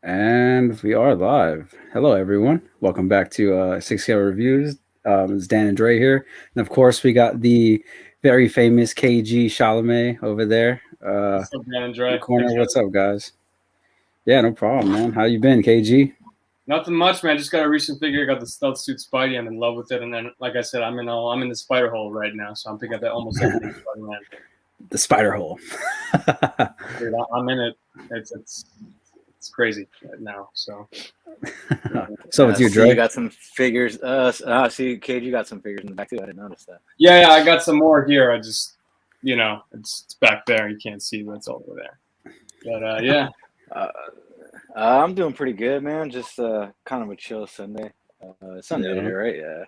And we are live. Hello, everyone. Welcome back to 6K Reviews. It's Dan and Dre here. And of course, we got the very famous KG Chalamet over there What's up, Dan and in the Dre? corner. Thanks for What's up, guys? Yeah, no problem, man. How you been, KG? Nothing much, man. Just got a recent figure. Got the stealth suit Spidey. I'm in love with it. And then, like I said, I'm in the spider hole right now. So I'm picking up almost everything Spider-Man. The spider hole. Dude, I'm in it. It's crazy right now. So So with you, see, you Dre? got some figures. See, Cage, you got some figures in the back too. I didn't notice that. yeah, I got some more here. I just, it's back there. You can't see, but it's all over there. But yeah. I'm doing pretty good, man. Just kind of a chill Sunday. Sunday Yeah. today, right? Yeah.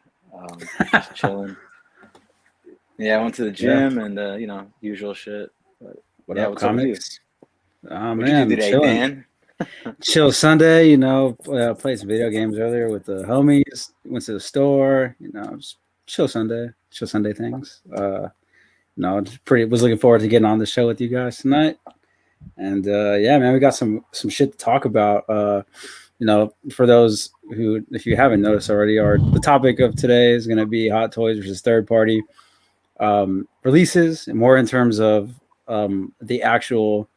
Just chilling. Yeah, I went to the gym and usual shit. But, What yeah, up, what's up with you? comics? Oh, What'd you man, do today, chilling. Dan? Chill Sunday, played some video games earlier with the homies. Went to the store, just chill Sunday things. Just was looking forward to getting on the show with you guys tonight. And yeah, man, we got some shit to talk about. For those who, if you haven't noticed already, the topic of today is going to be Hot Toys versus third party releases, and more in terms of the actual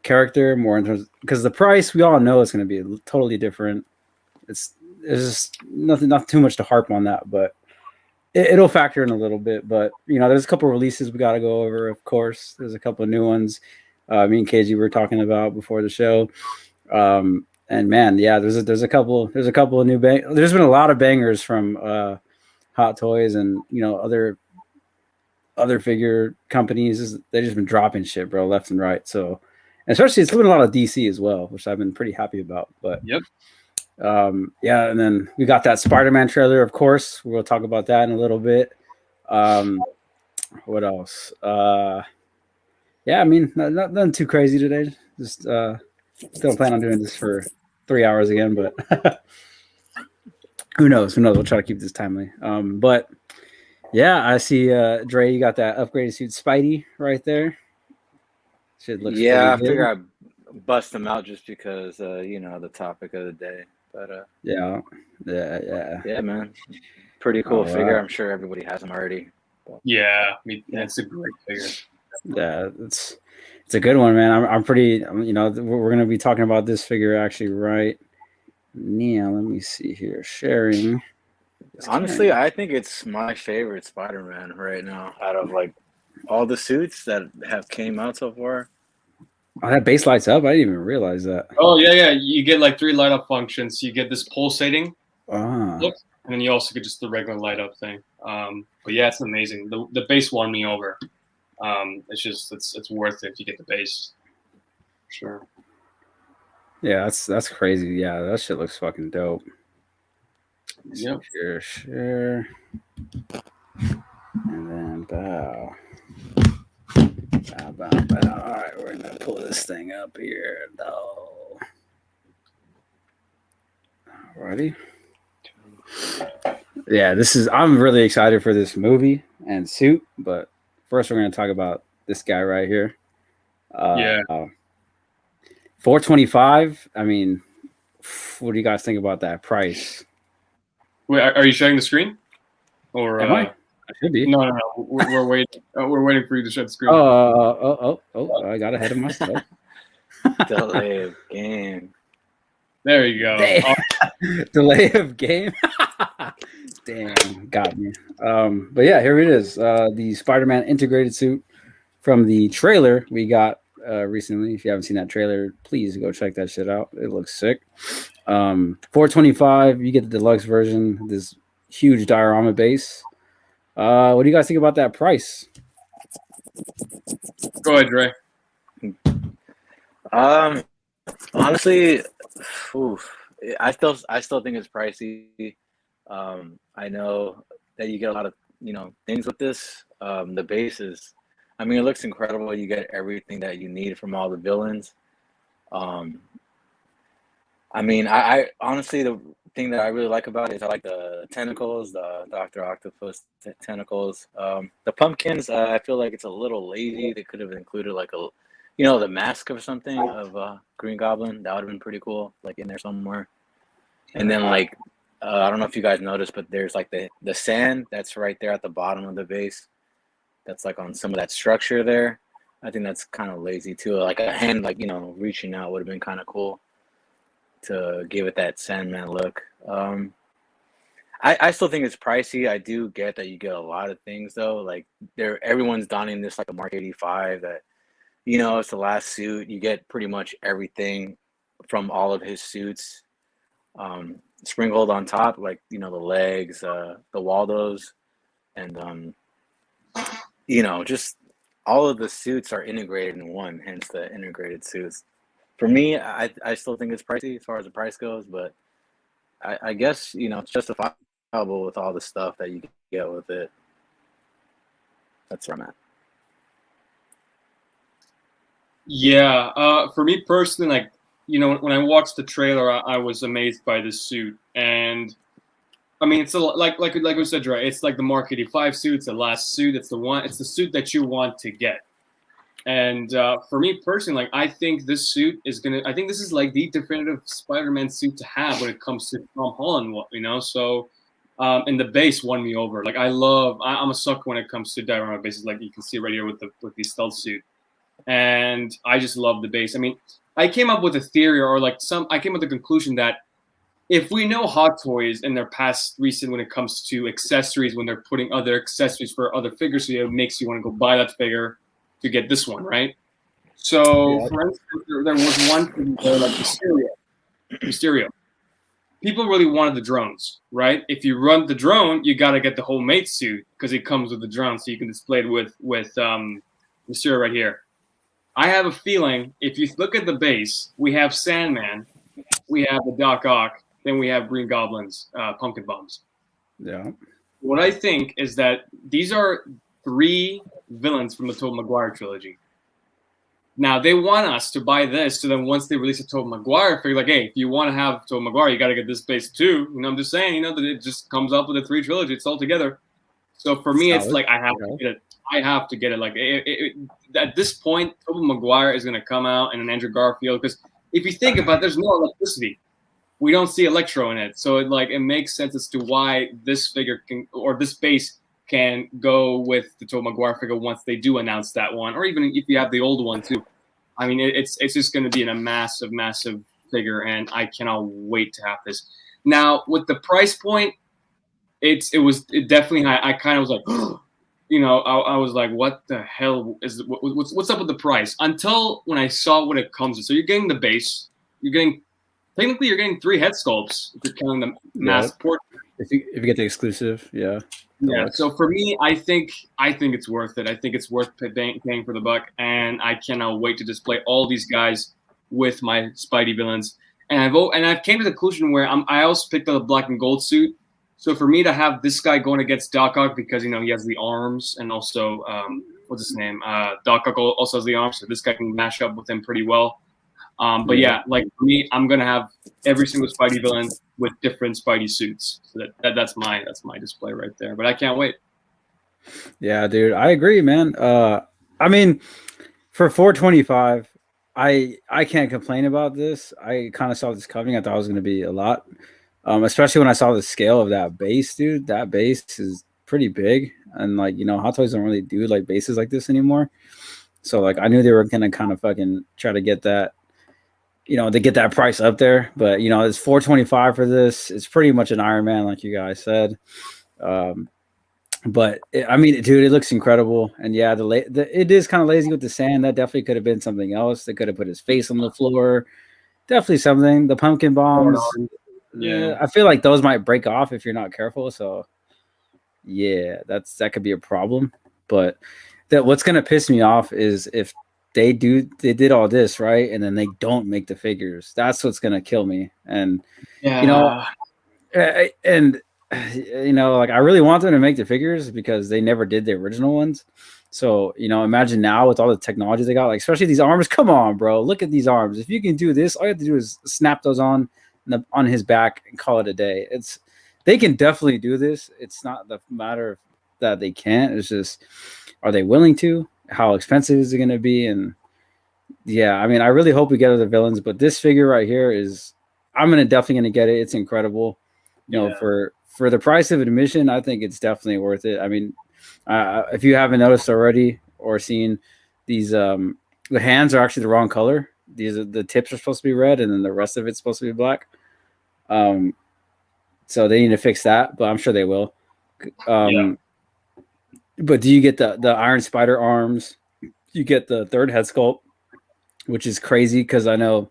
character, more in terms because the price we all know is going to be totally different. It's just not too much to harp on that, but it'll factor in a little bit. But there's a couple releases we got to go over. Of course, there's a couple of new ones. Me and KG were talking about before the show. And man, yeah, there's a couple of new there's been a lot of bangers from Hot Toys and other figure companies. They've just been dropping shit, bro, left and right. So, and especially it's been a lot of DC as well, which I've been pretty happy about. But Yep. yeah, and then we got that Spider Man trailer, of course. We'll talk about that in a little bit. What else? Yeah, I mean, nothing too crazy today. Just don't plan on doing this for 3 hours again, but who knows? We'll try to keep this timely. But yeah, I see Dre, you got that upgraded suit Spidey right there. Shit looks Yeah, I pretty good. figure I bust them out just because the topic of the day. But Yeah, man, pretty cool All figure. right. I'm sure everybody has them already. Yeah. It's a great figure. Yeah, it's a good one, man. I'm pretty. We're gonna be talking about this figure actually right now. Let me see here. Sharing. Honestly, I think it's my favorite Spider-Man right now out of like all the suits that have came out so far. Oh, that base lights up. I didn't even realize that. Oh yeah. You get like 3 light up functions. You get this pulsating look, and then you also get just the regular light up thing. But yeah, it's amazing. The base won me over. It's worth it if you get the base. Sure. Yeah, that's crazy. Yeah, that shit looks fucking dope. Yep. Share. And then bow. Bow. All right, we're gonna pull this thing up here, though. Alrighty. Yeah, I'm really excited for this movie and suit, but first we're gonna talk about this guy right here. Yeah. 425. I mean, what do you guys think about that price? Wait, are you sharing the screen? Or Am I? I should be. No. We're waiting. We're waiting for you to share the screen. Oh! I got ahead of myself. Delay of game. There you go. Delay of game. Damn, got me. But yeah, here it is. The Spider-Man integrated suit from the trailer we got recently. If you haven't seen that trailer, please go check that shit out. It looks sick. 425. You get the deluxe version. This huge diorama base. What do you guys think about that price? Go ahead, Dre. Honestly, I still think it's pricey. I know that you get a lot of things with this. The base is, I mean, it looks incredible. You get everything that you need from all the villains. I mean, I honestly, the thing that I really like about it is I like the tentacles, the Dr. Octopus tentacles. The pumpkins, I feel like it's a little lazy. They could have included like the mask or something of Green Goblin. That would have been pretty cool, like in there somewhere. And then like I don't know if you guys noticed, but there's like the sand that's right there at the bottom of the base. That's like on some of that structure there. I think that's kind of lazy too. Like a hand, like reaching out would have been kind of cool to give it that Sandman look. I still think it's pricey. I do get that you get a lot of things though. Like everyone's donning this like a Mark 85 that it's the last suit. You get pretty much everything from all of his suits sprinkled on top, like the legs, the Waldos, and just all of the suits are integrated in one, hence the integrated suits. For me, I still think it's pricey as far as the price goes, but I guess it's justifiable with all the stuff that you can get with it. That's where I'm at. Yeah, for me personally, like when I watched the trailer, I was amazed by this suit, and I mean it's like we said, right? It's like the Mark 85 suit. It's the last suit. It's the suit that you want to get. And for me personally, like I think this suit is I think this is like the definitive Spider-Man suit to have when it comes to Tom Holland. So, and the base won me over. Like I'm a sucker when it comes to diorama bases. Like you can see right here with the stealth suit. And I just love the base. I mean, I came up with a theory I came up with the conclusion that if we know Hot Toys in their past recent when it comes to accessories, when they're putting other accessories for other figures, so it makes you want to go buy that figure to get this one, right? So, for instance, there was one thing there, like Mysterio. People really wanted the drones, right? If you run the drone, you got to get the homemade suit because it comes with the drone, so you can display it with Mysterio right here. I have a feeling if you look at the base, we have Sandman, we have the Doc Ock, then we have Green Goblin's pumpkin bombs. Yeah. What I think is that these are 3 villains from the Tobey Maguire trilogy. Now they want us to buy this, so then once they release a Tobey Maguire figure, like, hey, if you want to have Tobey Maguire, you got to get this base too. I'm just saying, that it just comes up with a 3 trilogy. It's all together. So for me, it's like I have to get it. I have to get it. Like at this point, Tobey Maguire is going to come out and an Andrew Garfield. Because if you think about it, there's no electricity. We don't see Electro in it. So it makes sense as to why this figure this base can go with the Tobey Maguire figure once they do announce that one. Or even if you have the old one too. I mean, it's just going to be in a massive, massive figure. And I cannot wait to have this. Now, with the price point, it definitely high. I kind of was like, I was like, what the hell what's up with the price? Until when I saw what it comes with. So you're getting the base. You're getting 3 head sculpts if you're counting the mass portrait. If you get the exclusive, yeah. Yeah. So for me, I think it's worth it. I think it's worth paying for the buck, and I cannot wait to display all these guys with my Spidey villains. And I've came to the conclusion where I also picked up a black and gold suit. So for me to have this guy going against Doc Ock because he has the arms and also what's his name? Doc Ock also has the arms, so this guy can mash up with him pretty well. But yeah, like for me, I'm gonna have every single Spidey villain with different Spidey suits. So that's my display right there. But I can't wait. Yeah, dude, I agree, man. I mean, for $425, I can't complain about this. I kind of saw this coming. I thought it was gonna be a lot. Especially when I saw the scale of that base, dude. That base is pretty big, and Hot Toys don't really do like bases like this anymore. So I knew they were gonna kind of fucking try to get that, to get that price up there. But it's $425 for this. It's pretty much an Iron Man, like you guys said. But I mean, dude, it looks incredible. And yeah, it is kind of lazy with the sand. That definitely could have been something else. They could have put his face on the floor. Definitely something. The pumpkin bombs. Yeah, I feel like those might break off if you're not careful. So, yeah, that could be a problem. But what's gonna piss me off is if they did all this right and then they don't make the figures. That's what's gonna kill me. And I really want them to make the figures because they never did the original ones. So imagine now with all the technology they got, especially these arms. Come on, bro, look at these arms. If you can do this, all you have to do is snap those on his back and call it a day. They can definitely do this. It's not the matter that they can't. It's just, are they willing to? How expensive is it going to be? And yeah, I mean, I really hope we get other villains, but this figure right here is, I'm definitely gonna get it. It's incredible. You know, for the price of admission, I think it's definitely worth it. I mean, if you haven't noticed already or seen these, the hands are actually the wrong color. These are, the tips are supposed to be red, and then the rest of it's supposed to be black. So they need to fix that, but I'm sure they will. But do you get the Iron Spider arms? You get the third head sculpt, which is crazy because I know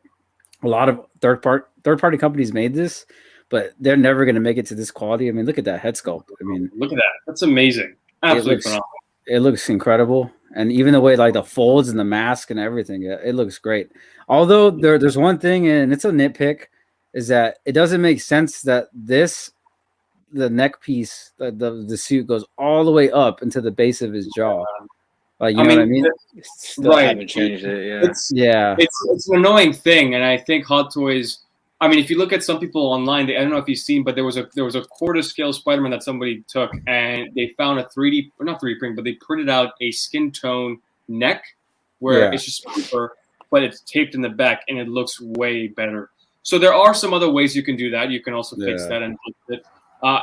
a lot of third party companies made this, but they're never going to make it to this quality. I mean, look at that head sculpt. I mean, look at that. That's amazing. Absolutely phenomenal. It looks incredible, and even the way like the folds and the mask and everything, it looks great. Although there's one thing, and it's a nitpick, is that it doesn't make sense that the neck piece, the suit goes all the way up into the base of his jaw. Like, you know what I mean? Still haven't changed it. Yeah. It's an annoying thing, and I think Hot Toys. I mean, if you look at some people online, I don't know if you've seen, but there was a quarter scale Spider-Man that somebody took, and they found not 3D print, but they printed out a skin tone neck where it's just paper, but it's taped in the back, and it looks way better. So there are some other ways you can do that. You can also fix that and fix it.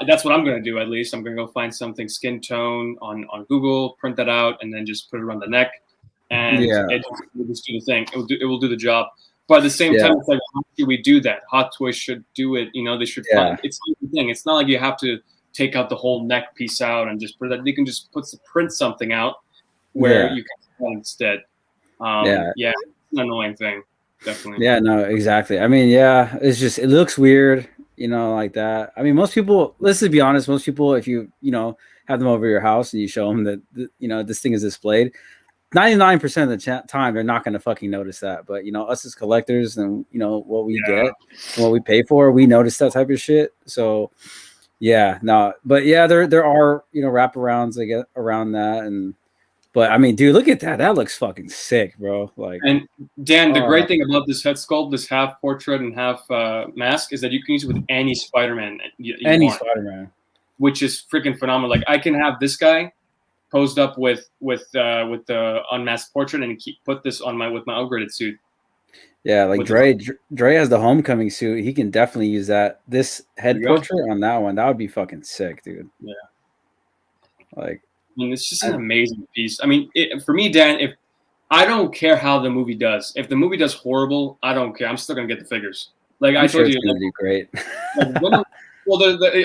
That's what I'm going to do, at least. I'm going to go find something skin tone on Google, print that out, and then just put it around the neck, and it will just do the thing. It will do the job. But at the same time, it's like, how should we do that? Hot Toys should do it. You know, they should find it's the thing. It's not like you have to take out the whole neck piece out and just put that. You can just print something out where you can print instead. It's an annoying thing, definitely. Yeah, no, exactly. I mean, it's just, it looks weird, you know, like that. I mean, most people, let's just be honest, most people, if you have them over your house and you show them that, you know, this thing is displayed, 99% of the time they're not going to fucking notice that. But, you know, us as collectors and, you know, what we get and what we pay for, we notice that type of shit. So there are, you know, wraparounds I get around that. But I mean, dude, look at that. That looks fucking sick, bro. Like, and Dan, the great thing about this head sculpt, this half portrait and half mask, is that you can use it with any Spider-Man. Spider-Man, which is freaking phenomenal. Like, I can have this guy posed up with the unmasked portrait and put this on with my upgraded suit. Yeah, like Dre has the Homecoming suit. He can definitely use that. This head portrait on that one, that would be fucking sick, dude. Yeah. Like, I mean, it's just an amazing piece. I mean, for me, Dan, if I don't care how the movie does. If the movie does horrible, I don't care. I'm still gonna get the figures. Like I told you, it's gonna do great.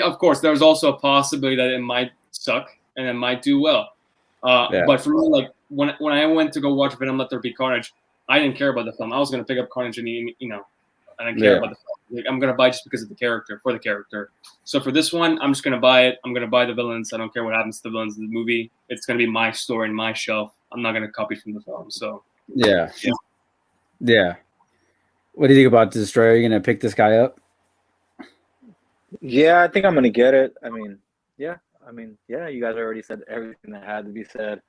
Of course, there's also a possibility that it might suck and it might do well. But for me, like when I went to go watch Venom, Let There Be Carnage, I didn't care about the film. I was gonna pick up Carnage and I didn't care about the film. Like, I'm gonna buy just because of the character, for the character. So for this one, I'm just gonna buy it. I'm gonna buy the villains. I don't care what happens to the villains in the movie. It's gonna be my story and my shelf. I'm not gonna copy from the film. So yeah. What do you think about Destroyer? Are you gonna pick this guy up? Yeah, I think I'm gonna get it. I mean, you guys already said everything that had to be said.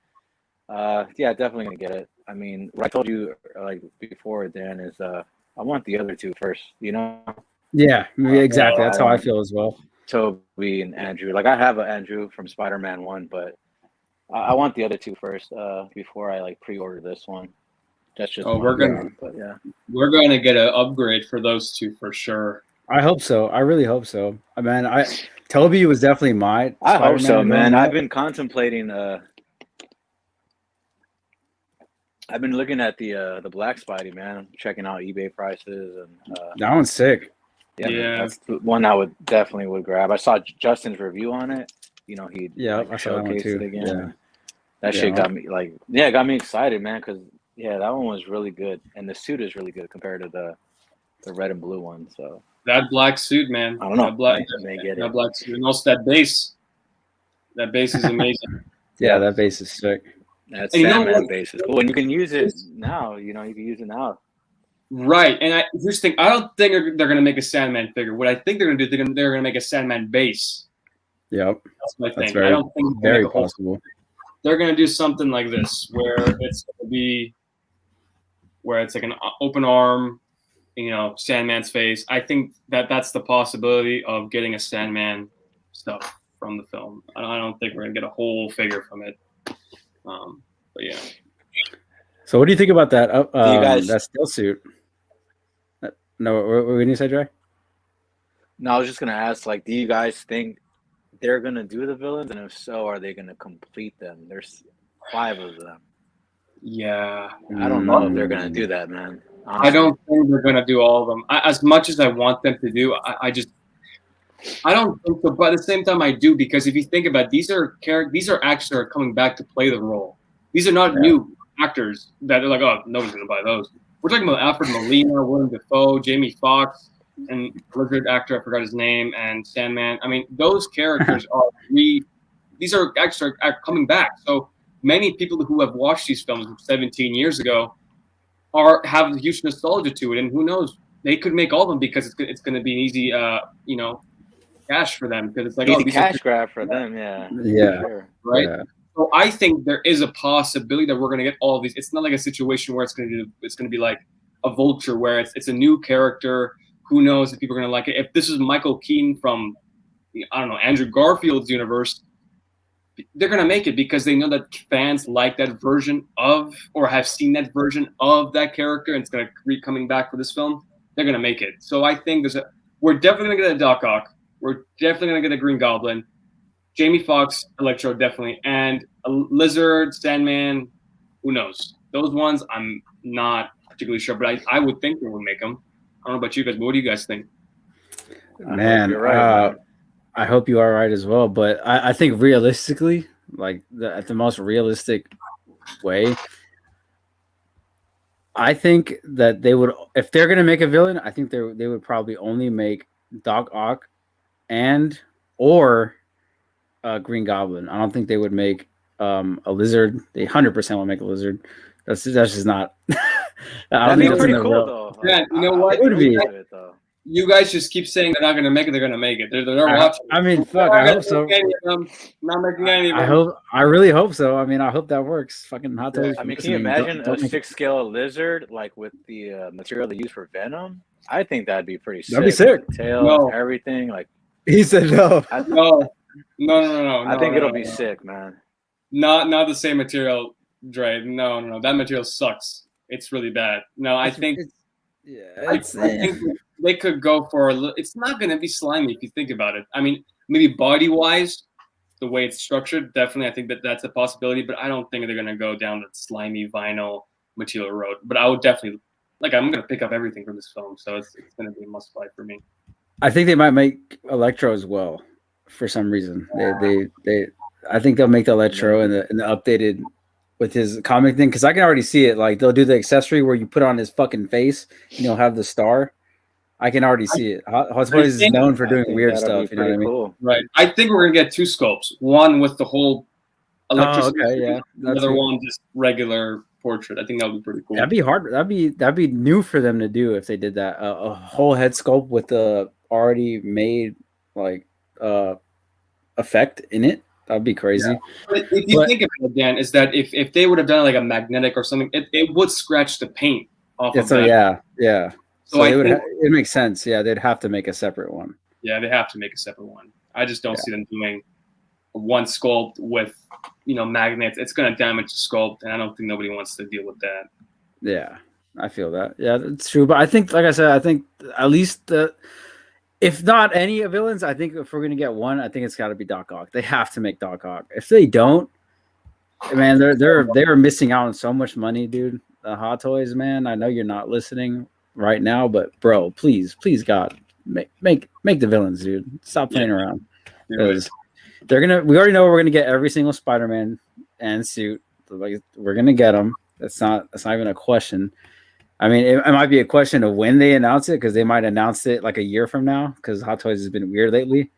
Definitely gonna get it. I mean, what I told you like before, Dan, is I want the other two first, you know? Yeah, exactly. That's how I feel as well. Toby and Andrew. Like I have an Andrew from Spider-Man 1, but I want the other two first before I like pre-order this one. That's just we're gonna get an upgrade for those two for sure. I hope so. I really hope so. I mean, Toby was definitely my. I hope so, man. I've been contemplating. I've been looking at the Black Spidey, man. Checking out eBay prices and. That one's sick. Yeah, that's the one I would grab. I saw Justin's review on it. You know, he I saw that one too. It again. Yeah. That shit got me got me excited, man. Because that one was really good, and the suit is really good compared to the red and blue one. So that black suit, man. I don't know. That black suit, and also that base. That base is amazing. That base is sick. That's Sandman base is cool, and you can use it now. You know, you can use it now. Right, and I just think I don't think they're going to make a Sandman figure. What I think they're going to do, they're going to make a Sandman base. Yep, that's my thing. Very, I don't think very possible. They're going to do something like this, where it's going to be, where it's like an open arm, Sandman's face. I think that's the possibility of getting a Sandman stuff from the film. I don't think we're going to get a whole figure from it. But yeah. So what do you think about that? Do you guys? That still suit. No, what were you say, Dre? No, I was just gonna ask. Like, do you guys think they're gonna do the villains, and if so, are they gonna complete them? There's 5 of them. Yeah, I don't know if they're gonna do that, man. Honestly. I don't think they're gonna do all of them. As much as I want them to do, I don't think so. But at the same time, I do, because if you think about it, these are actors that are coming back to play the role. These are not new actors that are like, oh, nobody's gonna buy those. We're talking about Alfred Molina, Willem Dafoe, Jamie Foxx, and lizard actor, I forgot his name, and Sandman. I mean, those characters these are actors are coming back. So many people who have watched these films 17 years ago have a huge nostalgia to it, and who knows, they could make all of them, because it's going to be an easy, cash for them, because it's like easy cash grab for them, sure. Right. Yeah. So I think there is a possibility that we're going to get all of these. It's not like a situation where it's going to be like a Vulture, where it's a new character. Who knows if people are going to like it? If this is Michael Keaton from, I don't know, Andrew Garfield's universe, they're going to make it, because they know that fans like that version of, or have seen that version of that character, and it's going to be coming back for this film. They're going to make it. So I think we're definitely going to get a Doc Ock. We're definitely going to get a Green Goblin. Jamie Foxx, Electro, definitely. And a Lizard, Sandman, who knows? Those ones, I'm not particularly sure, but I would think they would make them. I don't know about you guys, but what do you guys think? Man, I hope you are right as well. But I think realistically, like at the most realistic way, I think that they would, if they're going to make a villain, I think they would probably only make Doc Ock or Green Goblin. I don't think they would make a Lizard. They 100% will make a Lizard. That's just not. That'd be pretty cool, though. Yeah, you know what? It would be. You guys just keep saying they're not going to make it. They're going to make it. They're watching. I mean, fuck. I hope so. Not making any of them. I really hope so. I mean, I hope that works. Fucking Hot Toys. I mean, can you imagine a 6-scale Lizard, like with the material they use for Venom? I think that'd be pretty sick. That'd be sick. The tail, everything. Like he said, no. No. I think it'll be sick, man. Not the same material, Dre. No. That material sucks. It's really bad. No, I think. I think they could go for it's not going to be slimy if you think about it. I mean, maybe body-wise, the way it's structured, definitely I think that's a possibility, but I don't think they're going to go down the slimy vinyl material road. But I would definitely, I'm going to pick up everything from this film, so it's going to be a must-buy for me. I think they might make Electro as well for some reason. I think they'll make the Electro in the updated with his comic thing, because I can already see it. Like, they'll do the accessory where you put on his fucking face and you'll have the star. I can already see it. Hot Toys is known for doing weird stuff. You know what I mean? Cool. Right. I think we're gonna get 2 sculpts. One with the whole electricity. Oh, okay, yeah. Another one just regular portrait. I think that would be pretty cool. That'd be hard. That'd be new for them to do if they did that. A whole head sculpt with the already made effect in it. That'd be crazy. Yeah. But if you think of it, Dan, is that if they would have done like a magnetic or something, it would scratch the paint off of that. Yeah. So it makes sense. Yeah, they'd have to make a separate one. Yeah, they have to make a separate one. I just don't see them doing one sculpt with, magnets. It's going to damage the sculpt, and I don't think nobody wants to deal with that. Yeah, I feel that. Yeah, that's true. But I think, like I said, at least if not any villains, I think if we're going to get one, I think it's got to be Doc Ock. They have to make Doc Ock. If they don't, man, they're missing out on so much money, dude. The Hot Toys, man. I know you're not listening right now, but bro, please God, make the villains, dude. Stop playing around. Because we already know we're gonna get every single Spider-Man and suit. Like, we're gonna get them. That's not even a question. I mean, it might be a question of when they announce it, because they might announce it like a year from now, because Hot Toys has been weird lately.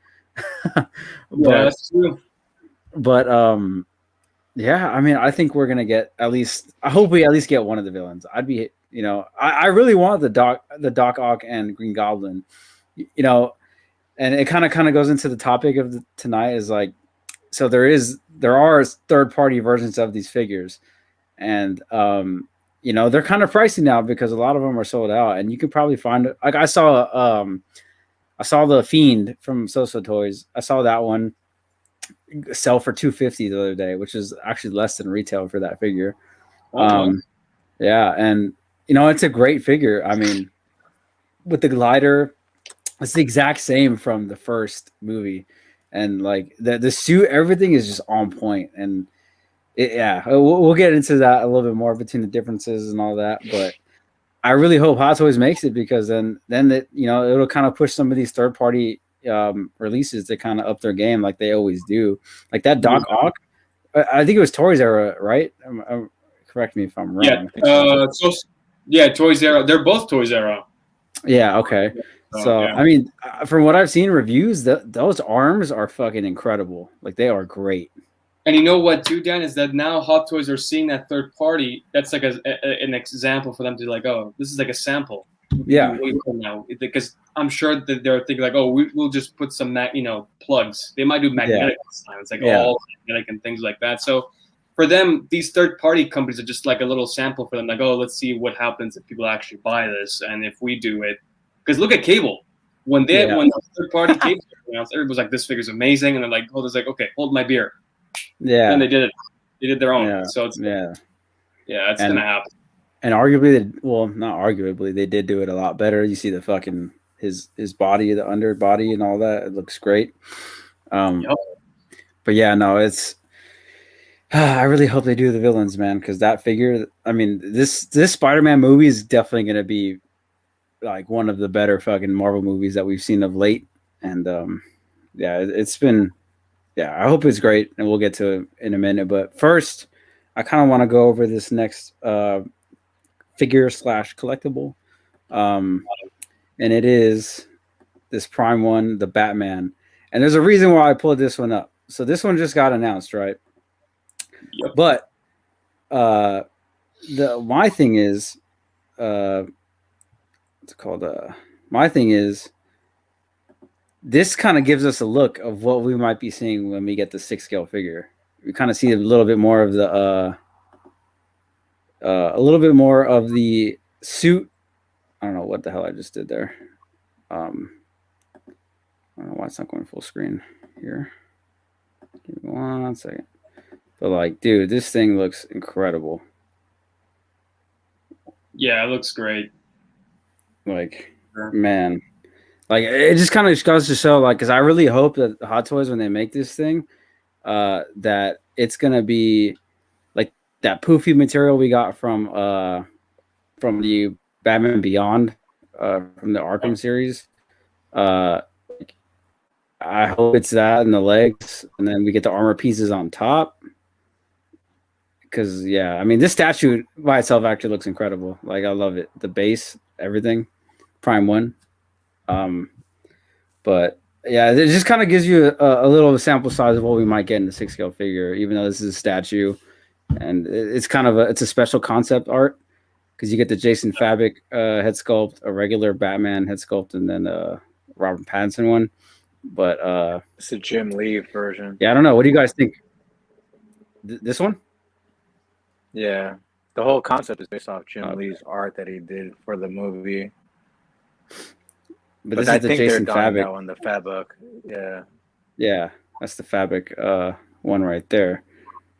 That's true. But yeah, I mean, I think we're gonna get I hope we at least get one of the villains. I'd be, I really want the Doc Ock and Green Goblin, and it kind of goes into the topic of tonight is like, so there are third-party versions of these figures, and they're kind of pricey now because a lot of them are sold out, and you can probably find it. Like, I saw the Fiend from So Toys. I saw that one sell for $250 the other day, which is actually less than retail for that figure. Yeah, and it's a great figure. I mean, with the glider, it's the exact same from the first movie, and like the suit, everything is just on point. And we'll get into that a little bit more between the differences and all that. But I really hope Hot Toys makes it, because then that it'll kind of push some of these third party releases to kind of up their game like they always do. Like that Doc Ock, I think it was Toys Era, right? Correct me if I'm wrong. Toys Era. They're both Toys Era. Yeah. Okay. So I mean, from what I've seen reviews, those arms are fucking incredible. Like they are great. And you know what, too, Dan, is that now Hot Toys are seeing that third party. That's like an example for them to like, oh, this is like a sample. Yeah. Now, because I'm sure that they're thinking like, oh, we'll just put some plugs. They might do magnetic designs, like all magnetic and things like that. So for them, these third party companies are just like a little sample for them. Like, oh, let's see what happens if people actually buy this, and if we do it. Because look at Cable. When the third party Cable announced, everybody was like, this figure's amazing, and they're like, okay, hold my beer. Yeah. And they did it. They did their own. Yeah. So it's it's gonna happen. And arguably, not arguably, they did do it a lot better. You see the fucking his body, the underbody, and all that. It looks great. But yeah, no, it's. I really hope they do the villains, man, because that figure. I mean, this Spider-Man movie is definitely gonna be like one of the better fucking Marvel movies that we've seen of late. And it's been. Yeah, I hope it's great, and we'll get to it in a minute. But first, I kind of want to go over this next figure / collectible, and it is this Prime one, the Batman. And there's a reason why I pulled this one up. So this one just got announced, right? Yep. But my thing is, what's it called? My thing is. This kind of gives us a look of what we might be seeing when we get the 6-scale figure. We kind of see a little bit more of the suit. I don't know what the hell I just did there. I don't know why it's not going full screen here. Give me 1 second. But like, dude, this thing looks incredible. Yeah, it looks great. Like, man. Like, it just kind of goes to show, like, because I really hope that Hot Toys, when they make this thing, that it's gonna be like that poofy material we got from the Batman Beyond, from the Arkham series. I hope it's that and the legs, and then we get the armor pieces on top. Because I mean, this statue by itself actually looks incredible. Like, I love it. The base, everything, Prime 1. But yeah, it just kind of gives you a little sample size of what we might get in the 6-scale figure, even though this is a statue, and it's kind of a special concept art, because you get the Jason Fabok head sculpt, a regular Batman head sculpt, and then Robert Pattinson one. But it's a Jim Lee version. Yeah, I don't know. What do you guys think? This one? Yeah, the whole concept is based off Jim Lee's art that he did for the movie. But this is the Jason Fabok. That one, the Fabok. Yeah. Yeah, that's the Fabok one right there.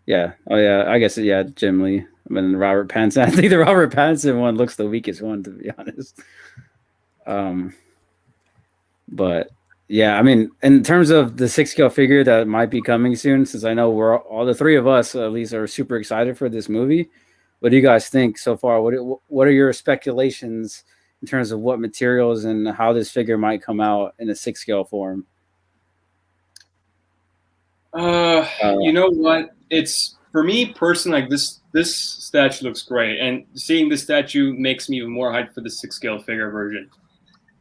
Yeah. Oh yeah, I guess Jim Lee. I mean, Robert Pattinson. I think the Robert Pattinson one looks the weakest one, to be honest. But yeah, I mean, in terms of the 6-scale figure that might be coming soon, since I know we're all the three of us at least are super excited for this movie. What do you guys think so far? What are your speculations in terms of what materials and how this figure might come out in a 6-scale form? You know what? It's, for me personally, like this statue looks great, and seeing this statue makes me even more hyped for the 6-scale figure version.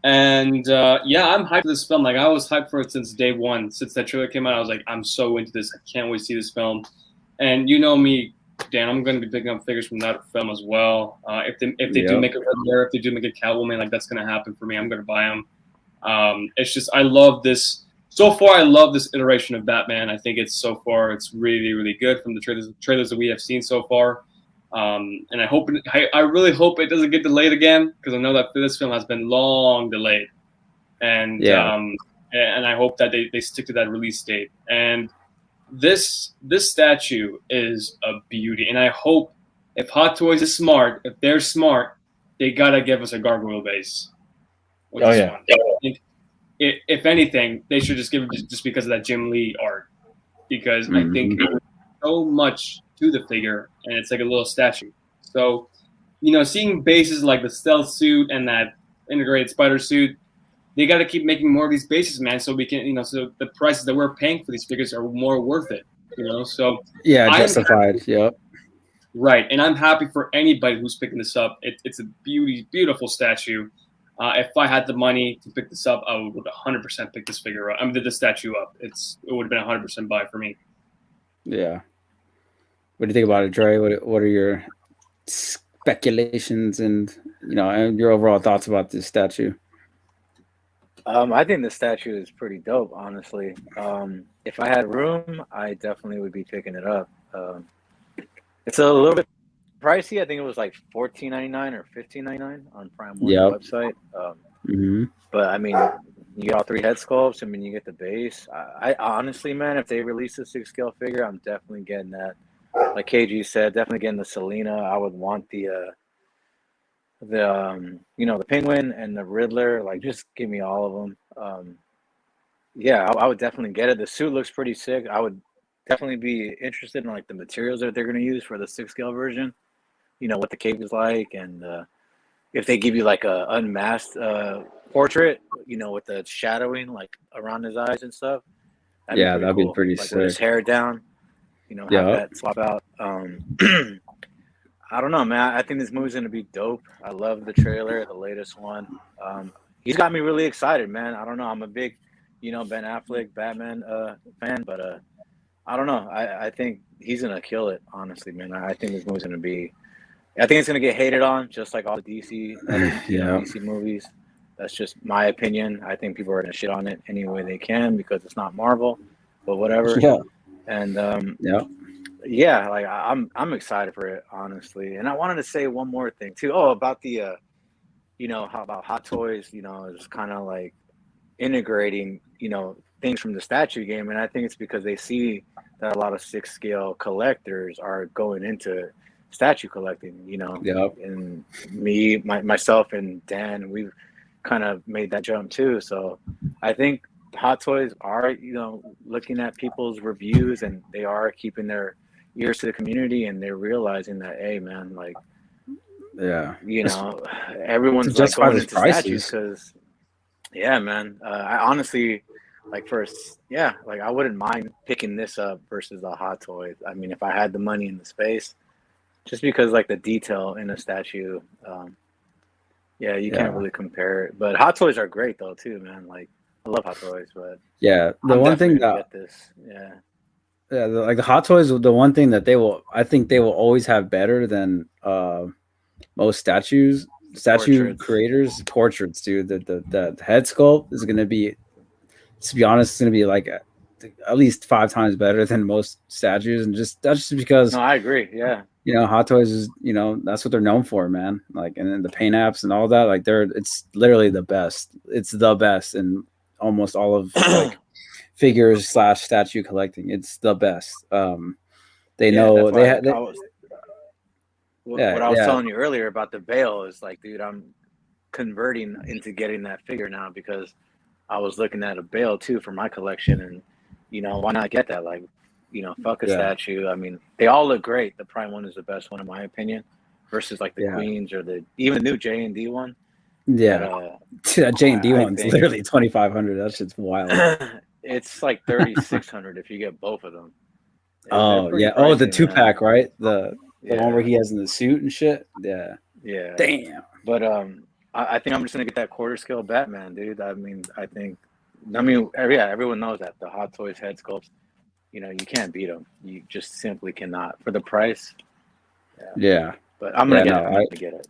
And I'm hyped for this film. Like, I was hyped for it since day one. Since that trailer came out, I was like, I'm so into this. I can't wait to see this film. And you know me, Dan, I'm going to be picking up figures from that film as well. If they do make a Riddler, if they do make a Catwoman, like, that's going to happen for me. I'm going to buy them. It's just, I love this. So far, I love this iteration of Batman. I think it's really, really good from the trailers that we have seen so far. And I really hope it doesn't get delayed again, because I know that this film has been long delayed. And and I hope that they stick to that release date. And this statue is a beauty, and I hope if Hot Toys is smart, if they're smart, they gotta give us a gargoyle base. With this one. I think if anything, they should just give it just because of that Jim Lee art, because I think there's so much to the figure, and it's like a little statue. So, seeing bases like the stealth suit and that integrated spider suit, they got to keep making more of these bases, man. So we can, so the prices that we're paying for these figures are more worth it. So yeah, justified. Yep. Right, and I'm happy for anybody who's picking this up. It's a beautiful statue. If I had the money to pick this up, I would 100% pick this figure up. I mean, the statue up. It would have been 100% buy for me. Yeah. What do you think about it, Dre? What are your speculations and your overall thoughts about this statue? I think the statue is pretty dope, honestly. If I had room, I definitely would be picking it up. It's a little bit pricey. I think it was like $14.99 or $15.99 on Prime One website. But I mean, you get all 3 head sculpts. I mean, you get the base. I honestly, man, if they release a 6-scale figure, I'm definitely getting that. Like KG said, definitely getting the Selena. I would want the Penguin and the Riddler. Like, just give me all of them. Yeah, I would definitely get it. The suit looks pretty sick. I would definitely be interested in like the materials that they're going to use for the 6-scale version. What the cape is like, and if they give you like a unmasked portrait, with the shadowing like around his eyes and stuff. That'd be pretty like sick. With his hair down, have that swap out. I don't know, man. I think this movie's gonna be dope. I love the trailer, the latest one. He's got me really excited, man. I don't know. I'm a big, Ben Affleck Batman fan, but I don't know. I think he's gonna kill it, honestly, man. I think this movie's gonna be. I think it's gonna get hated on, just like all the DC, DC movies. That's just my opinion. I think people are gonna shit on it any way they can because it's not Marvel, but whatever. Yeah. And like I'm excited for it, honestly. And I wanted to say one more thing too. Oh, about the how about Hot Toys, it's kind of like integrating, things from the statue game. And I think it's because they see that a lot of 6-scale collectors are going into statue collecting, and myself and Dan, we've kind of made that jump too. So I think Hot Toys are, looking at people's reviews, and they are keeping their ears to the community, and they're realizing that, hey man, like, everyone's like going into statues because, man, I honestly, like, I wouldn't mind picking this up versus the Hot Toys. I mean, if I had the money and the space, just because like the detail in a statue, you can't really compare it. But Hot Toys are great though too, man. Like, I love Hot Toys, but the one thing that like the Hot Toys, the one thing that I think they will always have better than most statue creators, portraits, dude. The head sculpt is gonna be, to be honest, it's gonna be like at least 5 times better than most statues, and that's just because. No, I agree. Yeah. Hot Toys is, that's what they're known for, man. Like, and then the paint apps and all that, like it's literally the best. It's the best in almost all of like figures / statue collecting. It's the best. They know they had. What I was telling you earlier about the veil is like, dude, I'm converting into getting that figure now because I was looking at a veil too for my collection, and why not get that? Like, fuck a statue. I mean, they all look great. The Prime one is the best one in my opinion, versus like the Queens or even the new J&D one. Yeah, that J&D one's literally 2,500. That shit's wild. It's like 3,600 if you get both of them. Oh yeah. Oh, the 2-pack, right? The one where he has in the suit and shit. Yeah. Yeah. Damn. But I think I'm just gonna get that quarter scale Batman, dude. I mean, everyone knows that the Hot Toys head sculpts, you can't beat them. You just simply cannot for the price. Yeah. But I'm gonna get it.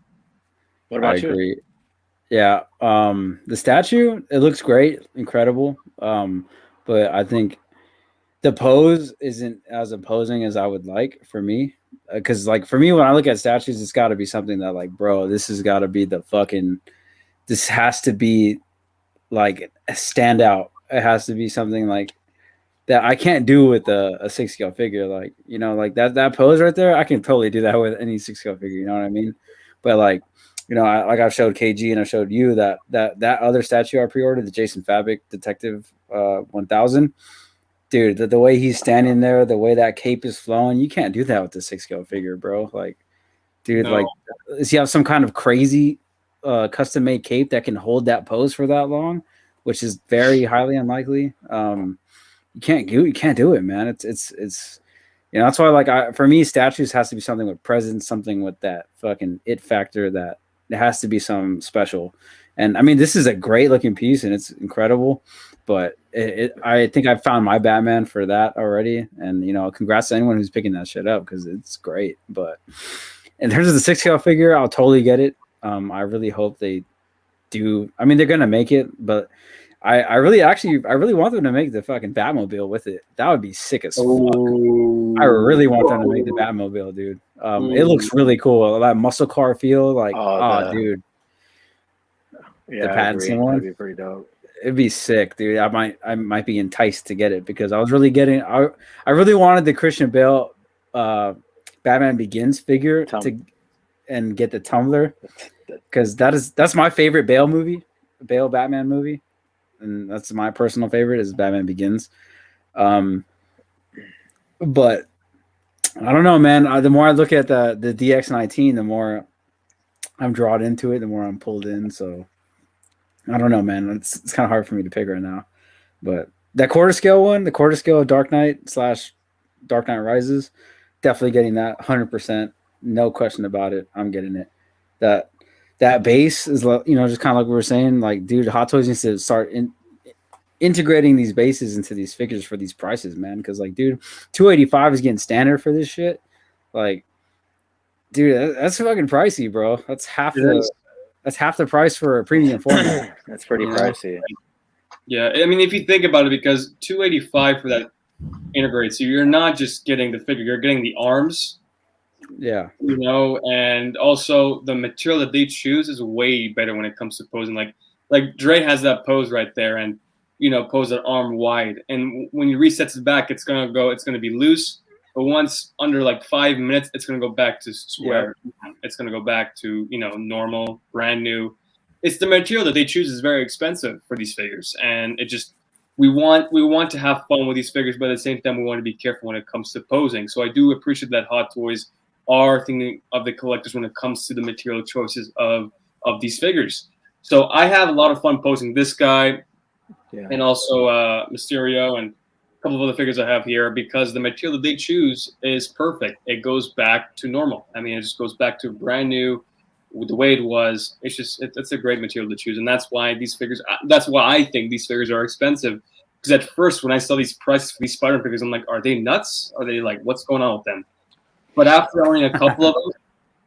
What about you? I agree. Yeah. The statue, it looks great, incredible. But I think the pose isn't as imposing as I would like for me. Because like for me, when I look at statues, it's got to be something that like, bro, this has got to be this has to be like a standout. It has to be something like that I can't do with a 6 scale figure. Like, you know, like that pose right there, I can totally do that with any 6 scale figure. You know what I mean? But like, you know, I showed KG and I showed you that other statue I pre-ordered, the Jason Fabik Detective 1000. Dude, the way he's standing there, the way that cape is flowing, you can't do that with the 6 scale figure, bro. Like, dude, No. like, does he have some kind of crazy custom made cape that can hold that pose for that long, which is very highly unlikely. You can't do it, man. It's you know, that's why, like, for me, statues has to be something with presence, something with that fucking it factor, that it has to be some special. And I mean, this is a great looking piece and it's incredible, but I think I found my Batman for that already. And, you know, congrats to anyone who's picking that shit up because it's great. But in terms of the 6 scale figure, I'll totally get it. I really hope they do. I mean, they're gonna make it, but I really want them to make the fucking Batmobile with it. That would be sick as fuck. I really want them to make the Batmobile, dude. It looks really cool. That muscle car feel, like, dude. Yeah, the Pattinson one. That'd be pretty dope. It'd be sick, dude. I might be enticed to get it because I was really getting. I really wanted the Christian Bale, Batman Begins figure and get the Tumbler, because that's my favorite Bale Batman movie, and that's my personal favorite is Batman Begins. But I don't know, man. The more I look at the DX19, the more I'm drawn into it, the more I'm pulled in. So I don't know, man. It's kind of hard for me to pick right now. But that quarter scale one, the quarter scale Dark Knight / Dark Knight Rises, definitely getting that 100%. No question about it. I'm getting it. That base is, you know, just kind of like we were saying, like, dude, Hot Toys needs to start integrating these bases into these figures for these prices, man. Because, like, dude, $285 is getting standard for this shit. Like, dude, that's fucking pricey, bro. That's half the price for a premium format. That's pretty pricey. Yeah, I mean, if you think about it, because $285 for that integrates, so you're not just getting the figure, you're getting the arms. Yeah, you know, and also the material that they choose is way better when it comes to posing. Like Dre has that pose right there, and, you know, pose that arm wide, and when he resets it back, it's gonna be loose. But once under like 5 minutes, it's gonna go back to square. Yeah. It's gonna go back to, you know, normal, brand new. It's the material that they choose is very expensive for these figures, and it just we want to have fun with these figures, but at the same time we want to be careful when it comes to posing. So I do appreciate that Hot Toys are thinking of the collectors when it comes to the material choices of these figures. So I have a lot of fun posing this guy, and also Mysterio and a couple of other figures I have here, because the material that they choose is perfect. It goes back to normal. I mean, it just goes back to brand new, with the way it was. It's just it's a great material to choose, and that's why these figures. That's why I think these figures are expensive. Because at first, when I saw these prices for these Spider-Man figures, I'm like, are they nuts? Are they like, what's going on with them? But after owning a couple of them,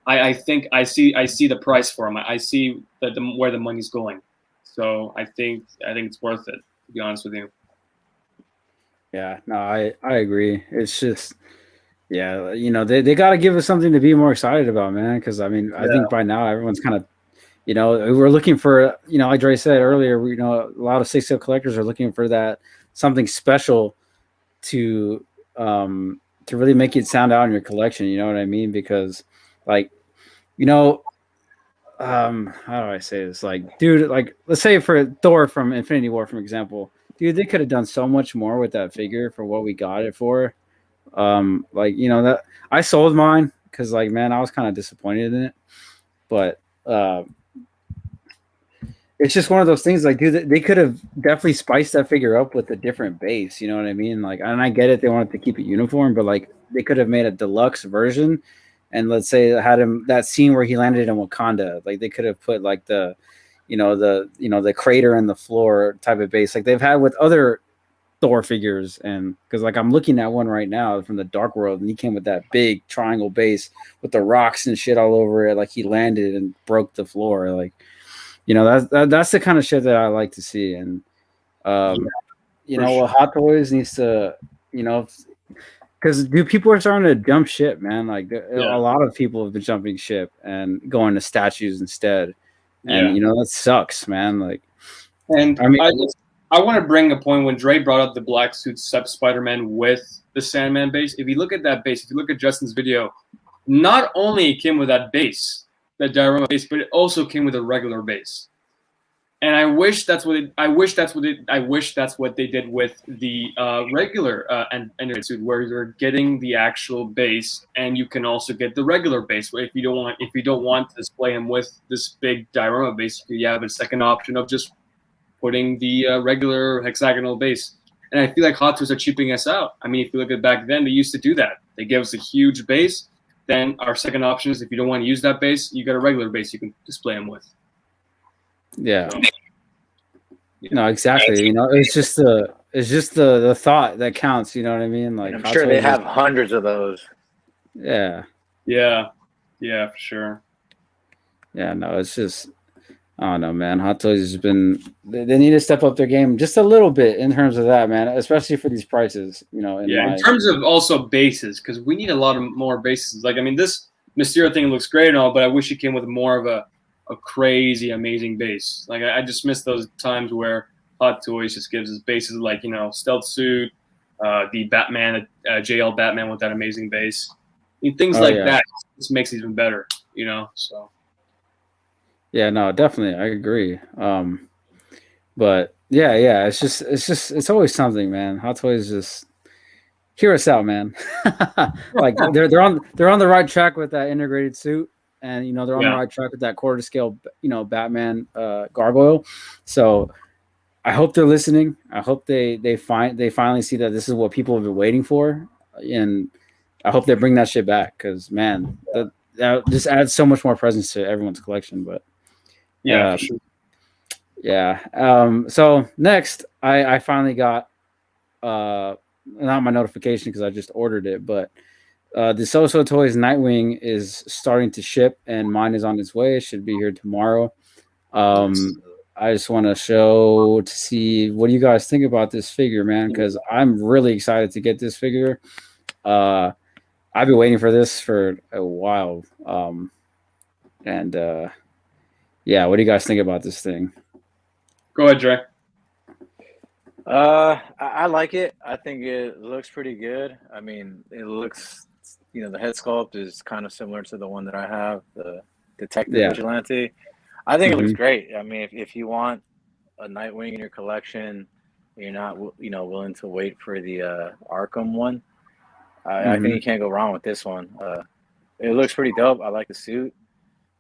I think I see the price for them. I see where the money's going. So I think it's worth it, to be honest with you. Yeah, no, I agree. It's just, yeah, you know, they got to give us something to be more excited about, man. Because I mean, I think by now everyone's kind of, you know, we're looking for, you know, like Dre said earlier, you know, a lot of 6-scale collectors are looking for that something special to really make it stand out in your collection. You know what I mean? Because, like, you know, how do I say this? Like, dude, like, let's say for Thor from Infinity War, for example, dude, they could have done so much more with that figure for what we got it for. Like, you know, that I sold mine because, like, man, I was kind of disappointed in it, but it's just one of those things. Like, dude, they could have definitely spiced that figure up with a different base. You know what I mean? Like, and I get it, they wanted to keep it uniform, but like, they could have made a deluxe version, and let's say had him that scene where he landed in Wakanda. Like, they could have put like the crater in the floor type of base, like they've had with other Thor figures. And because, like, I'm looking at one right now from the Dark World, and he came with that big triangle base with the rocks and shit all over it. Like, he landed and broke the floor. Like, you know, that's the kind of shit that I like to see. And you know, well, Hot Toys needs to, you know, because dude, people are starting to jump ship, man. Like, a lot of people have been jumping ship and going to statues instead. And you know, that sucks, man. Like, and I mean, I want to bring a point when Dre brought up the black suit Spider-Man with the Sandman base. If you look at that base, if you look at Justin's video, not only it came with that base, that diorama base, but it also came with a regular base. And I wish that's what they did with the regular integrated suit, where you're getting the actual base, and you can also get the regular base. If you don't want to display him with this big diorama base, you have a second option of just putting the regular hexagonal base. And I feel like Hot Toys are cheaping us out. I mean, if you look at back then, they used to do that. They gave us a huge base. Then our second option is, if you don't want to use that base, you got a regular base you can display them with. Yeah. No, exactly. You know, it's just the thought that counts. You know what I mean? Like, I'm sure they have hundreds of those. Yeah. Yeah, for sure. Yeah, no, it's just, I don't know, man. Hot Toys has been, they need to step up their game just a little bit in terms of that, man, especially for these prices, you know. In terms of also bases, because we need a lot of more bases. Like, I mean, this Mysterio thing looks great and all, but I wish it came with more of a crazy, amazing base. Like, I just miss those times where Hot Toys just gives us bases like, you know, Stealth Suit, the Batman, JL Batman with that amazing base. I mean, things that just makes it even better, you know, so. Yeah, no, definitely, I agree. But yeah, it's always something, man. Hot Toys just hear us out, man. Like they're on the right track with that integrated suit, and you know they're on the right track with that quarter scale, you know, Batman gargoyle. So I hope they're listening. I hope they finally see that this is what people have been waiting for, and I hope they bring that shit back, because man, that just adds so much more presence to everyone's collection. But yeah, for sure. Yeah. So next, I finally got not my notification because I just ordered it, but the So Toys Nightwing is starting to ship, and mine is on its way. It should be here tomorrow. I just want to see what do you guys think about this figure, man, because I'm really excited to get this figure. I've been waiting for this for a while. Yeah, what do you guys think about this thing? Go ahead, Dre. I like it. I think it looks pretty good. I mean, it looks, you know, the head sculpt is kind of similar to the one that I have, the Detective Vigilante. I think it looks great. I mean, if you want a Nightwing in your collection, you're not, you know, willing to wait for the Arkham one, I think you can't go wrong with this one. It looks pretty dope. I like the suit.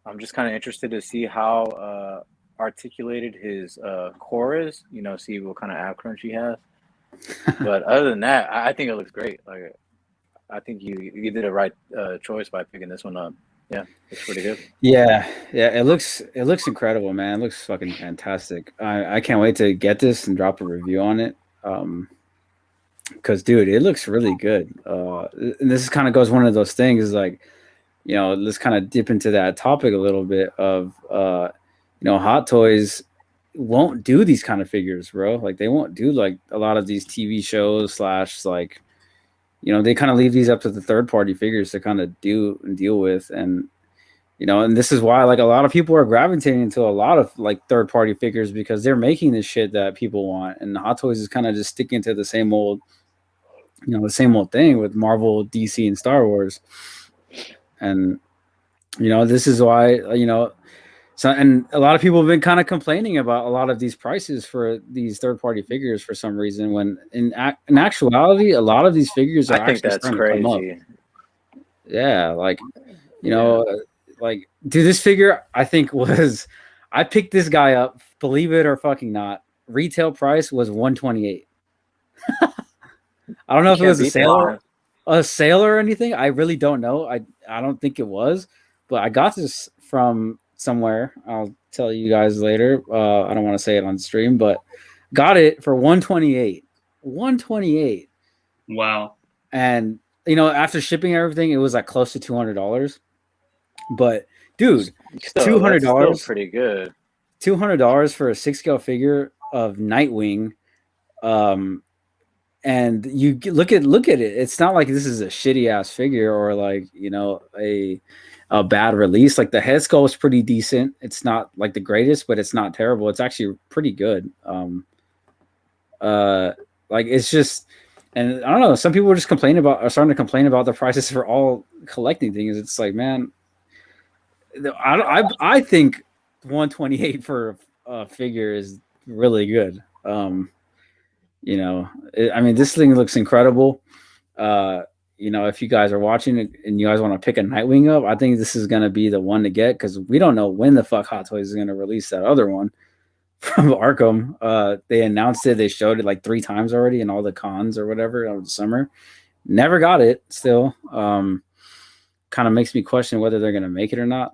I'm just kind of interested to see how articulated his core is, you know, see what kind of ab crunch he has. But other than that, I think it looks great. Like, I think you did a right choice by picking this one up. Yeah, it's pretty good. Yeah, it looks incredible, man. It looks fucking fantastic. I can't wait to get this and drop a review on it. Because dude, it looks really good. And this kind of goes one of those things, like, you know, let's kind of dip into that topic a little bit of you know, Hot Toys won't do these kind of figures, bro. Like, they won't do like a lot of these TV shows / like, you know, they kind of leave these up to the third party figures to kind of do and deal with. And, you know, and this is why like a lot of people are gravitating to a lot of like third party figures, because they're making this shit that people want. And Hot Toys is kind of just sticking to the same old, you know, the same old thing with Marvel, DC, and Star Wars. And, you know, this is why, you know, so, and a lot of people have been kind of complaining about a lot of these prices for these third-party figures for some reason, when in actuality, a lot of these figures are actually starting to come up. Yeah, like, you know, like, dude, this figure, I think I picked this guy up, believe it or fucking not, retail price was $128. I don't know if it was a sale or anything. I really don't know. I don't think it was, but I got this from somewhere. I'll tell you guys later. I don't want to say it on stream, but got it for $128. $128. Wow. And you know, after shipping everything, it was like close to $200. But dude, $200, pretty good. $200 for a 6-scale figure of Nightwing. And you look at it. It's not like this is a shitty ass figure or like, you know, a bad release. Like, the head sculpt is pretty decent. It's not like the greatest, but it's not terrible. It's actually pretty good. Like it's just, and I don't know. Some people are starting to complain about the prices for all collecting things. It's like, man, I think 128 for a figure is really good. I mean, this thing looks incredible. If you guys are watching it and you guys want to pick a Nightwing up, I think this is gonna be the one to get because we don't know when the fuck Hot Toys is gonna release that other one from Arkham. They announced it, they showed it like 3 times already in all the cons or whatever over the summer. Never got it still. Kind of makes me question whether they're gonna make it or not.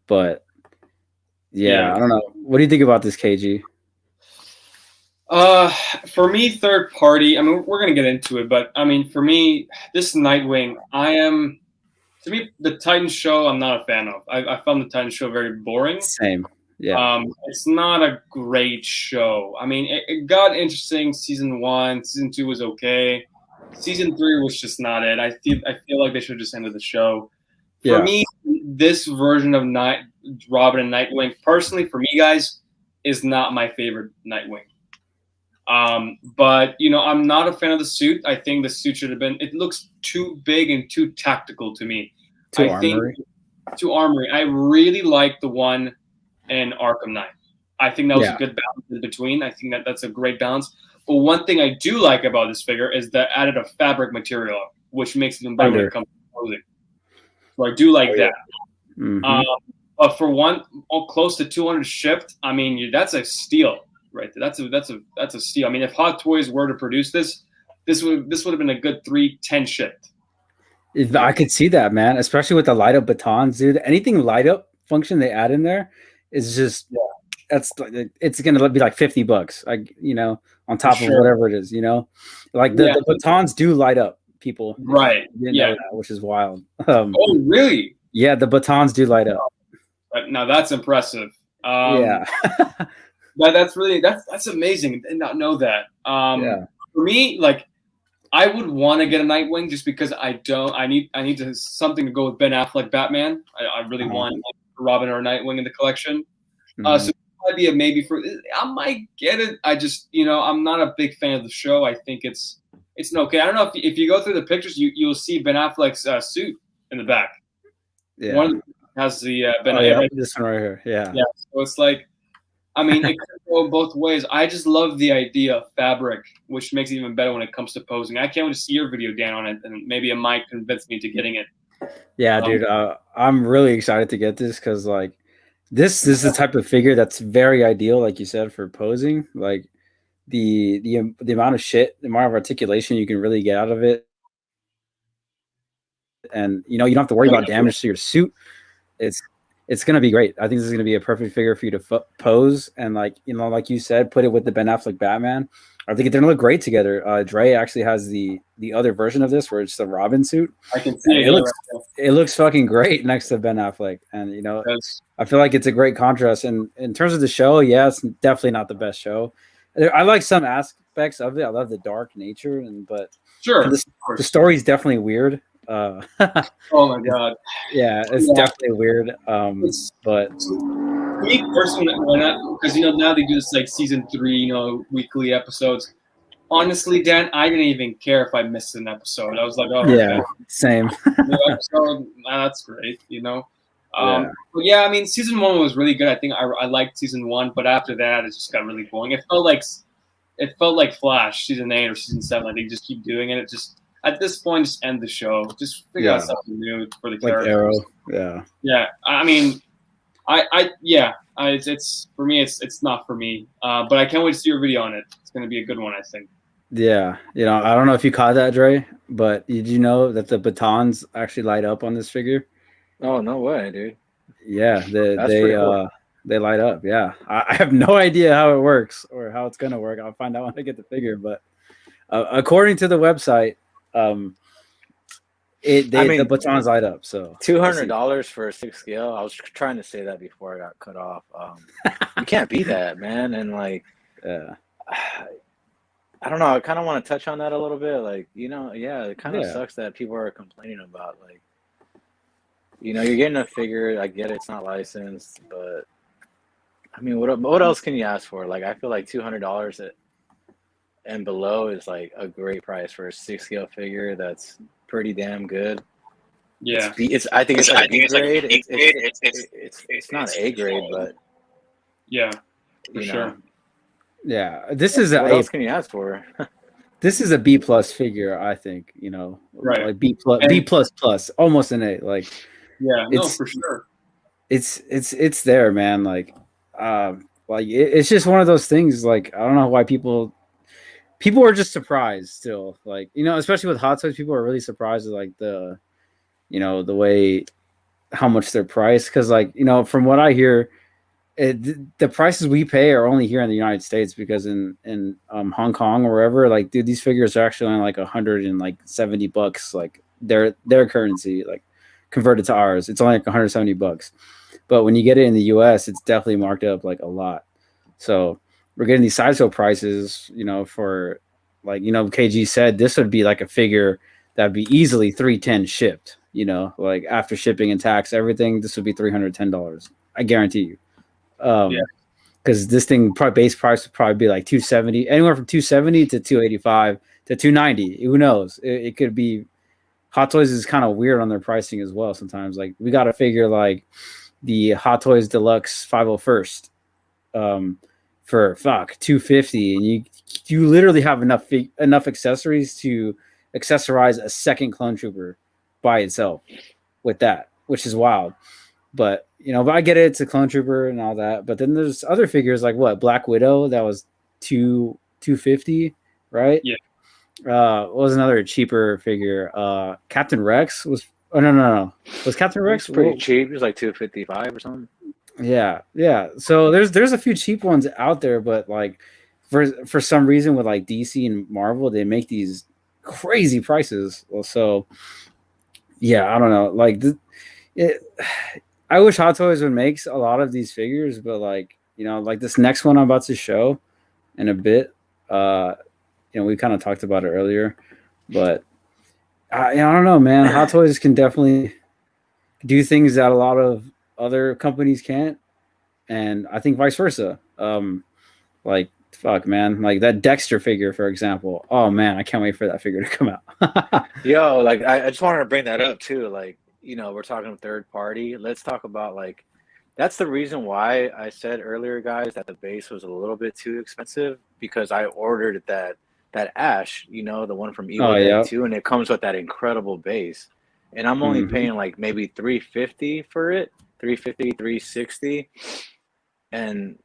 But yeah, I don't know. What do you think about this, KG? For me, third party, I mean, we're going to get into it, but I mean, for me, this Nightwing, to me, the Titan show, I'm not a fan of. I found the Titan show very boring. Same. Yeah. It's not a great show. I mean, it got interesting season 1, season 2 was okay. Season 3 was just not it. I feel like they should have just ended the show. For me, this version of Robin and Nightwing, personally, for me, guys, is not my favorite Nightwing. But I'm not a fan of the suit. I think the suit should have been. It looks too big and too tactical to me. Too armory. Too armory. I really like the one in Arkham Knight. I think that was a good balance in between. I think that's a great balance. But one thing I do like about this figure is the added a fabric material, which makes it better when it comes to clothing. So I do like that. Mm-hmm. But for one, close to 200 shipped, I mean, that's a steal. Right, that's a steal. I mean, if Hot Toys were to produce this would have been a good 310 shipped. I could see that, man, especially with the light up batons, dude. Anything light up function they add in there is just it's gonna be like $50, on top of whatever it is, like the batons do light up, people. Right. Know that, which is wild. Oh, really? Yeah, the batons do light up. Now that's impressive. Yeah. That's amazing. I did not know that. For me, like, I would want to get a Nightwing just because I need something to go with Ben Affleck Batman. I really want Robin or Nightwing in the collection. So it might be a maybe I might get it. I just I'm not a big fan of the show. I think it's okay. I don't know if you go through the pictures, you'll see Ben Affleck's suit in the back. Yeah. One has the Ben. This one right here. Yeah. Yeah. So it's like. I mean, it could go both ways. I just love the idea of fabric, which makes it even better when it comes to posing. I can't wait to see your video, Dan, on it, and maybe it might convince me to getting it. Yeah, dude, I'm really excited to get this because, like, this is the type of figure that's very ideal, like you said, for posing. Like, the amount the amount of articulation you can really get out of it, and you don't have to worry about damage to your suit. It's going to be great. I think this is going to be a perfect figure for you to pose. And like you said, put it with the Ben Affleck Batman. I think they're going to look great together. Dre actually has the other version of this where it's the Robin suit. I can see it. It looks fucking great next to Ben Affleck. And, I feel like it's a great contrast. And in terms of the show, it's definitely not the best show. I like some aspects of it. I love the dark nature, but sure, the story is definitely weird. Oh my god! Yeah, it's definitely weird. But me personally, because now they do this like season 3, weekly episodes. Honestly, Dan, I didn't even care if I missed an episode. I was like, oh yeah, okay. Same. Episode, that's great, But yeah, I mean, season 1 was really good. I think I liked season 1, but after that, it just got really boring. It felt like Flash season 8 or season 7. Like they just keep doing it. It just. At this point, just end the show. Just figure out something new for the characters. Like Arrow. Yeah. I mean, it's for me. It's not for me. But I can't wait to see your video on it. It's going to be a good one, I think. Yeah. I don't know if you caught that, Dre, but did you know that the batons actually light up on this figure? Oh, no way, dude. Yeah, they light up. Yeah, I have no idea how it works or how it's going to work. I'll find out when I get the figure. But according to the website. The batons light up. So $200 for a 6 scale. I was trying to say that before I got cut off. You can't beat that, man. And like, I don't know. I kind of want to touch on that a little bit. Like, it kind of sucks that people are complaining about. Like, you're getting a figure. I get it, it's not licensed, but I mean, what else can you ask for? Like, I feel like $200 and below is like a great price for a 6 scale figure. That's pretty damn good. Yeah, I think it's like a B grade. It's not an A grade, but yeah, for you sure. know, Yeah, this is what else can you ask for? this is a B plus figure, I think. You know, Right. like B plus plus, almost an A. Like, Yeah, no, it's for sure. it's there, man. Like it's just one of those things. Like, I don't know why people are just surprised still. Like, you know, especially with Hot Toys, people are really surprised at like the, you know, the way how much they're priced. Because, like, you know, from what I hear, the prices we pay are only here in the United States, because in Hong Kong or wherever, like, dude, these figures are actually only like $170, like their currency, like converted to ours, it's only like $170. But when you get it in the US, it's definitely marked up like a lot. So we're getting these sideshow prices, you know, for, like, you know, KG said this would be like a figure that'd be easily 310 shipped, you know, like after shipping and tax, everything, this would be $310. I guarantee you. Yeah. Because this thing probably base price would probably be like 270, anywhere from 270 to 285 to 290. Who knows? It could be. Hot Toys is kind of weird on their pricing as well. Sometimes, like, we got to figure like the Hot Toys Deluxe 501st for 250, and you literally have enough accessories to accessorize a second Clone Trooper by itself with that, which is wild. But, you know, but I get it, it's a Clone Trooper and all that. But then there's other figures like what, Black Widow, that was 250, right? Yeah. What was another cheaper figure? Captain Rex was. Oh, no. Was Captain Rex pretty cheap? It was like 255 or something. Yeah. So there's a few cheap ones out there, but like for some reason with like DC and Marvel, they make these crazy prices. Well, so yeah, I don't know. Like I wish Hot Toys would make a lot of these figures, but, like, you know, like this next one I'm about to show in a bit. You know, we kind of talked about it earlier, but I don't know, man. Hot Toys can definitely do things that a lot of other companies can't, and I think vice versa. Like, fuck, man, like that Dexter figure, for example. Oh man, I can't wait for that figure to come out. Yo, like I just wanted to bring that up too. Like, you know, we're talking third party. Let's talk about, like, that's the reason why I said earlier, guys, that the base was a little bit too expensive, because I ordered that Ash, you know, the one from Evil Dead 2, and it comes with that incredible base. And I'm only paying like maybe $350 for it, $360. And,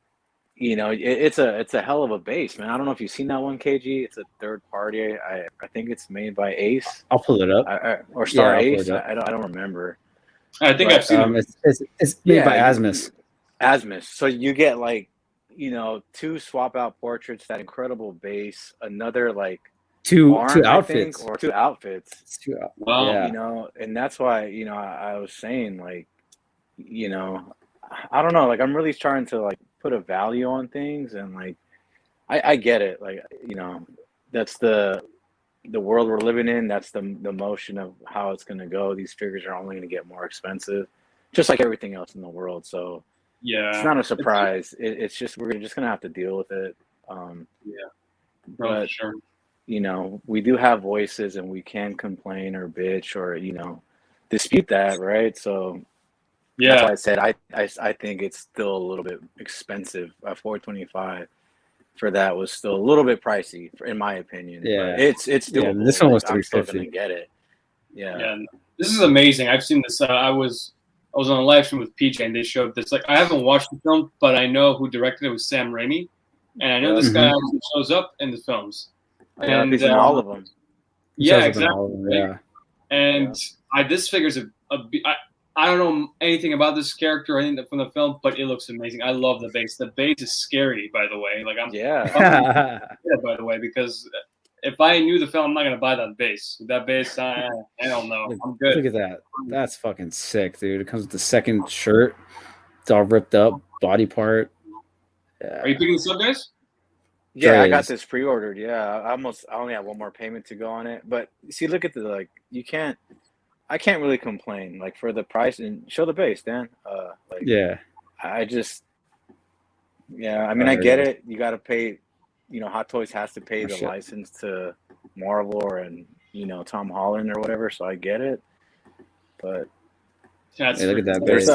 you know, it's a hell of a base, man. I don't know if you've seen that one, KG. It's a third party. I think it's made by Ace. I'll pull it up. Or Star Ace. I don't remember. I think I've seen it. It's made by Asmus. Asmus. So you get, like, you know, 2 swap out portraits, that incredible base, another like two arm, outfits, or 2 outfits. Wow. Yeah. You know, and that's why, you know, I was saying, like, you know, I don't know, like, I'm really trying to, like, put a value on things, and, like, I get it, like, you know, that's the world we're living in. That's the motion of how it's going to go. These figures are only going to get more expensive, just like everything else in the world. So yeah, it's not a surprise. It's just, we're just going to have to deal with it. But sure. You know, we do have voices, and we can complain or bitch or, you know, dispute that, right? So yeah, that's why I said I think it's still a little bit expensive. $425 for that was still a little bit pricey, in my opinion. Yeah, but it's doable. This one was I'm still $350. gonna get it. Yeah. This is amazing. I've seen this. I was on a live stream with PJ, and they showed this. Like, I haven't watched the film, but I know who directed it was Sam Raimi, and I know this guy actually shows up in the films. And he's in all of them. Yeah, exactly. Yeah. And this figure's I don't know anything about this character or anything from the film, but it looks amazing. I love the base. The base is scary, by the way. Like, I'm by the way, because if I knew the film, I'm not gonna buy that base. That base, I don't know. I'm good. Look at that. That's fucking sick, dude. It comes with the second shirt. It's all ripped up, body part. Yeah. Are you picking this up, guys? Yeah, I got this pre-ordered. Yeah, I only have one more payment to go on it. But see, look at I can't really complain, like, for the price, and show the base, Dan. Yeah, I mean, I get it. You got to pay. Hot Toys has to pay the license to Marvel and Tom Holland or whatever. So I get it, but hey, look at that base.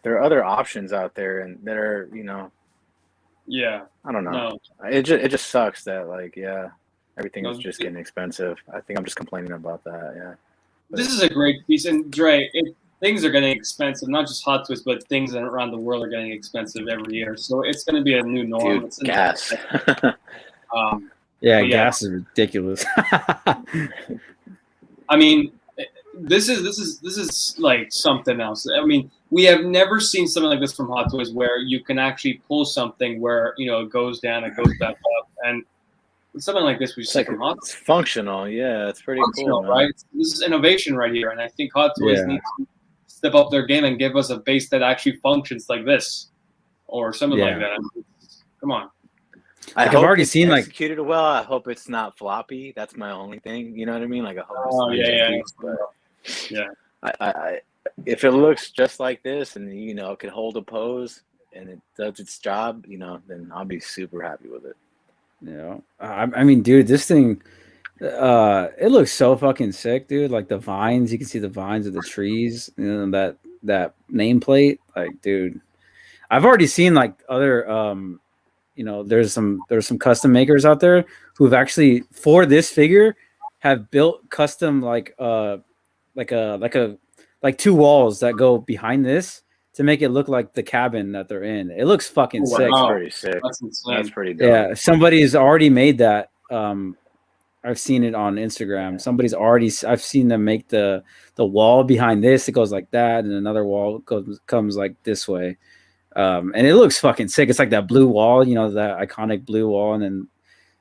There are other options out there, and that are Yeah. I don't know. No. It just sucks that everything is just getting expensive. I think I'm just complaining about that. Yeah. This is a great piece, and Dre, things are getting expensive. Not just Hot Toys, but things around the world are getting expensive every year. So it's going to be a new norm. Dude, gas. Gas is ridiculous. I mean, this is like something else. I mean, we have never seen something like this from Hot Toys, where you can actually pull something where it goes down, it goes back up, and something like this we see from Hot Toys. It's functional. Yeah, it's pretty cool, man. Right? This is innovation right here, and I think Hot Toys need to step up their game and give us a base that actually functions like this, or something like that. Come on. I've already seen executed well. I hope it's not floppy. That's my only thing. You know what I mean? Like I hope it's I if it looks just like this and it can hold a pose and it does its job, then I'll be super happy with it. I mean, dude, this thing, it looks so fucking sick, dude. Like the vines, you can see the vines of the trees, that nameplate. Like, dude, I've already seen like other there's some custom makers out there who've actually, for this figure, have built custom like two walls that go behind this to make it look like the cabin that they're in. It looks fucking sick. That's pretty sick. That's pretty dope. Yeah, somebody's already made that. I've seen it on Instagram. I've seen them make the wall behind this. It goes like that, and another wall comes like this way. And it looks fucking sick. It's like that blue wall, that iconic blue wall, and then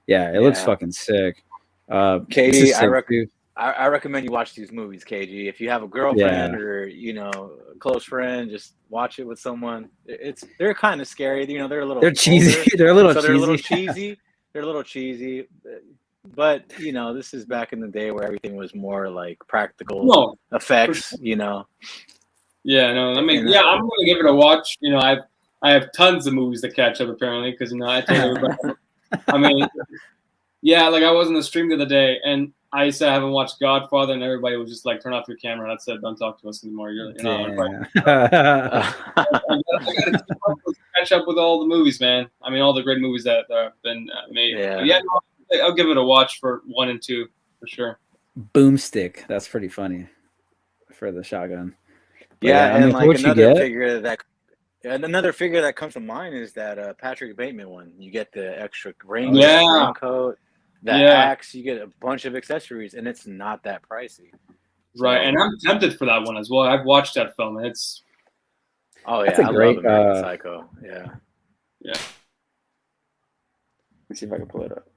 it looks fucking sick. Katie, I recommend you watch these movies, KG. If you have a girlfriend or a close friend, just watch it with someone. They're kind of scary. They're cheesy. Older, they're a little cheesy. They're a little cheesy. But this is back in the day where everything was more like practical effects. Yeah, no, I mean, I'm going to give it a watch. I have tons of movies to catch up apparently because I told everybody. I mean, like I was on the stream the other day and I said I haven't watched Godfather, and everybody was just like, "Turn off your camera." That's it. Don't talk to us anymore. You're not right. I got to catch up with all the movies, man. I mean, all the great movies that have been made. Yeah, I'll give it a watch for 1 and 2 for sure. Boomstick. That's pretty funny for the shotgun. But and like another figure that comes to mind is that Patrick Bateman one. You get the extra ring, raincoat. That axe, you get a bunch of accessories, and it's not that pricey. Right, and I'm tempted for that one as well. I've watched that film, and it's... Oh, yeah, I love American Psycho. Yeah. Let's see if I can pull it up.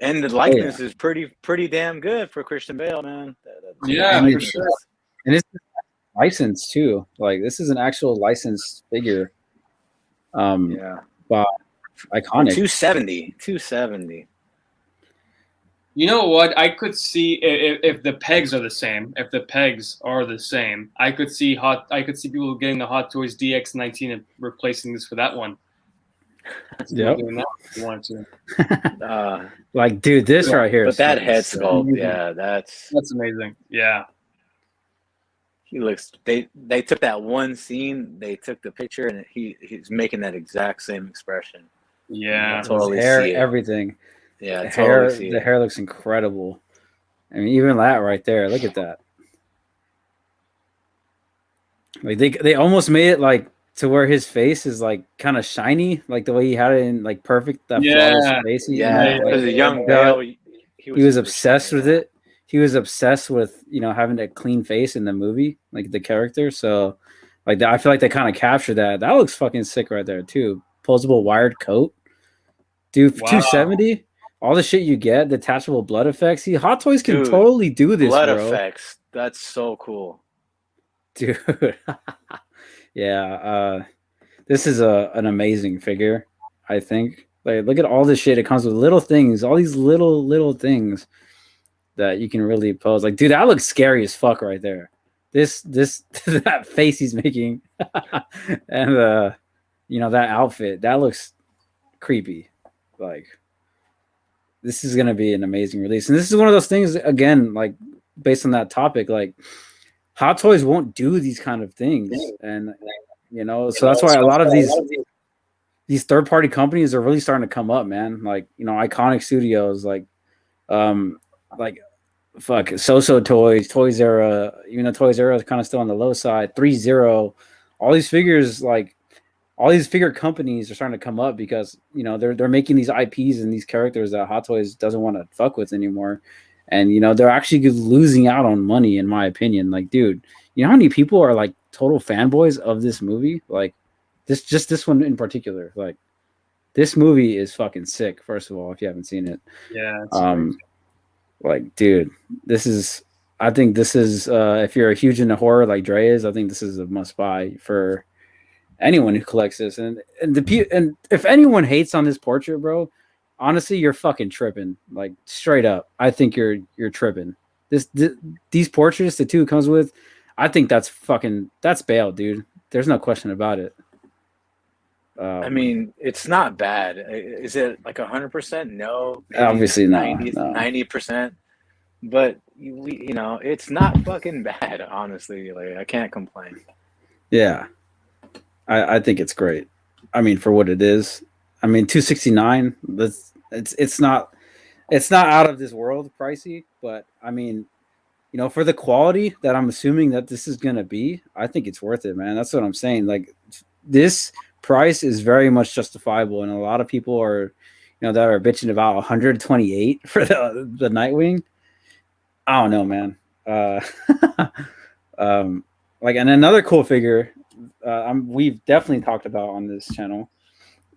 And the likeness is pretty damn good for Christian Bale, man. For sure. And it's licensed, too. Like, this is an actual licensed figure. But iconic. 270. You know what? I could see if the pegs are the same. If the pegs are the same, I could see people getting the Hot Toys DX19 and replacing this for that one. Yeah, doing that if you wanted to. Like, dude, this right here. But that head sculpt, that's amazing. Yeah, he looks. They took that one scene. They took the picture, and he's making that exact same expression. Yeah, totally hair, everything. Yeah, the hair looks incredible. I mean, even that right there. Look at that. Like they almost made it like to where his face is like kind of shiny, like the way he had it in like perfect flawless face. As a young Bale, he was obsessed with it. He was obsessed with having a clean face in the movie, like the character. So, like I feel like they kind of captured that. That looks fucking sick right there too. Posable wired coat, dude. 270. All the shit you get, detachable blood effects. See, Hot Toys can totally do this, blood bro. Effects. That's so cool. Dude. This is an amazing figure, I think. Like, look at all this shit. It comes with little things, all these little things that you can really pose. Like, dude, that looks scary as fuck right there. This that face he's making. And that outfit, that looks creepy. Like, this is gonna be an amazing release, and this is one of those things again, like based on that topic, like Hot Toys won't do these kind of things, and so that's why a lot of these third party companies are really starting to come up, man. Like iconic studios, like fuck So Toys, Toys Era. Even though Toys Era is kind of still on the low side, 3-0, all these figures, like all these figure companies are starting to come up because they're making these IPs and these characters that Hot Toys doesn't want to fuck with anymore, and they're actually losing out on money, in my opinion. Like, dude, you know how many people are like total fanboys of this movie? Like, this one in particular. Like, this movie is fucking sick. First of all, if you haven't seen it, yeah, it's like, dude, I think this is if you're a huge into horror like Dre is, I think this is a must buy for anyone who collects this. And if anyone hates on this portrait, bro, honestly, you're fucking tripping. Like, straight up, I think you're tripping. These portraits, the two it comes with, I think that's bail, dude. There's no question about it. I mean, it's not bad. Is it like 100%? No. Maybe obviously 90%. But it's not fucking bad, honestly. Like, I can't complain. Yeah. I think it's great. I mean, for what it is. I mean, $269. It's not out of this world pricey, but I mean, for the quality that I'm assuming that this is gonna be, I think it's worth it, man. That's what I'm saying. Like, this price is very much justifiable, and a lot of people are, that are bitching about 128 for the Nightwing. I don't know, man. Like, and another cool figure we've definitely talked about on this channel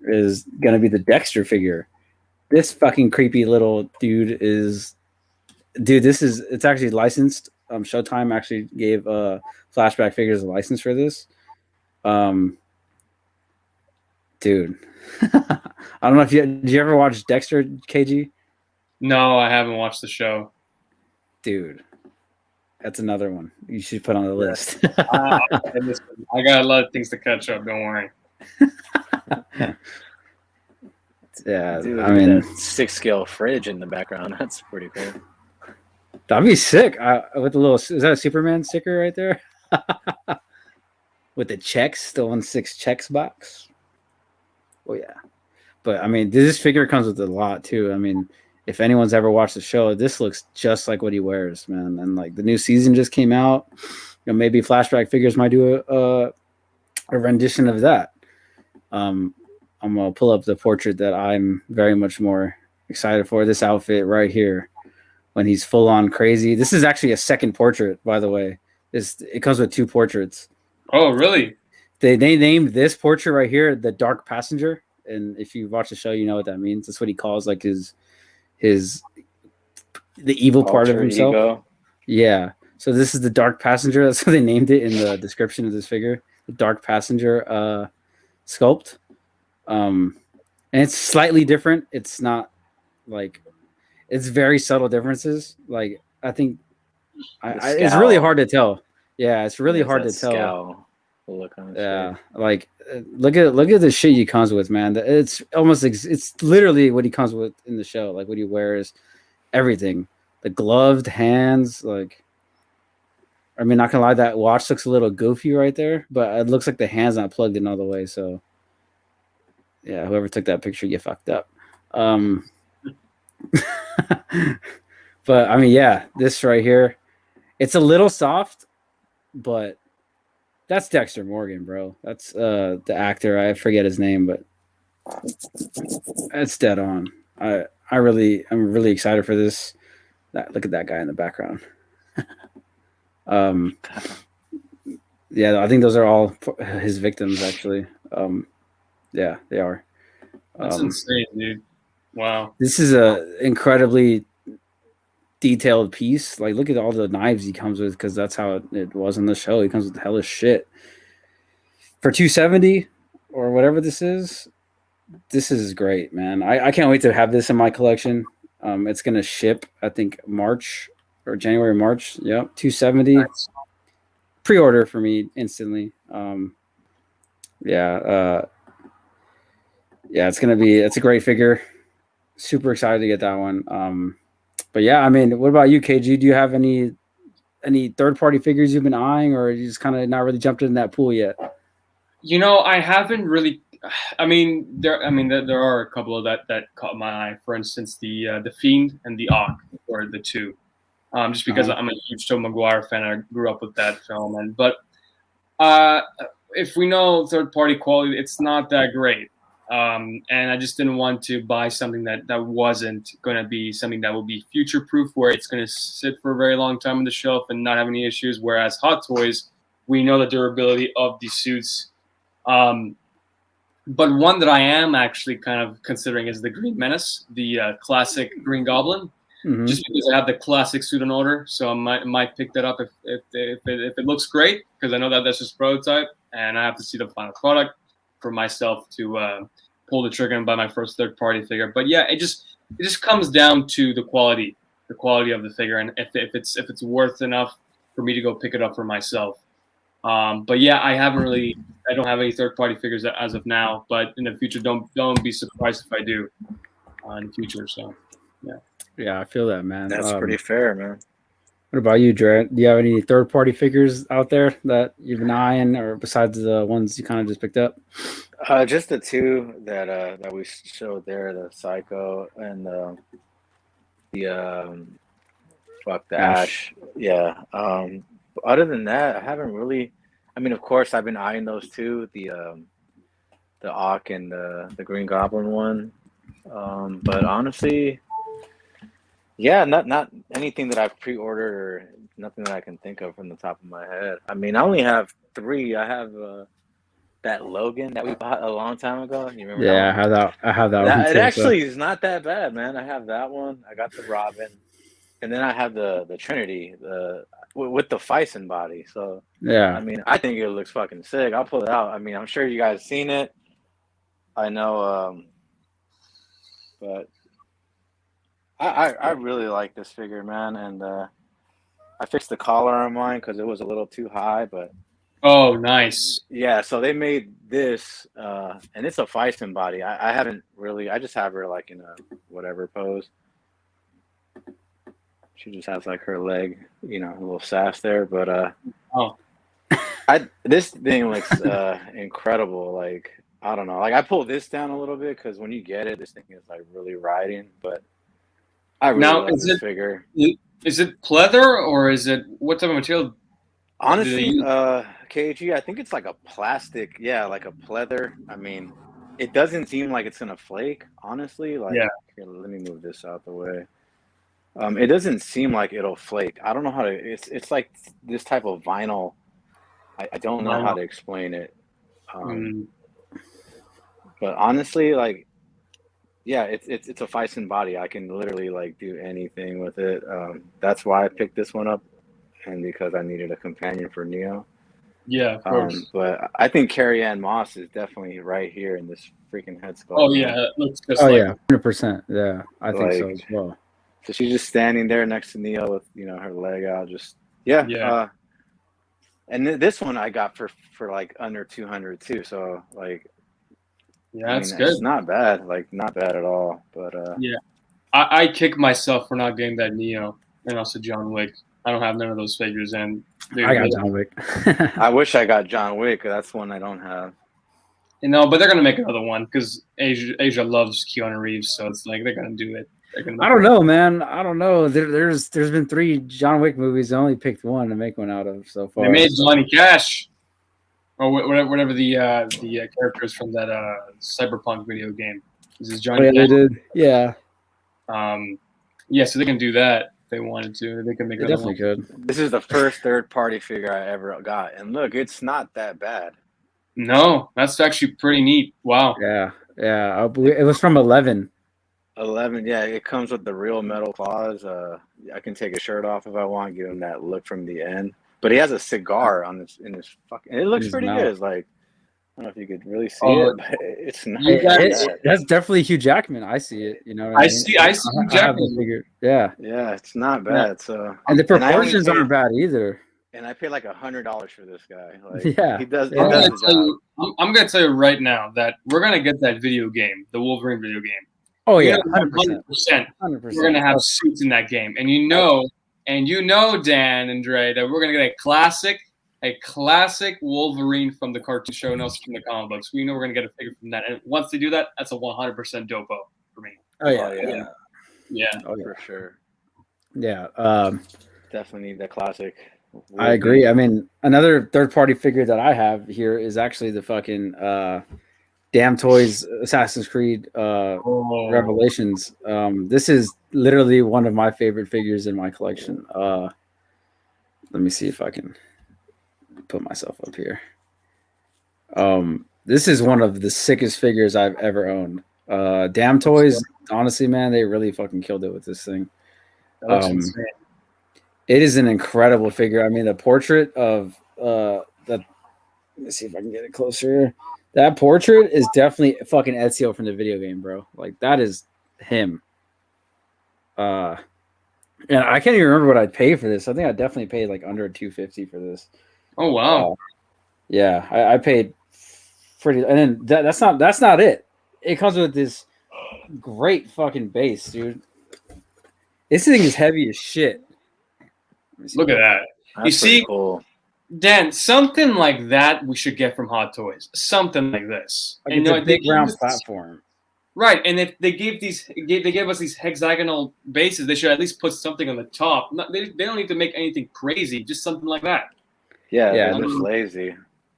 is gonna be the Dexter figure. This fucking creepy little dude it's actually licensed. Showtime actually gave Flashback Figures a license for this. Dude, I don't know if did you ever watch Dexter, KG? No, I haven't watched the show. Dude, that's another one you should put on the list. I got a lot of things to catch up. Don't worry. Yeah, dude, I mean, that 6-scale fridge in the background. That's pretty cool. That'd be sick. With the little, is that a Superman sticker right there? With the checks, still in 6 checks box. Oh yeah, but I mean, this figure comes with a lot too. I mean, if anyone's ever watched the show, this looks just like what he wears, man. And like, the new season just came out. Maybe Flashback Figures might do a rendition of that. I'm gonna pull up the portrait that I'm very much more excited for. This outfit right here, when he's full on crazy. This is actually a second portrait, by the way. It comes with 2 portraits. Oh, really? They named this portrait right here the Dark Passenger, and if you watch the show, you know what that means. That's what he calls like the evil part of himself. Ego. Yeah. So this is the Dark Passenger. That's what they named it in the description of this figure. The Dark Passenger sculpt. And it's slightly different. It's not like, it's very subtle differences. Like, I think it's really hard to tell. Yeah, it's really hard to tell. Look on yeah, like look at the shit he comes with, man. It's almost it's literally what he comes with in the show. Like, what he wears, everything. The gloved hands, like, I mean, not gonna lie, that watch looks a little goofy right there, but it looks like the hand's not plugged in all the way. So yeah, whoever took that picture, you fucked up. But I mean, yeah, this right here, it's a little soft, but that's Dexter Morgan, bro. That's the actor. I forget his name, but it's dead on. I'm really excited for this. Look at that guy in the background. Yeah, I think those are all his victims, actually. Yeah, they are. That's insane, dude. Wow. This is a incredibly detailed piece. Like, look at all the knives he comes with, because that's how it was in the show. He comes with hella shit. For $270 or whatever this is great, man. I can't wait to have this in my collection. It's gonna ship, I think, March or January, March. Yep, $270. Nice. Pre-order for me instantly. Yeah, Yeah, it's a great figure. Super excited to get that one. But yeah, I mean, what about you, KG? Do you have any third party figures you've been eyeing, or you just kind of not really jumped in that pool yet? I haven't really. I mean, there are a couple of that caught my eye. For instance, the Fiend and the Ock were the two. Just because I'm a huge Tobey Maguire fan, I grew up with that film, but if we know third party quality, it's not that great. And I just didn't want to buy something that wasn't going to be something that will be future proof, where it's going to sit for a very long time on the shelf and not have any issues. Whereas Hot Toys, we know the durability of these suits. But one that I am actually kind of considering is the Green Menace, the classic Green Goblin. Mm-hmm. Just because I have the classic suit on order, so I might pick that up if it looks great, because I know that's just prototype, and I have to see the final product for myself to pull the trigger and buy my first third party figure. But yeah, it just comes down to the quality of the figure, and if it's worth enough for me to go pick it up for myself. But yeah, I don't have any third party figures as of now, but in the future, don't be surprised if I do in the future. So yeah. Yeah, I feel that, man. That's pretty fair, man. What about you, Dre? Do you have any third-party figures out there that you've been eyeing, or besides the ones you kind of just picked up? Just the two that we showed there, the Psycho and the Ash. Yeah. Other than that, I haven't really. I mean, of course, I've been eyeing those two, the Ock and the Green Goblin one. But honestly. Yeah, not anything that I've pre-ordered, or nothing that I can think of from the top of my head. I mean, I only have 3. I have that Logan that we bought a long time ago. You remember? Yeah, I have that one too. It actually is not that bad, man. I have that one. I got the Robin, and then I have the Trinity, with the Fison body. So yeah, I mean, I think it looks fucking sick. I'll pull it out. I mean, I'm sure you guys seen it. I know, but. I really like this figure, man, and I fixed the collar on mine because it was a little too high, but oh, nice. Yeah, so they made this, and it's a Fison body. I haven't really. I just have her like in a whatever pose. She just has like her leg, a little sass there, but this thing looks incredible. Like, I don't know, like I pulled this down a little bit because when you get it, this thing is like really riding, but. I really like this figure. Is it pleather, or is it what type of material? Honestly, KG, I think it's like a plastic. Yeah, like a pleather. I mean, it doesn't seem like it's gonna flake. Honestly, like here, let me move this out the way. It doesn't seem like it'll flake. I don't know how to. It's like this type of vinyl. I don't know how to explain it. But honestly, like. Yeah, it's a Fison body. I can literally like do anything with it. That's why I picked this one up, and because I needed a companion for Neo. Yeah, of course. But I think Carrie Ann Moss is definitely right here in this freaking head sculpt. Oh yeah, it looks just 100%. Yeah, I think so as well. So she's just standing there next to Neo with her leg out. Just and this one I got for like under 200 too. So like. Yeah, that's good. It's not bad, like not bad at all. But yeah, I kick myself for not getting that Neo and also John Wick. I don't have none of those figures, and I got John Wick. I wish I got John Wick. That's one I don't have. But they're gonna make another one because Asia loves Keanu Reeves, so it's like they're gonna do it. I don't know, man. I don't know. There's been 3 John Wick movies. I only picked one to make one out of so far. They made Johnny Cash. Or whatever the characters from that Cyberpunk video game. This is Johnny. They did. Yeah. So they can do that if they wanted to. They can make. They definitely could. This is the first third-party figure I ever got, and look, it's not that bad. No, that's actually pretty neat. Wow. Yeah. It was from 11. 11, yeah. It comes with the real metal claws. I can take a shirt off if I want, give him that look from the end. But he has a cigar in his fucking. It looks pretty good. It's like I don't know if you could really see it, but it's not. That's definitely Hugh Jackman. I see it. You know. I see Hugh Jackman. Yeah. Yeah, it's not bad. So and the proportions aren't bad either. And I paid like $100 for this guy. Like, Yeah. he does Yeah. the job. I'm gonna tell you right now that we're gonna get that video game, the Wolverine video game. Oh yeah, 100%. 100%. We're gonna have suits in that game, and you know, Dan and Dre, that we're gonna get a classic Wolverine from the cartoon show, and also from the comic books. We know we're gonna get a figure from that, and once they do that, that's a 100% dopo for me. Oh yeah, yeah. Oh, for sure. Yeah. Definitely the classic. I agree. I mean, another third-party figure that I have here is actually the fucking Damn Toys Assassin's Creed Revelations. This is literally one of my favorite figures in my collection. Let me see if I can put myself up here. This is one of the sickest figures I've ever owned. Damn Toys, honestly, man, they really fucking killed it with this thing. That looks insane. It is an incredible figure. I mean, the portrait of that. Let me see if I can get it closer. That portrait is definitely fucking Ezio from the video game, bro. Like, that is him. And I can't even remember what I'd pay for this. I think I definitely paid like under $250 for this. Oh wow. Yeah, I paid pretty, and then that's not it. It comes with this great fucking base, dude. This thing is heavy as shit. Look at that. That's you see, cool. Dan, something like that we should get from Hot Toys. Something like this. Like, it's a big round platform. Right, and if they gave us these hexagonal bases, they should at least put something on the top. They don't need to make anything crazy, just something like that. Yeah, it looks lazy.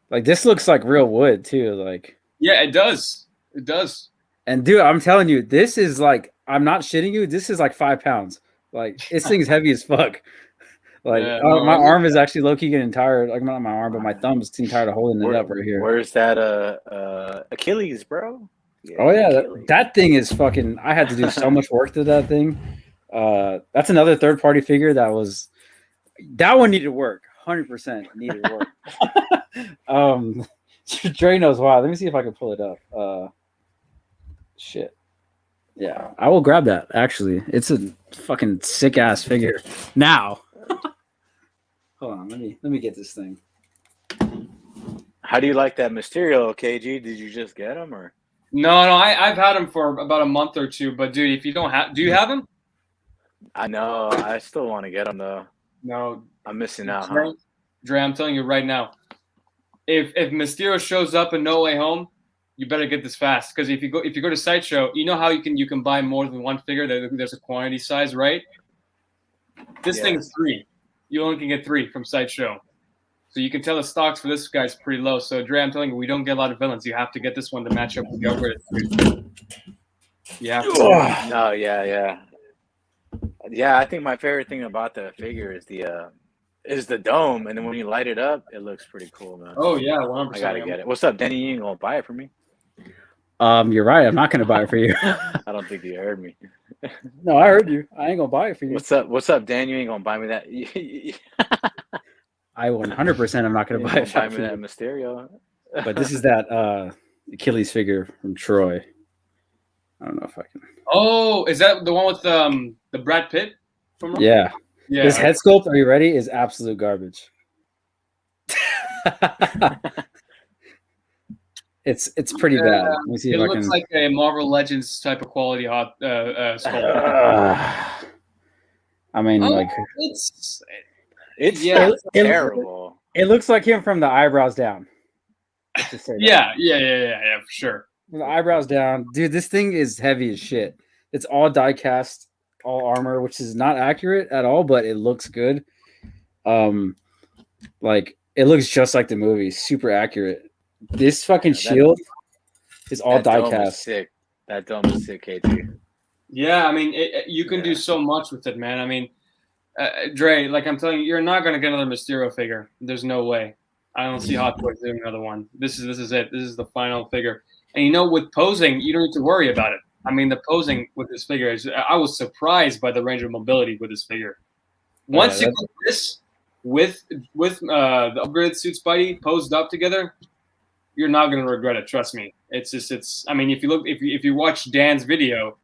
Like, this looks like real wood too. Like, yeah, it does. It does. And dude, I'm telling you, this is like, I'm not shitting you. This is like 5 pounds. Like, this thing's heavy as fuck. Like, my arm is actually low-key getting tired. Like, not my arm, but my thumb's too tired of holding it up right here. Where's that Achilles, bro? Yeah, oh yeah, that thing is fucking. I had to do so much work to that thing. That's another third-party figure that one needed work. 100% needed work. Dre knows why. Let me see if I can pull it up. Shit. Yeah, I will grab that. Actually, it's a fucking sick ass figure. Now, hold on. Let me get this thing. How do you like that Mysterio, KG? Did you just get him or? No, I've had him for about a month or two. But dude, if you don't have, do you have him? I know. I still want to get him though. No, I'm missing out. Dre, I'm telling you right now, if Mysterio shows up in No Way Home, you better get this fast, because if you go to Sideshow, you know how you can buy more than one figure. There's a quantity size, right? This thing is 3. You only can get 3 from Sideshow, so you can tell the stocks for this guy's pretty low. So Dre, I'm telling you, we don't get a lot of villains. You have to get this one to match up with the upgraded. Yeah. No, yeah. I think my favorite thing about the figure is the dome, and then when you light it up, it looks pretty cool, man. Oh yeah, 100%. I gotta get it. What's up, Denny? You ain't gonna buy it for me? You're right. I'm not gonna buy it for you. I don't think you heard me. No, I heard you. I ain't gonna buy it for you. What's up, Dan? You ain't gonna buy me that. I 100% I'm not gonna buy it. Buy me that Mysterio. But this is that Achilles figure from Troy. I don't know if I can. Oh, is that the one with the Brad Pitt? Yeah. This head sculpt, are you ready? Is absolute garbage. It's pretty bad. Let me see it if I looks can... like a Marvel Legends type of quality sculpt. I mean, like it's terrible. It looks like him from the eyebrows down. Yeah, for sure. From the eyebrows down, dude. This thing is heavy as shit. It's all die cast, all armor, which is not accurate at all, but it looks good. Like, it looks just like the movie, super accurate. This fucking shield is all die cast. Sick. That dome is sick, KG. Yeah, I mean, you can do so much with it, man. I mean, Dre, like I'm telling you, you're not gonna get another Mysterio figure. There's no way. I don't see Hot Toys doing another one. This is it. This is the final figure. And you know, with posing, you don't need to worry about it. I mean, the posing with this figure is. I was surprised by the range of mobility with this figure. Once you put this with the upgraded suit Spidey posed up together, you're not gonna regret it. Trust me. It's. I mean, if you watch Dan's video,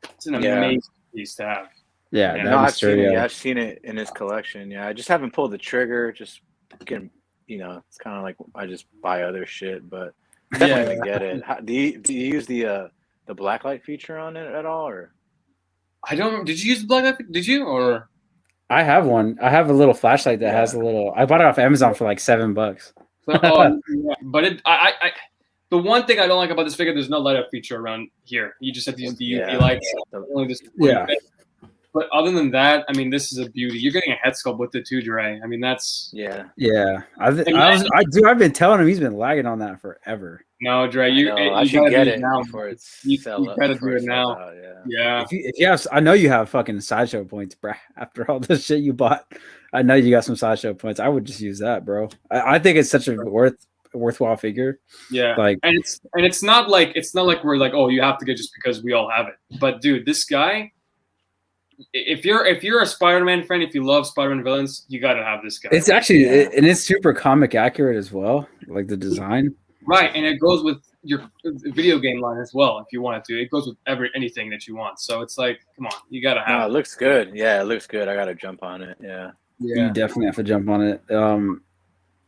it's an amazing piece to have. Yeah, Yeah. that No, I've seen it. Mysterio. Yeah, I've seen it in his collection. Yeah, I just haven't pulled the trigger. Just getting, it's kind of like I just buy other shit, but definitely Yeah. gonna get it. Do you use the blacklight feature on it at all, or? I don't. Did you use the black light? Did you or? I have one. I have a little flashlight that has a little. I bought it off Amazon for like $7. Yeah, but the one thing I don't like about this figure, there's no light up feature around here. You just have to use the UV lights. Only this But other than that, I mean, this is a beauty. You're getting a head sculpt with it too, Dre. I mean, that's Yeah. I've been telling him he's been lagging on that forever. No, Dre, I should get it now before it's you gotta do it now. Out, yeah. If you have, I know you have fucking sideshow points, bro. After all this shit you bought, I know you got some sideshow points. I would just use that, bro. I think it's such a worthwhile figure. Yeah, like, and it's not like we're like, oh, you have to get just because we all have it. But dude, this guy, if you're a Spider-Man fan, if you love Spider-Man villains, you gotta have this guy. It's actually and it's super comic accurate as well, like the design. Right, and it goes with your video game line as well. If you want it to, it goes with anything that you want. So it's like, come on, you gotta have. No, it looks good. Yeah, it looks good. I gotta jump on it. Yeah. You definitely have to jump on it.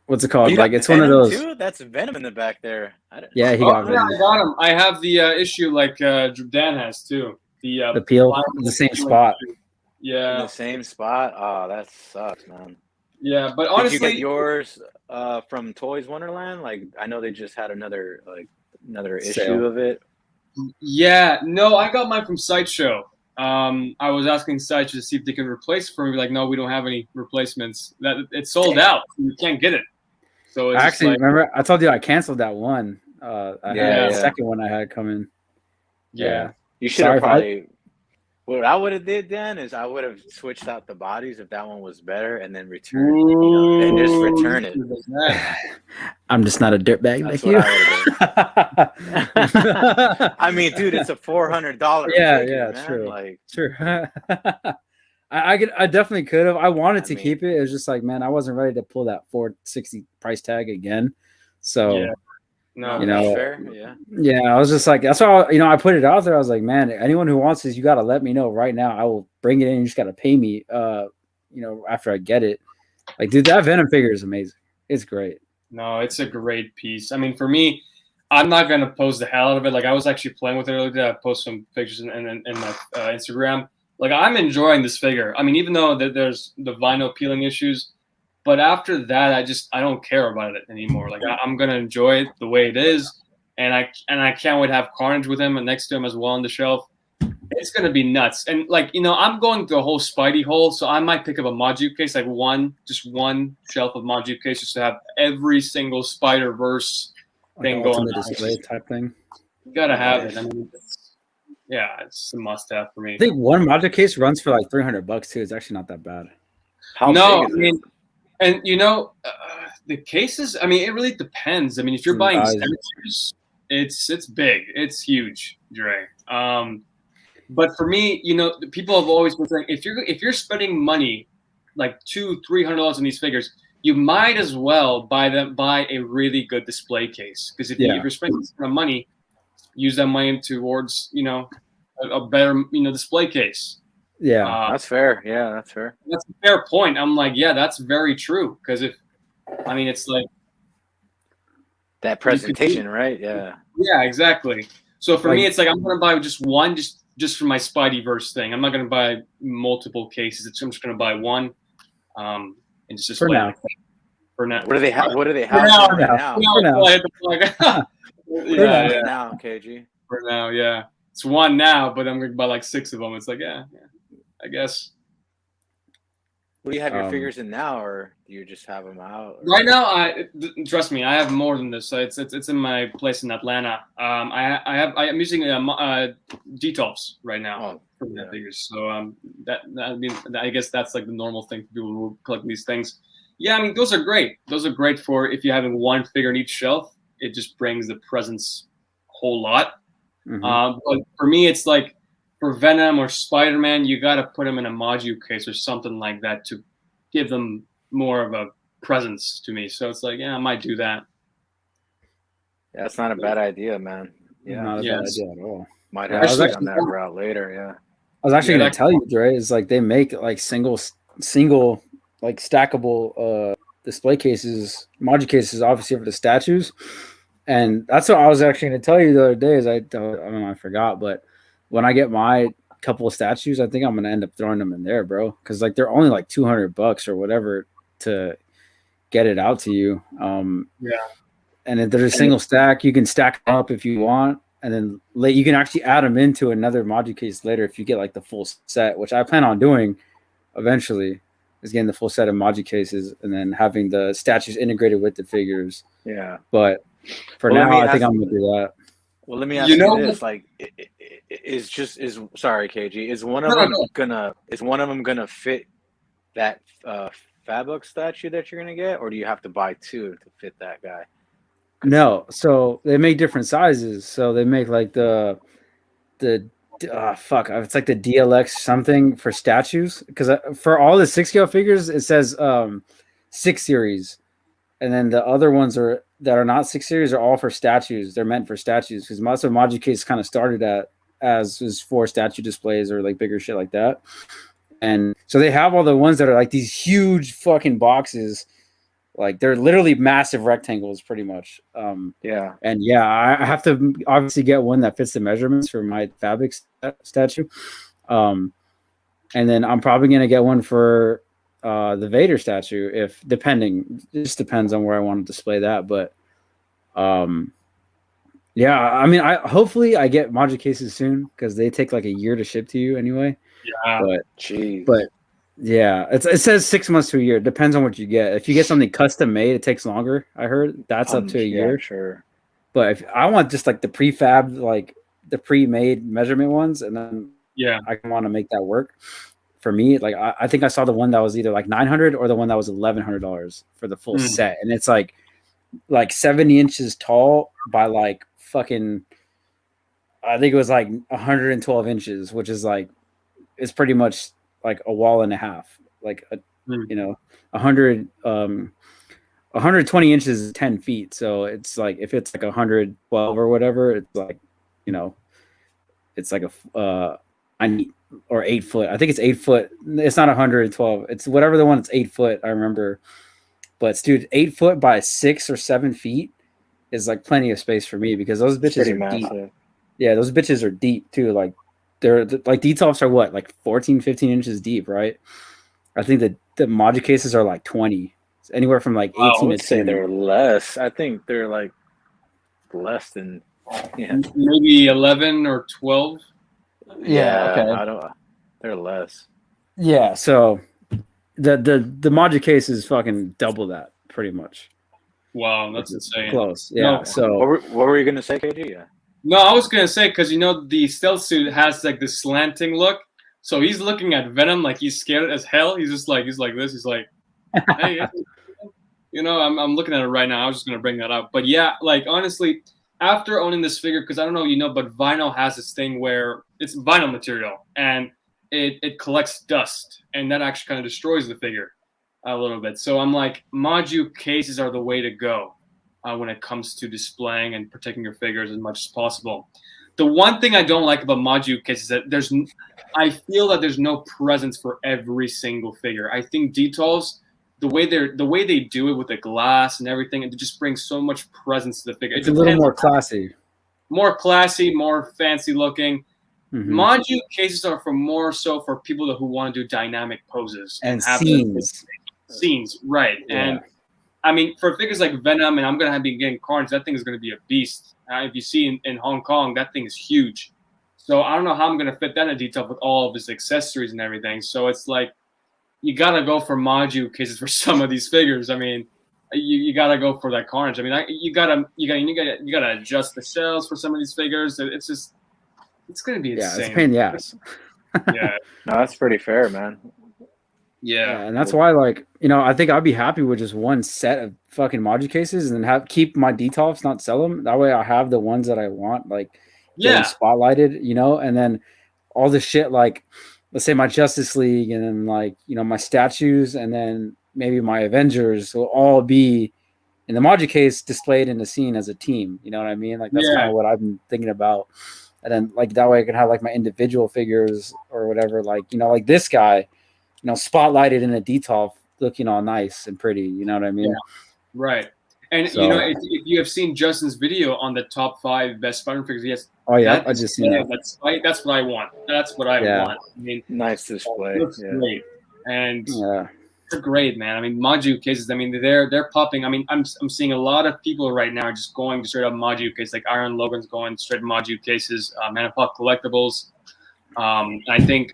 What's it called? Like it's Venom one of those. Too? That's Venom in the back there. Yeah, he got Venom. I got him. I have the issue like Dan has too. The peel in the same spot. Yeah. In the same spot. Oh, that sucks, man. Yeah, but honestly, did you get yours from Toys Wonderland? Like, I know they just had another issue of it. Yeah, no, I got mine from Sideshow. I was asking Sideshow to see if they can replace it for me. Like, no, we don't have any replacements. That it's sold out. You can't get it. So it's actually, remember I told you I canceled that one. I had the second one I had coming. Yeah. You should have probably. What I would have did then is I would have switched out the bodies if that one was better, and then return, and just return it. I'm just not a dirtbag like you. I mean, dude, it's a $400. Yeah, man. true. Like, true. I definitely could have. I wanted to keep it. It was just like, man, I wasn't ready to pull that $460 price tag again. So. Yeah. No, fair. I was just like, that's why I put it out there. I was like, man, anyone who wants this, you got to let me know right now. I will bring it in. You just got to pay me, after I get it. Like, dude, that Venom figure is amazing. It's great. No, it's a great piece. I mean, for me, I'm not gonna post the hell out of it. Like, I was actually playing with it earlier today. I post some pictures in my Instagram. Like, I'm enjoying this figure. I mean, even though there's the vinyl peeling issues. But after that, I don't care about it anymore. Like I'm gonna enjoy it the way it is, and I can't wait to have Carnage with him and next to him as well on the shelf. It's gonna be nuts. And I'm going through a whole Spidey hole, so I might pick up a Mod case, like one shelf of Mod case, just to have every single Spider-Verse thing going. Display type thing. You gotta have it. I mean, it's a must-have for me. I think one Mod case runs for like $300 too. It's actually not that bad. No, I mean. And the cases. I mean, it really depends. I mean, if you're buying extenders, it's big, it's huge, Dre. But for me, people have always been saying if you're spending money like $200-$300 on these figures, you might as well buy a really good display case, because if you're spending money, use that money towards a better display case. Yeah, that's fair. Yeah, that's fair. That's a fair point. I'm like, yeah, that's very true. Because it's like that presentation, right? Yeah. Yeah, exactly. So for me, it's like I'm gonna buy just one, just for my Spideyverse thing. I'm not gonna buy multiple cases. I'm just gonna buy one, and just for now. For now. What do they have? What do they have for now? Now, KG. For now, yeah. It's one now, but I'm gonna buy like 6 of them. It's like, yeah, I guess. What do you have your figures in now, or do you just have them out? Right now, trust me, I have more than this. So it's in my place in Atlanta. I'm using D12s right now for my figures. So I guess that's like the normal thing for people who collect these things. Yeah, I mean, those are great. Those are great for if you're having one figure in each shelf. It just brings the presence a whole lot. Mm-hmm. But for me, it's like for Venom or Spider-Man, you got to put them in a module case or something like that to give them more of a presence to me. So it's like, yeah, I might do that. Yeah, that's not a bad idea, man. Yeah, not a bad idea at all. Might have on that route later. was actually gonna tell you, Dre, is like they make like single like stackable display cases, module cases, obviously for the statues. And that's what I was actually gonna tell you the other day. Is I don't know, I forgot, but when I get my couple of statues, I think I'm gonna end up throwing them in there, bro. Because like they're only like $200 or whatever to get it out to you. Yeah. And if there's a single stack, you can stack them up if you want, and then you can actually add them into another module case later if you get like the full set, which I plan on doing eventually. Is getting the full set of module cases and then having the statues integrated with the figures. Yeah. But for now, I think I'm gonna do that. Well, let me ask you this: like, sorry, KG, is one of them gonna fit that Fabric statue that you're gonna get, or do you have to buy two to fit that guy? No, so they make different sizes. So they make like the it's like the DLX something for statues, because for all the 6 scale figures it says 6 series, and then the other ones that are not 6 series are all for statues. They're meant for statues because most of module case kind of started as was for statue displays or like bigger shit like that. And so they have all the ones that are like these huge fucking boxes. Like they're literally massive rectangles pretty much. Yeah. And yeah, I have to obviously get one that fits the measurements for my fabric statue. And then I'm probably going to get one for the Vader statue it just depends on where I want to display that. But yeah, I mean, hopefully I get module cases soon because they take like a year to ship to you anyway. Yeah. But yeah, it says 6 months to a year. It depends on what you get. If you get something custom made, it takes longer. I heard that's up to a year. Sure. But if I want just like the prefab, like the pre-made measurement ones, and then I want to make that work for me. Like I think I saw the one that was either like $900 or the one that was $1,100 for the full set, and it's like 70 inches tall by like fucking. I think it was like 112 inches, which is like it's pretty much like a wall and a half, like 120 inches is 10 feet. So it's like if it's like 112 or whatever, it's like it's like a 9 or 8 foot. I think it's 8 foot. It's not 112. It's whatever the one that's 8 foot. I remember, but dude, 8 foot by 6 or 7 feet is like plenty of space for me because those bitches are massive. Deep. Yeah, those bitches are deep too. Like they're like details are what, like 14, 15 inches deep, right? I think that the module cases are like 20. It's anywhere from like 18 I would to say 10. they're less. I think they're like less than maybe 11 or 12. Yeah, okay. They're less. Yeah, so the module case is fucking double that pretty much. Wow, that's insane. Close. Yeah. No. So what were you gonna say, KG? Yeah. No, I was gonna say because the stealth suit has like this slanting look, so he's looking at Venom like he's scared as hell. He's like this. He's like, hey, I'm looking at it right now. I was just gonna bring that up, but yeah, like honestly, after owning this figure, because I don't know, but vinyl has this thing where it's vinyl material and it collects dust, and that actually kind of destroys the figure a little bit. So I'm like, module cases are the way to go. When it comes to displaying and protecting your figures as much as possible. The one thing I don't like about module cases is that I feel that there's no presence for every single figure. I think details, the way they do it with the glass and everything, it just brings so much presence to the figure. It's a little more classy. More classy, more fancy looking. Mm-hmm. Module cases are more so for people who want to do dynamic poses and have scenes, right? Yeah. And I mean, for figures like Venom, and I'm going to be getting Carnage, that thing is going to be a beast. If you see in Hong Kong, that thing is huge. So I don't know how I'm going to fit that in detail with all of his accessories and everything. So it's like, you got to go for module cases for some of these figures. I mean, you got to go for that Carnage. I mean, you got to adjust the shells for some of these figures. It's going to be insane. Yeah, it's a pain in the ass. Yeah. No, that's pretty fair, man. Yeah, and that's why, like, I think I'd be happy with just one set of fucking module cases and keep my detolfs, not sell them. That way I have the ones that I want, like, getting spotlighted, and then all the shit, like, let's say my Justice League and then, like, my statues and then maybe my Avengers will all be in the module case displayed in the scene as a team. You know what I mean? Like, that's kind of what I've been thinking about. and then like that way I can have like my individual figures or whatever. Like like this guy, spotlighted in a detail, looking all nice and pretty. You know what I mean? Yeah. Right. And So, if you have seen Justin's video on the top 5 best Spider-Man figures, yes. Oh yeah, I just seen that. That's what I want. That's what I want. I mean, nice display. It looks great, and yeah. they're great, man. I mean, module cases. I mean, they're popping. I mean, I'm seeing a lot of people right now just going straight up module cases. Like Iron Logan's going straight module cases. Man of Pop Collectibles. I think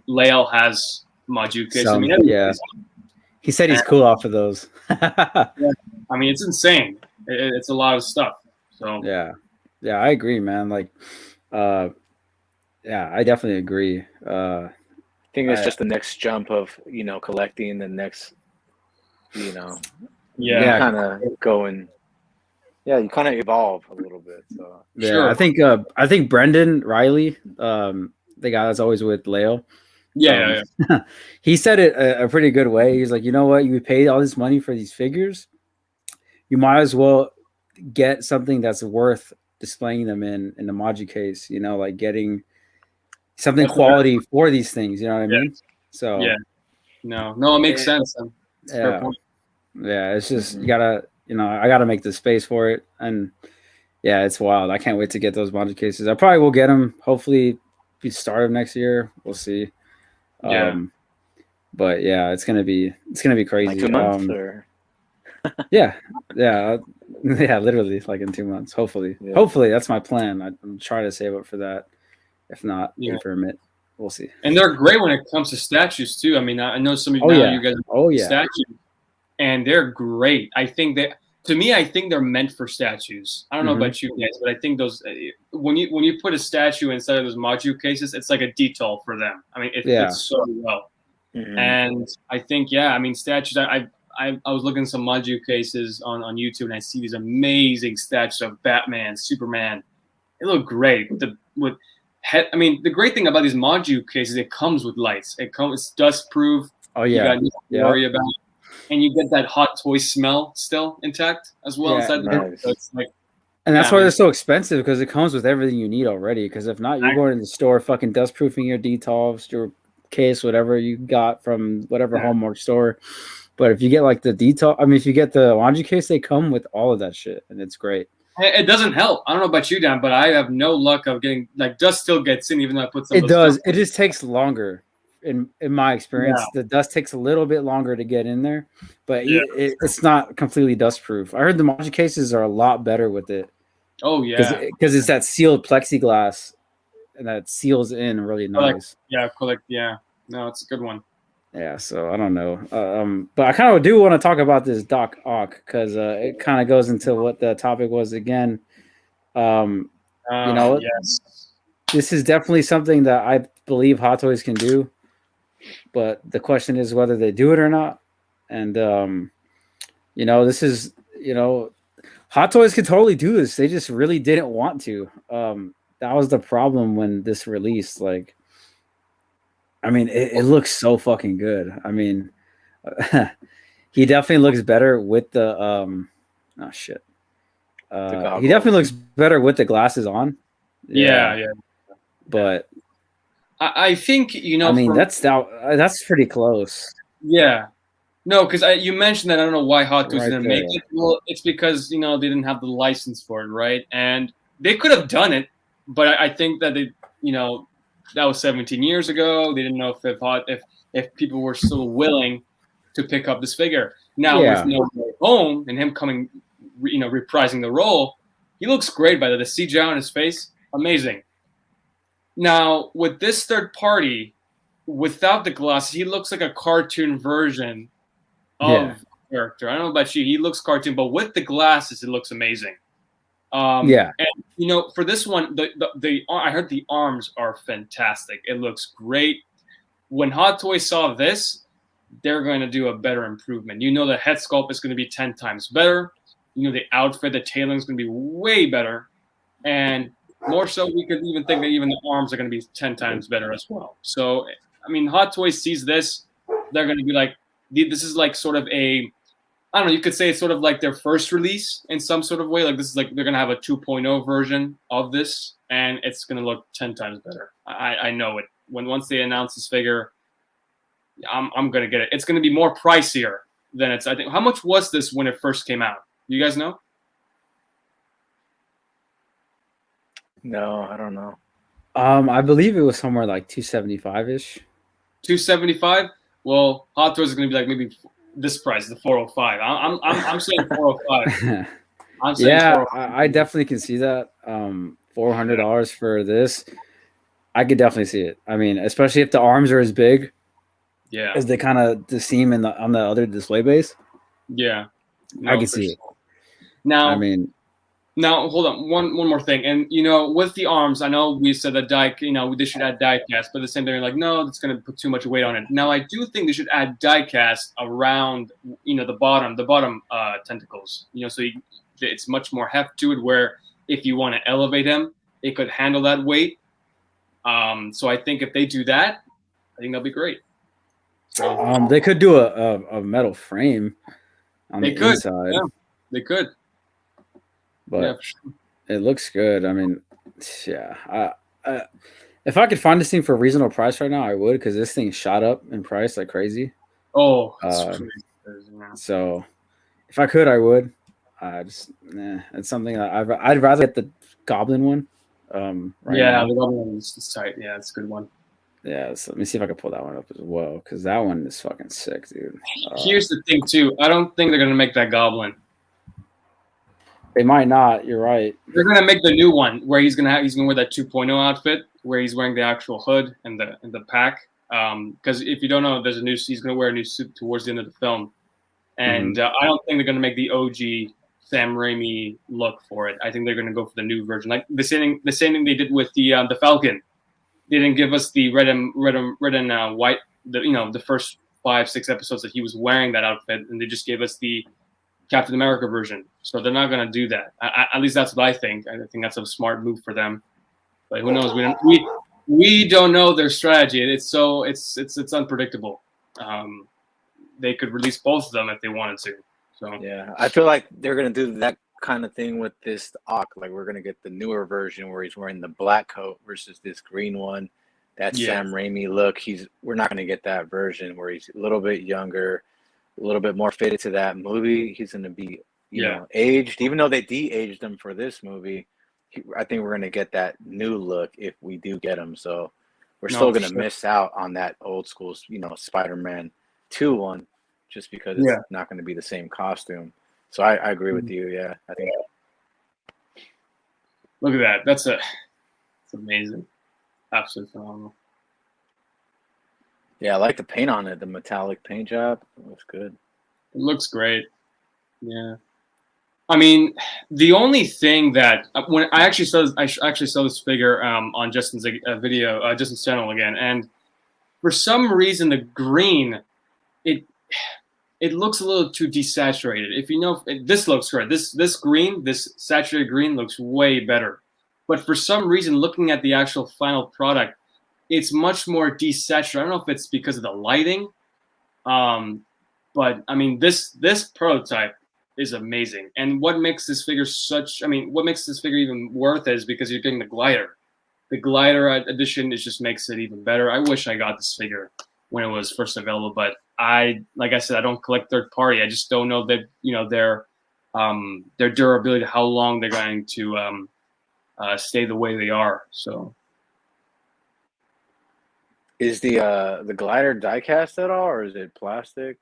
Lael has module cases. I mean, yeah. He said he's cool off of those. Yeah. I mean, it's insane. It's a lot of stuff. So yeah, I agree, man. Like, yeah, I definitely agree. I think it's just the next jump of collecting the next, yeah, kind of going. Yeah, you kind of evolve a little bit. So yeah, sure. I think Brendan Riley, the guy that's always with Leo. Yeah. He said it a pretty good way. He's like, you know what? You paid all this money for these figures. You might as well get something that's worth displaying them in the module case. Like getting something That's quality for these things. You know what I mean? So yeah. No, it makes sense. It's a fair point. Yeah, it's just you gotta, I gotta make the space for it, and yeah, it's wild. I can't wait to get those module cases. I probably will get them. Hopefully, be start of next year. We'll see. Yeah. But yeah, it's gonna be crazy. Like 2 months or? yeah, literally like in 2 months. Hopefully, that's my plan. I'm trying to save up for that. If not, wait for a minute. We'll see. And they're great when it comes to statues too. I mean, I know some of you you guys statues, and they're great. I think they're meant for statues. I don't know about you guys, but I think those when you put a statue inside of those module cases, it's like a detail for them. I mean, it fits so well. And I think statues. I was looking at some module cases on YouTube, and I see these amazing statues of Batman, Superman. They look great with head. I mean, the great thing about these module cases, it comes with lights. It's dust proof. Oh yeah, you got nothing to worry about. And you get that hot toy smell still intact as well inside the room. So it's like, and that's why they're so expensive, because it comes with everything you need already. Because if not, you're going to the store, fucking dust proofing your detolfs, your case, whatever you got from whatever Hallmark store. But if you get like the detail, I mean, if you get the laundry case, they come with all of that shit, and it's great. It doesn't help. I don't know about you, Dan, but I have no luck of getting dust still gets in, even though I put some. It does. It just takes longer. In my experience, the dust takes a little bit longer to get in there, but it's not completely dust proof. I heard the module cases are a lot better with it. Oh yeah, because it's that sealed plexiglass, and that seals in really nice. No, it's a good one. Yeah, so I don't know, but I kind of do want to talk about this Doc Ock, because it kind of goes into what the topic was again. This is definitely something that I believe Hot Toys can do, but the question is whether they do it or not. And this is Hot Toys could totally do this. They just really didn't want to. That was the problem when this released. Like, I mean, it looks so fucking good. I mean, he definitely looks better with the he definitely looks better with the glasses on. Yeah. But I think I mean, that's pretty close. Yeah. No, because you mentioned that. I don't know why Hot Toys didn't make it. Well, it's because they didn't have the license for it, right? And they could have done it, but I think that they, that was 17 years ago. They didn't know if people were still willing to pick up this figure. Now with No Way Home and him coming, reprising the role, he looks great by the CGI on his face, amazing. Now with this third party, without the glasses, he looks like a cartoon version of character. I don't know about you, he looks cartoon, but with the glasses, it looks amazing. And for this one, I heard the arms are fantastic. It looks great. When Hot Toys saw this, they're going to do a better improvement. The head sculpt is going to be 10 times better. The outfit, the tailoring is going to be way better, and more so, we could even think that even the arms are going to be 10 times better as well. So, I mean, Hot Toys sees this, they're going to be like, this is like sort of I don't know, you could say it's sort of like their first release in some sort of way. Like this is like they're going to have a 2.0 version of this. and it's gonna look 10 times better. I know it. Once they announce this figure, I'm gonna get it. It's gonna be more pricier than it's. I think. How much was this when it first came out? You guys know? No, I don't know. I believe it was somewhere like 275 ish. 275. Well, Hot Toys is gonna be like maybe this price, the 405. I'm saying 405. I'm saying Yeah, 405. I definitely can see that. $400 for this, I could definitely see it. I mean, especially if the arms are as big Yeah. as they kind of seem on the other display base. Yeah. I can see it. Now, I mean, now hold on. One more thing, and with the arms, I know we said that they should add die cast, but at the same time, you're like, no, that's going to put too much weight on it. Now, I do think they should add die cast around, the bottom tentacles. So it's much more heft to it. Where if you want to elevate him, it could handle that weight. So I think if they do that, I think that'll be great. So they could do a metal frame on the inside. Yeah, they could. But yeah, for sure. It looks good. I mean, yeah. If I could find this thing for a reasonable price right now, I would, because this thing shot up in price like crazy. Oh, that's crazy. So if I could, I would. It's something that I'd rather get the Goblin one. Right yeah, now. the Goblin one is tight. Yeah, it's a good one. Yeah, so let me see if I can pull that one up as well, because that one is fucking sick, dude. Here's the thing, too. I don't think they're gonna make that Goblin. They might not. You're right. They're gonna make the new one where he's gonna wear that 2.0 outfit where he's wearing the actual hood and the pack. Because if you don't know, he's gonna wear a new suit towards the end of the film, and I don't think they're gonna make the OG Sam Raimi look for it. I think they're gonna go for the new version, like the same thing they did with the Falcon. They didn't give us the red and white. The first 5-6 episodes that he was wearing that outfit, and they just gave us the Captain America version. So they're not going to do that. At least that's what I think. I think that's a smart move for them. But who knows? We don't know their strategy. It's unpredictable. They could release both of them if they wanted to. So yeah, I feel like they're going to do that kind of thing with this Ock. Like, we're going to get the newer version where he's wearing the black coat versus this green one. That Sam Raimi look. We're not going to get that version where he's a little bit younger, a little bit more fitted to that movie. He's going to be, you know, aged. Even though they de-aged him for this movie, I think we're going to get that new look if we do get him. So we're still going to miss out on that old school, Spider-Man 2 one, just because it's not going to be the same costume. So I agree with you. Yeah, I think. Look at that. That's amazing. Absolutely phenomenal. Yeah, I like the paint on it. The metallic paint job. It looks good. It looks great. Yeah. I mean, the only thing that when I actually saw this figure on Justin's video, Justin's channel again, and for some reason the green, it looks a little too desaturated. If you know, this looks great. This green, this saturated green looks way better. But for some reason, looking at the actual final product, it's much more desaturated. I don't know if it's because of the lighting, but I mean, this prototype is amazing. And what makes this figure what makes this figure even worth it is because you're getting the glider. The glider edition just makes it even better. I wish I got this figure when it was first available, but like I said, I don't collect third party. I just don't know that their durability, how long they're going to stay the way they are. So, is the glider die cast at all, or is it plastic?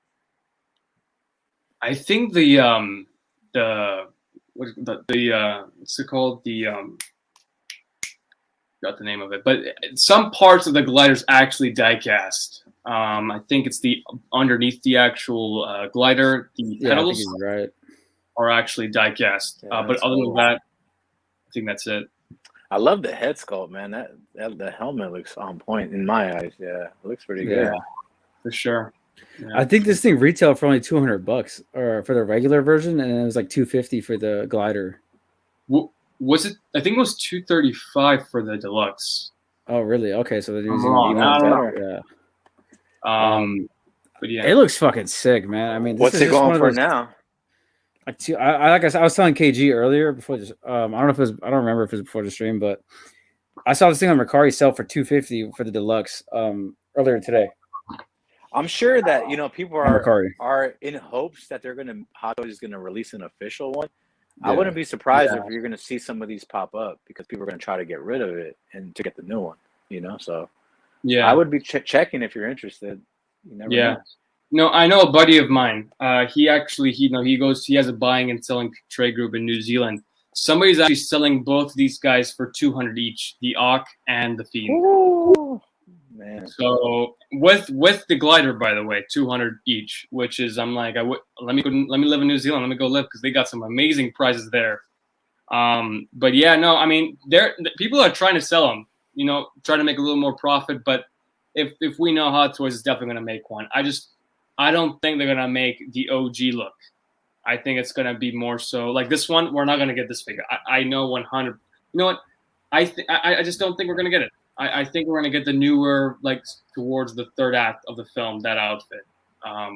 I think what's it called? Got the name of it, but some parts of the glider's actually die cast. I think it's the underneath the actual glider, the pedals are actually die cast. But other than that, I think that's it. I love the head sculpt, man. That the helmet looks on point in my eyes. Yeah, it looks pretty good. For sure. Yeah. I think this thing retailed for only $200 or for the regular version, and it was like $250 for the glider. Was it? I think it was $235 for the deluxe. Oh, really? Okay, so they're using even better. Yeah. But yeah, it looks fucking sick, man. I mean, what's it going for now? Like I was telling KG earlier before this. I don't remember if it was before the stream, but I saw this thing on Mercari sell for $250 for the deluxe earlier today. I'm sure that people On Mercari. are in hopes that Hot Toys is gonna release an official one. I wouldn't be surprised if you're gonna see some of these pop up because people are gonna try to get rid of it and to get the new one. So I would be checking if you're interested. You never know. No, I know a buddy of mine. He has a buying and selling trade group in New Zealand. Somebody's actually selling both of these guys for $200 each, the Auk and the Fiend. Ooh, man. So with the glider, by the way, $200 each, which is let me live in New Zealand. Let me go live because they got some amazing prizes there. But yeah, no, I mean, people are trying to sell them. Try to make a little more profit. But if we know Hot Toys is definitely going to make one, I don't think they're going to make the OG look. I think it's going to be more so like this one. We're not going to get this figure. I know 100. You know what? I just don't think we're going to get it. I think we're going to get the newer, like towards the third act of the film, that outfit. I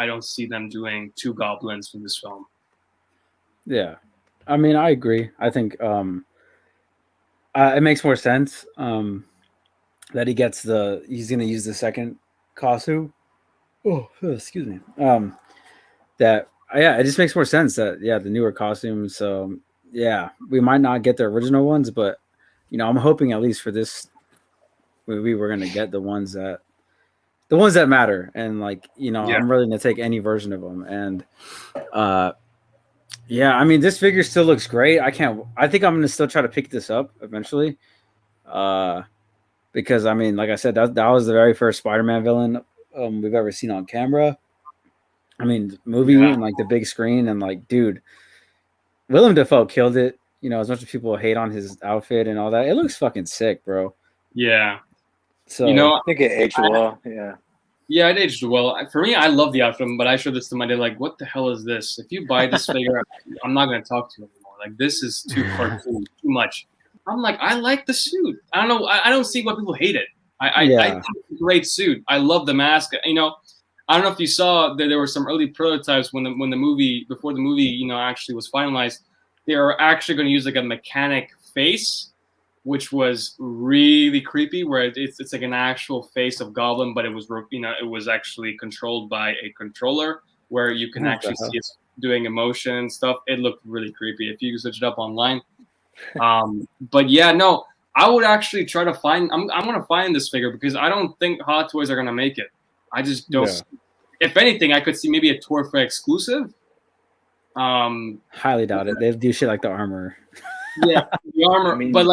don't see them doing two goblins from this film. Yeah. I mean, I agree. I think it makes more sense that he's going to use the second costume. Oh, excuse me. It just makes more sense that the newer costumes. So we might not get the original ones, but I'm hoping at least for this movie we're gonna get the ones that matter, and I'm really gonna take any version of them. And I mean, this figure still looks great. I think I'm gonna still try to pick this up eventually, because I mean, like I said, that was the very first Spider-Man villain we've ever seen on camera. I mean, movie and like the big screen, and dude, Willem Dafoe killed it. As much as people hate on his outfit and all that, it looks fucking sick, bro. Yeah. So I think it aged well. Yeah. Yeah, it aged well. For me, I love the outfit, but I showed this to my dad. Like, what the hell is this? If you buy this figure, I'm not gonna talk to you anymore. Like, this is too cartoon, too much. I'm like, I like the suit. I don't know. I don't see why people hate it. I think it's a great suit. I love the mask. I don't know if you saw that there were some early prototypes before the movie, actually was finalized. They are actually going to use like a mechanic face, which was really creepy. Where it's like an actual face of Goblin, but it was actually controlled by a controller, where you can actually see it doing emotion and stuff. It looked really creepy if you switch it up online. But yeah, no, I would actually try to find. I'm going to find this figure because I don't think Hot Toys are going to make it. I just don't. Yeah. If anything, I could see maybe a Tour Fair exclusive. Highly doubt it. They do shit like the armor. Yeah, the armor. But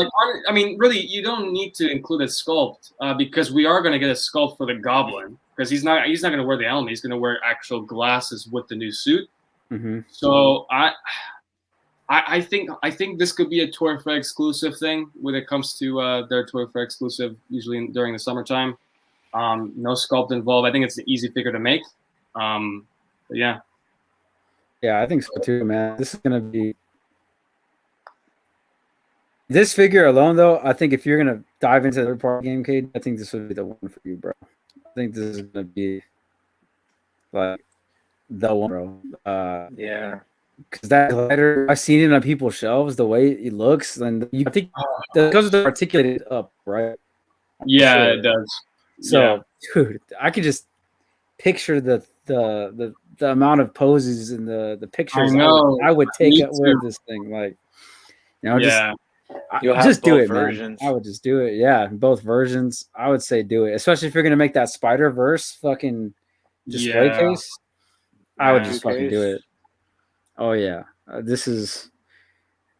really, you don't need to include a sculpt because we are going to get a sculpt for the Goblin because he's not going to wear the helmet. He's going to wear actual glasses with the new suit. Mm-hmm. So I think this could be a Tour Fair exclusive thing when it comes to their Tour Fair exclusive, usually during the summertime. No sculpt involved. I think it's an easy figure to make. But yeah. Yeah, I think so too, man. This is gonna be this figure alone, though. I think if you're gonna dive into the third party game, Cade, I think this would be the one for you, bro. I think this is gonna be like the one, bro. Yeah, because that glider, I've seen it on people's shelves. The way it looks, and I think because of the articulated up, right? Yeah, it does. So, dude, I could just picture the amount of poses in the pictures I would take with this thing. Like, just do it, versions. Man. I would just do it. Yeah, both versions. I would say do it, especially if you're gonna make that Spider-Verse fucking display case. I would just fucking do it. Oh yeah, this is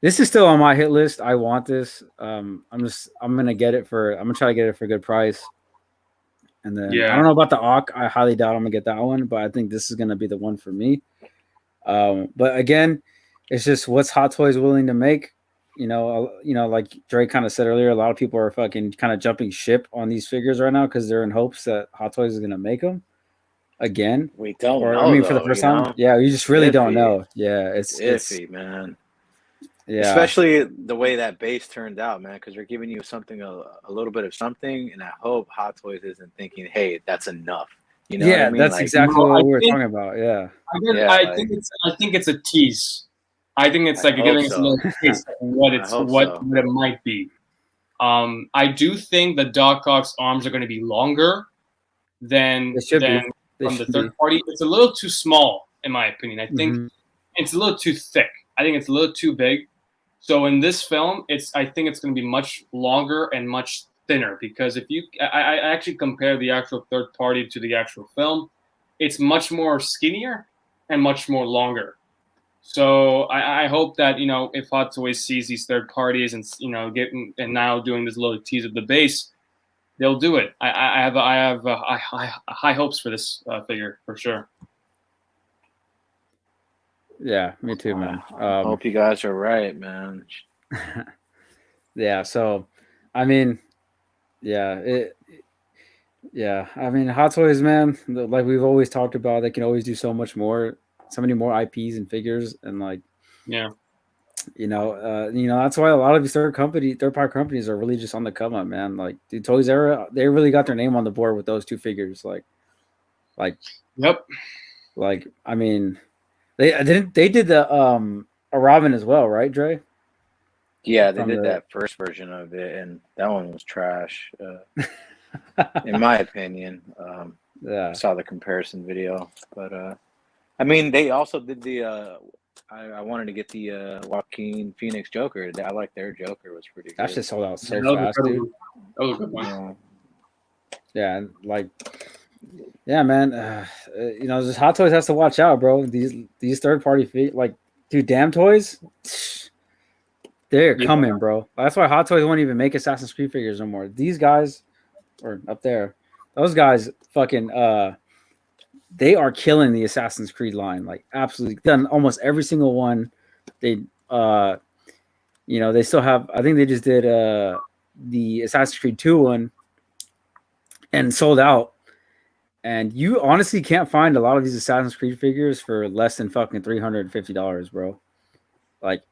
still on my hit list. I want this. I'm gonna get it I'm gonna try to get it for a good price. And then I don't know about the Auk. I highly doubt I'm gonna get that one, but I think this is gonna be the one for me. But again, it's just what's Hot Toys willing to make. Like Drake kind of said earlier, a lot of people are fucking kind of jumping ship on these figures right now because they're in hopes that Hot Toys is gonna make them again. We don't know. For the first time. Yeah, you just really don't know. Yeah, it's iffy, man. Yeah, especially the way that base turned out, man, because they're giving you something, a little bit of something, and I hope Hot Toys isn't thinking, hey, that's enough. What I mean? That's exactly what we were talking about. Yeah. I think it's a tease. I think it's like giving us a little taste of what it might be. I do think the Doc Ock's arms are going to be longer than from the third party. It's a little too small, in my opinion. I think it's a little too thick. I think it's a little too big. So in this film, I think it's going to be much longer and much thinner, because if I actually compare the actual third party to the actual film, it's much more skinnier and much more longer. So I hope that, if Hot Toys sees these third parties and, and now doing this little tease of the base, they'll do it. I have high hopes for this figure for sure. Yeah, me too, man. I hope you guys are right, man. Yeah. So, I mean, Hot Toys, man, like we've always talked about, they can always do so much more, so many more IPs and figures, and like, that's why a lot of these third-party companies are really just on the come up, man. Like, dude, Toys R Us, they really got their name on the board with those two figures. Yep. Like, I mean, they did the a Robin as well, right, Dre? Yeah, they did that first version of it, and that one was trash, in my opinion. I saw the comparison video, but I mean, they also did the. I wanted to get the Joaquin Phoenix Joker. I like their Joker, was pretty good. That shit sold out so fast, dude. That was a good one. Yeah, yeah, man. Just Hot Toys has to watch out, bro. These third party like, dude, damn toys, they're coming, bro. That's why Hot Toys won't even make Assassin's Creed figures no more. These guys, or up there, those guys, fucking they are killing the Assassin's Creed line, like absolutely done almost every single one. They they still have, I think they just did the Assassin's Creed 2 one and sold out. And you honestly can't find a lot of these Assassin's Creed figures for less than fucking $350, bro. Like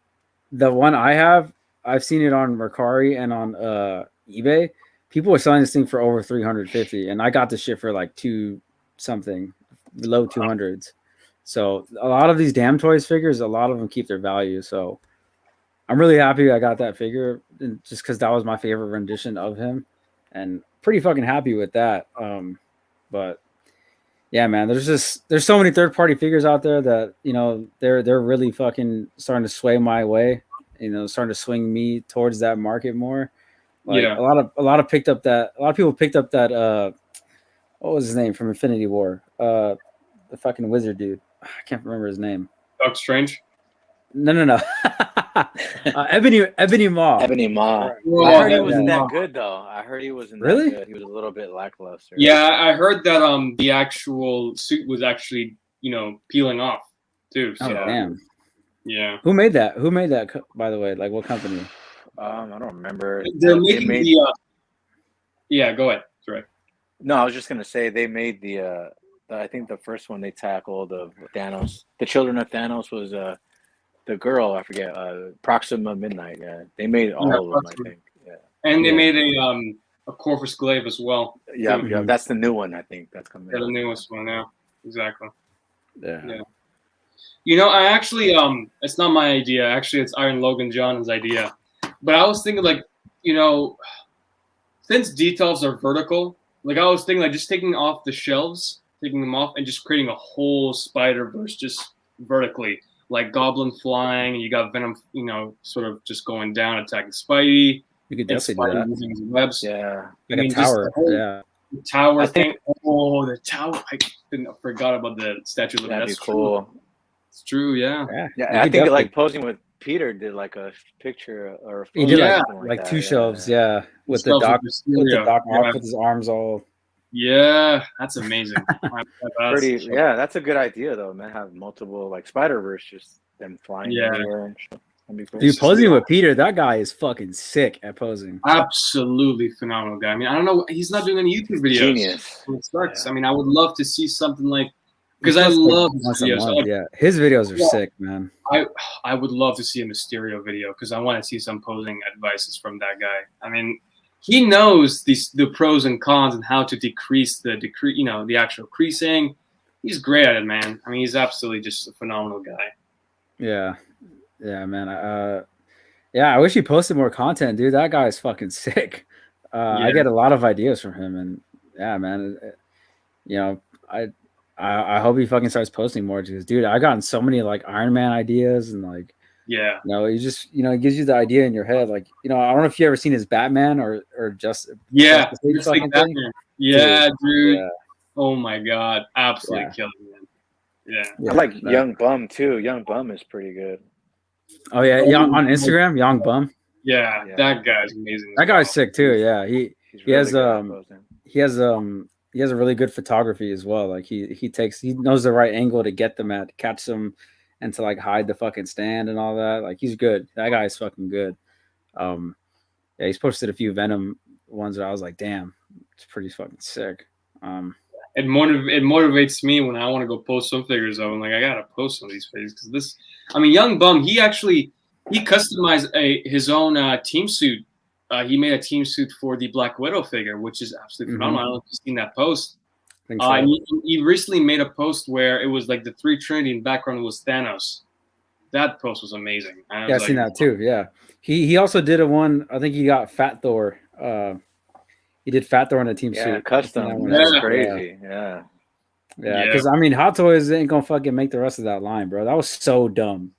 the one I have, I've seen it on Mercari and on eBay. People are selling this thing for over $350, and I got this shit for like $2 something, low 200s. So a lot of these damn toys figures, a lot of them keep their value. So I'm really happy I got that figure, just because that was my favorite rendition of him, and pretty fucking happy with that. But yeah, man, there's so many third party figures out there that they're really fucking starting to sway my way. Starting to swing me towards that market more. Like a lot of people picked up that what was his name from Infinity War? The fucking wizard dude. I can't remember his name. Doctor Strange? No. Ebony Maw. Ebony Maw. Well, I heard he wasn't that good, though. I heard he wasn't that good. He was a little bit lackluster. Yeah, I heard that the actual suit was actually, peeling off, too. So. Oh, damn. Yeah. Who made that? By the way? Like, what company? I don't remember. They're making yeah, go ahead. That's right. No, I was just going to say they made I think the first one they tackled of Thanos. The Children of Thanos was the girl, I forget, Proxima Midnight. Yeah, they made all of them, I think. Yeah, and they made a Corvus Glaive as well. Yeah, that's the new one. I think that's coming. Yeah, the newest one now. Exactly. Yeah. I actually it's not my idea. Actually, it's Iron Logan John's idea. But I was thinking, like, since details are vertical, like I was thinking, like just taking them off, and just creating a whole Spider-Verse just vertically. Like Goblin flying, and you got Venom, sort of just going down, attacking Spidey. You could definitely do that. Using his webs. Yeah. Like a tower. The tower thing. The tower. I forgot about the Statue of Liberty. That'd be cool. True. It's true, yeah. Yeah, I think like posing with Peter did like a picture or a photo. He did like two shelves, with the Doc Ock with his arms all. Yeah, that's amazing. That's a good idea though, man. Have multiple like Spider-Verse, just them flying everywhere and shit. Dude, posing with Peter, that guy is fucking sick at posing. Absolutely phenomenal guy. I mean, I don't know, he's not doing any YouTube videos. Genius. When it starts. Yeah. I mean, I would love to see something like, because I love his videos. His videos are sick, man. I would love to see a Mysterio video because I want to see some posing advices from that guy. I mean, he knows the pros and cons and how to decrease the actual creasing. He's great at it, man. I mean, he's absolutely just a phenomenal guy. Yeah, man. Yeah, I wish he posted more content, dude. That guy's fucking sick. I get a lot of ideas from him, and yeah, man. You know, I hope he fucking starts posting more because, dude, I gotten so many like Iron Man ideas and like, Yeah. you know, he just, you know, it gives you the idea in your head. Like, you know, I don't know if you ever seen his Batman or just Yeah. League fucking thing. Yeah, dude. Yeah. Oh my god, absolutely killing him. Yeah. I like Young Bum too. Young Bum is pretty good. Oh yeah, on Instagram, Young Bum. Yeah, that guy's amazing. That guy's sick too. Yeah, he has he has a really good photography as well. Like he knows the right angle to get them at, catch them, and to like hide the fucking stand and all that. Like he's good. That guy's fucking good. Yeah, he's posted a few Venom ones that I was like, damn, it's pretty fucking sick. It motivates me when I want to go post some figures up. I'm like, I gotta post some of these figures because this. I mean, Young Bum, he customized his own team suit. He made a team suit for the Black Widow figure, which is absolutely phenomenal. I don't know if you've seen that post. I think so. He recently made a post where it was like the 3 Trinity in the background was Thanos. That post was amazing. Yeah, I've seen that too. Yeah, he also did a one. I think he got Fat Thor. He did Fat Thor in a team suit. Custom. That's crazy. Yeah. Because I mean, Hot Toys ain't gonna fucking make the rest of that line, bro. That was so dumb.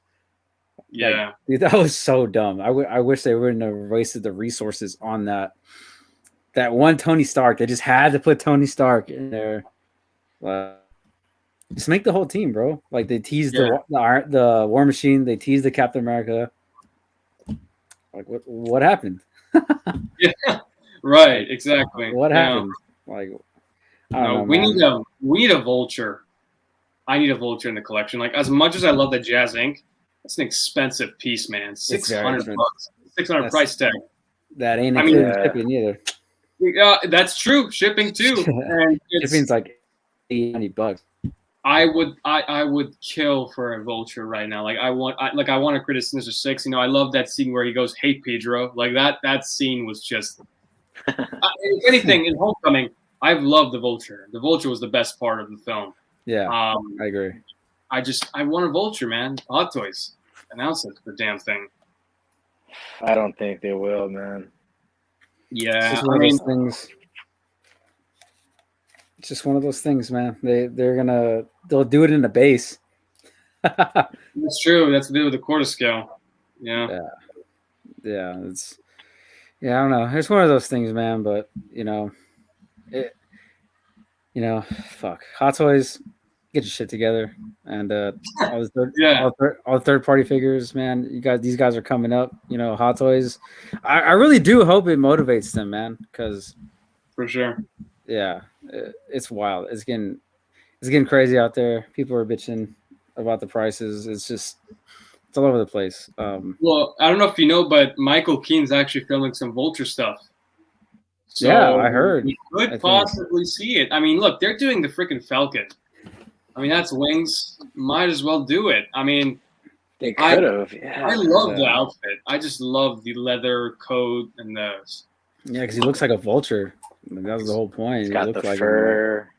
Yeah, like, dude, that was so dumb. I wish they wouldn't have wasted the resources on that. That one Tony Stark. They just had to put Tony Stark in there. Just make the whole team, bro. Like they teased the War Machine. They teased the Captain America. Like what happened? Yeah. Right, exactly. What happened? Like, I don't know, we need a Vulture. I need a Vulture in the collection. Like, as much as I love the Jazz Ink, it's an expensive piece, man. $600, $600 price tag. That ain't including shipping either. That's true. Shipping too. And shipping's like $80 I would kill for a Vulture right now. Like I want to create a Sinister Six. You know, I love that scene where he goes, "Hey Pedro," like that scene was just. If anything, in Homecoming, I've loved the Vulture. The Vulture was the best part of the film. Yeah, I agree. I want a Vulture, man. Hot Toys, announce it, the damn thing. I don't think they will, man. Yeah, it's just one of those things. It's just one of those things, man. They'll do it in the base. That's true. That's to do with the quarter scale. Yeah. I don't know. It's one of those things, man. But fuck. Hot Toys, get your shit together, and all the third party figures, man. These guys are coming up. You know, Hot Toys. I really do hope it motivates them, man. Because for sure. Yeah, it's wild. It's getting crazy out there. People are bitching about the prices. It's all over the place. Well, I don't know if you know, but Michael Keane's actually filming some Vulture stuff. So yeah, I heard. We could possibly see it. I mean, look, they're doing the freaking Falcon. I mean, that's wings. Might as well do it. I mean, they could have. I love the outfit. I just love the leather coat and the. Yeah, because he looks like a vulture. That was the whole point. He's got the fur.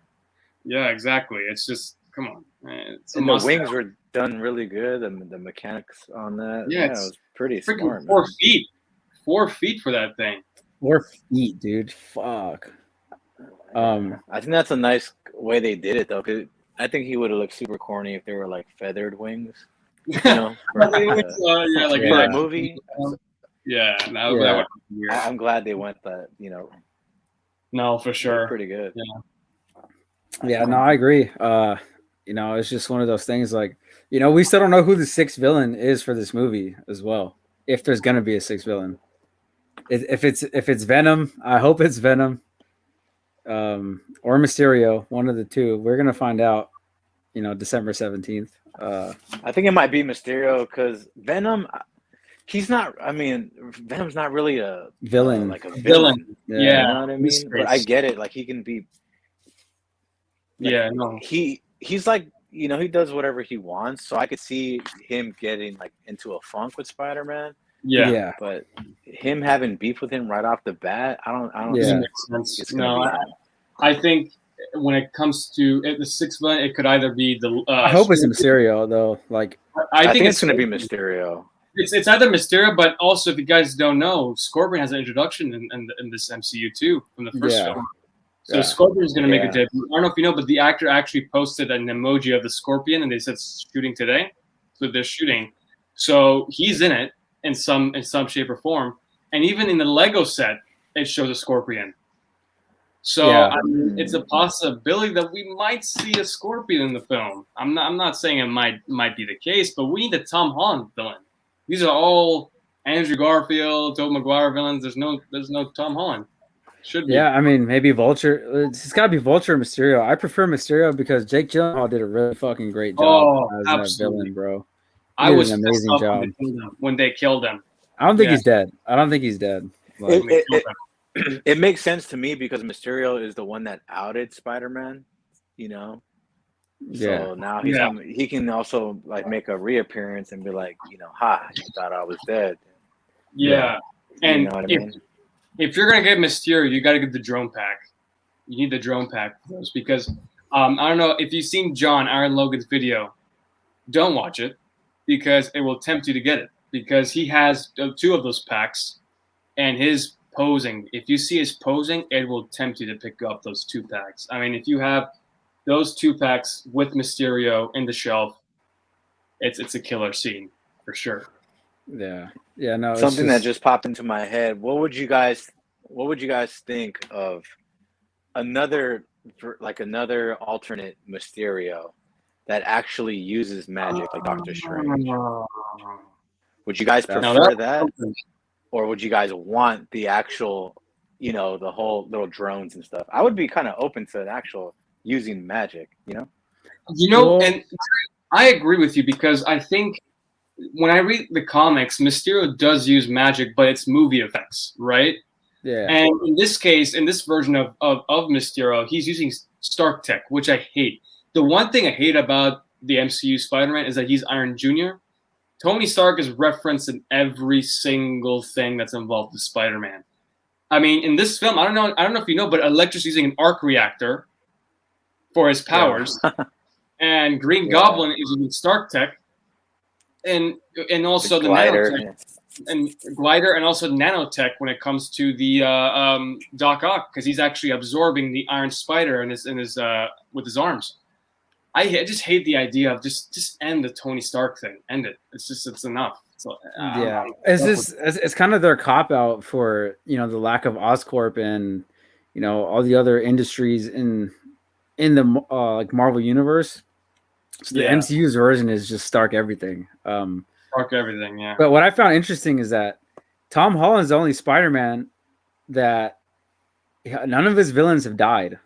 Yeah, exactly. It's just, come on. And the wings were done really good, and the mechanics on that. Yeah, it was pretty smart. 4 feet. 4 feet for that thing. 4 feet, dude. Fuck. I think that's a nice way they did it, though, because I think he would have looked super corny if they were like feathered wings. You know, for a movie. Yeah, that would be weird. I'm glad they went that. You know. No, for sure. Pretty good. Yeah, no, I agree. It's just one of those things. Like, we still don't know who the sixth villain is for this movie as well. If there's gonna be a sixth villain, if it's Venom, I hope it's Venom, or Mysterio, one of the two. We're gonna find out. December 17th. I think it might be Mysterio because Venom. He's not. I mean, Venom's not really a villain. Like a villain. Yeah, you know what I mean. But I get it. Like he can be. Like, no. He's like he does whatever he wants. So I could see him getting like into a funk with Spider-Man. Yeah. But him having beef with him right off the bat, I don't. Yeah. Think makes sense. No, I think when it comes to the sixth villain, it could either be the. I hope it's Mysterio though. Like I think it's going to be Mysterio. it's either Mysterio, but also if you guys don't know, Scorpion has an introduction in this MCU too from the first film. So Scorpion is going to make a debut. I don't know if you know, but the actor actually posted an emoji of the Scorpion, and they said shooting today. So they're shooting. So he's in it in some shape or form. And even in the Lego set, it shows a Scorpion. So I mean, it's a possibility that we might see a Scorpion in the film. I'm not saying it might be the case, but we need a Tom Holland villain. These are all Andrew Garfield, Tobey Maguire villains. There's no Tom Holland. Should be. Yeah, I mean, maybe Vulture. It's got to be Vulture or Mysterio. I prefer Mysterio because Jake Gyllenhaal did a really fucking great job as that villain, bro. I was an amazing job when they killed him. I don't think he's dead. I don't think he's dead. Like, it makes sense to me because Mysterio is the one that outed Spider-Man, you know. So now he can also like make a reappearance and be like, you know, ha, you thought I was dead. Yeah. And you know what I mean? If you're gonna get Mysterio, you gotta get the drone pack. You need the drone pack for those because I don't know if you've seen Aaron Logan's video. Don't watch it because it will tempt you to get it because he has 2 of those packs and his posing. If you see his posing, it will tempt you to pick up those 2 packs. I mean, if you have those 2 packs with Mysterio in the shelf, it's a killer scene for sure. Yeah. No. Something that just popped into my head. What would you guys think of another alternate Mysterio that actually uses magic like Doctor Strange? Would you guys prefer that? Or would you guys want the actual, you know, the whole little drones and stuff? I would be kind of open to the actual using magic, you know? You know, and I agree with you because I think when I read the comics, Mysterio does use magic, but it's movie effects, right? Yeah. And in this case, in this version of Mysterio, he's using Stark Tech, which I hate. The one thing I hate about the MCU Spider-Man is that he's Iron Jr. Tony Stark is referenced in every single thing that's involved with Spider-Man. I mean, in this film, I don't know if you know, but Electro's using an arc reactor for his powers, and Green Goblin is using Stark Tech, and also the nanotech and glider, and also nanotech when it comes to the Doc Ock because he's actually absorbing the Iron Spider in his with his arms. I just hate the idea of just end the Tony Stark thing. End it. It's enough. So, it's kind of their cop out for, you know, the lack of Oscorp and, you know, all the other industries in the like Marvel universe. So the MCU's version is just Stark everything. Stark everything, yeah. But what I found interesting is that Tom Holland's the only Spider-Man that none of his villains have died.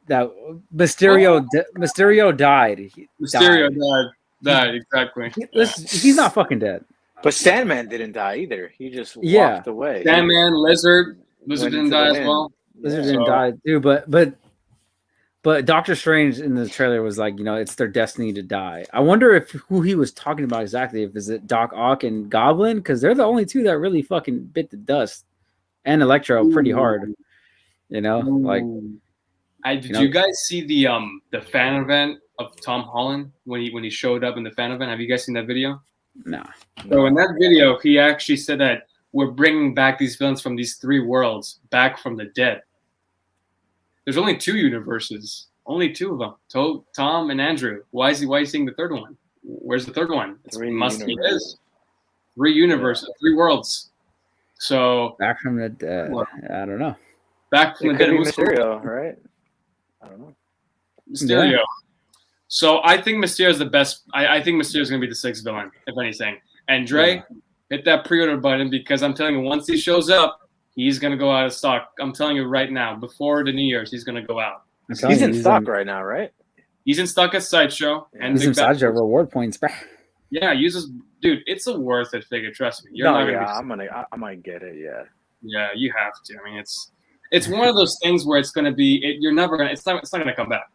That Mysterio died. Mysterio died exactly. He's not fucking dead. But Sandman didn't die either. He just walked away. Sandman, Lizard didn't die as well. Lizard didn't die too. But Doctor Strange in the trailer was like, you know, it's their destiny to die. I wonder who he was talking about exactly. If is it Doc Ock and Goblin, because they're the only 2 that really fucking bit the dust, and Electro pretty hard. You know, like. Did you guys see the fan event of Tom Holland when he showed up in the fan event? Have you guys seen that video? No. So in that video, he actually said that we're bringing back these villains from these 3 worlds back from the dead. There's only 2 universes, only 2 of them. Tom and Andrew. Why is he saying the 3rd one? Where's the 3rd one? It must be his. 3 universes, 3 worlds. So back from the dead. I don't know. Back from the dead. Mysterio, right? I don't know. Mysterio. Yeah. So I think Mysterio is the best. I think Mysterio is going to be the 6th villain, if anything. And Dre, hit that pre-order button because I'm telling you, once he shows up, he's going to go out of stock. I'm telling you right now, before the New Year's, he's going to go out. He's in stock right now, right? He's in stock at Sideshow. Yeah. And he's in Sideshow reward points, bro. Yeah, dude, it's a worth it figure. Trust me. I might get it. Yeah. Yeah, you have to. I mean, it's one of those things where it's going to be. You're never going to. It's not going to come back.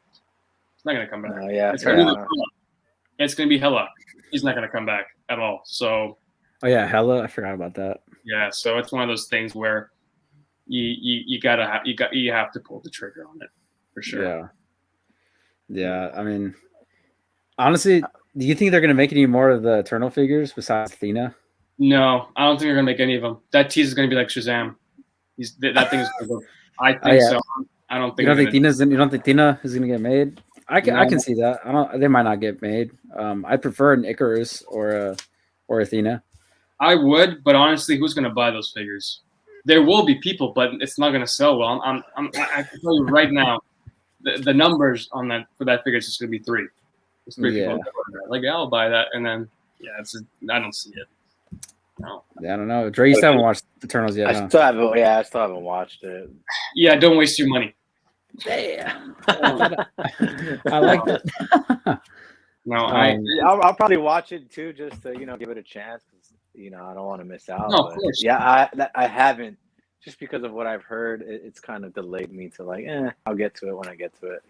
It's not going to come back. It's going to be Hela. He's not going to come back at all. So. Oh yeah, Hela. I forgot about that. Yeah, so it's one of those things where you have to pull the trigger on it for sure. Yeah. I mean, honestly, Do you think they're gonna make any more of the Eternal figures besides Athena? No, I don't think they're gonna make any of them. That tease is gonna be like Shazam. That thing is gonna go. I think so. I don't think. You don't think Tina is gonna get made? I can see that. I don't. They might not get made. I prefer an Icarus or Athena. I would, but honestly, who's gonna buy those figures? There will be people, but it's not gonna sell well. I can tell you right now, the numbers on that for that figure is just gonna be 3. It's 3 people. Like, yeah, I'll buy that, and then I don't see it. No. Yeah, I don't know. Dre, you still haven't watched Eternals yet, I still haven't watched it. Yeah, don't waste your money. Damn. I like that. No, I'll probably watch it too, just to give it a chance. I don't want to miss out. No, of course. Yeah, I haven't, just because of what I've heard. It's kind of delayed me to I'll get to it when I get to it.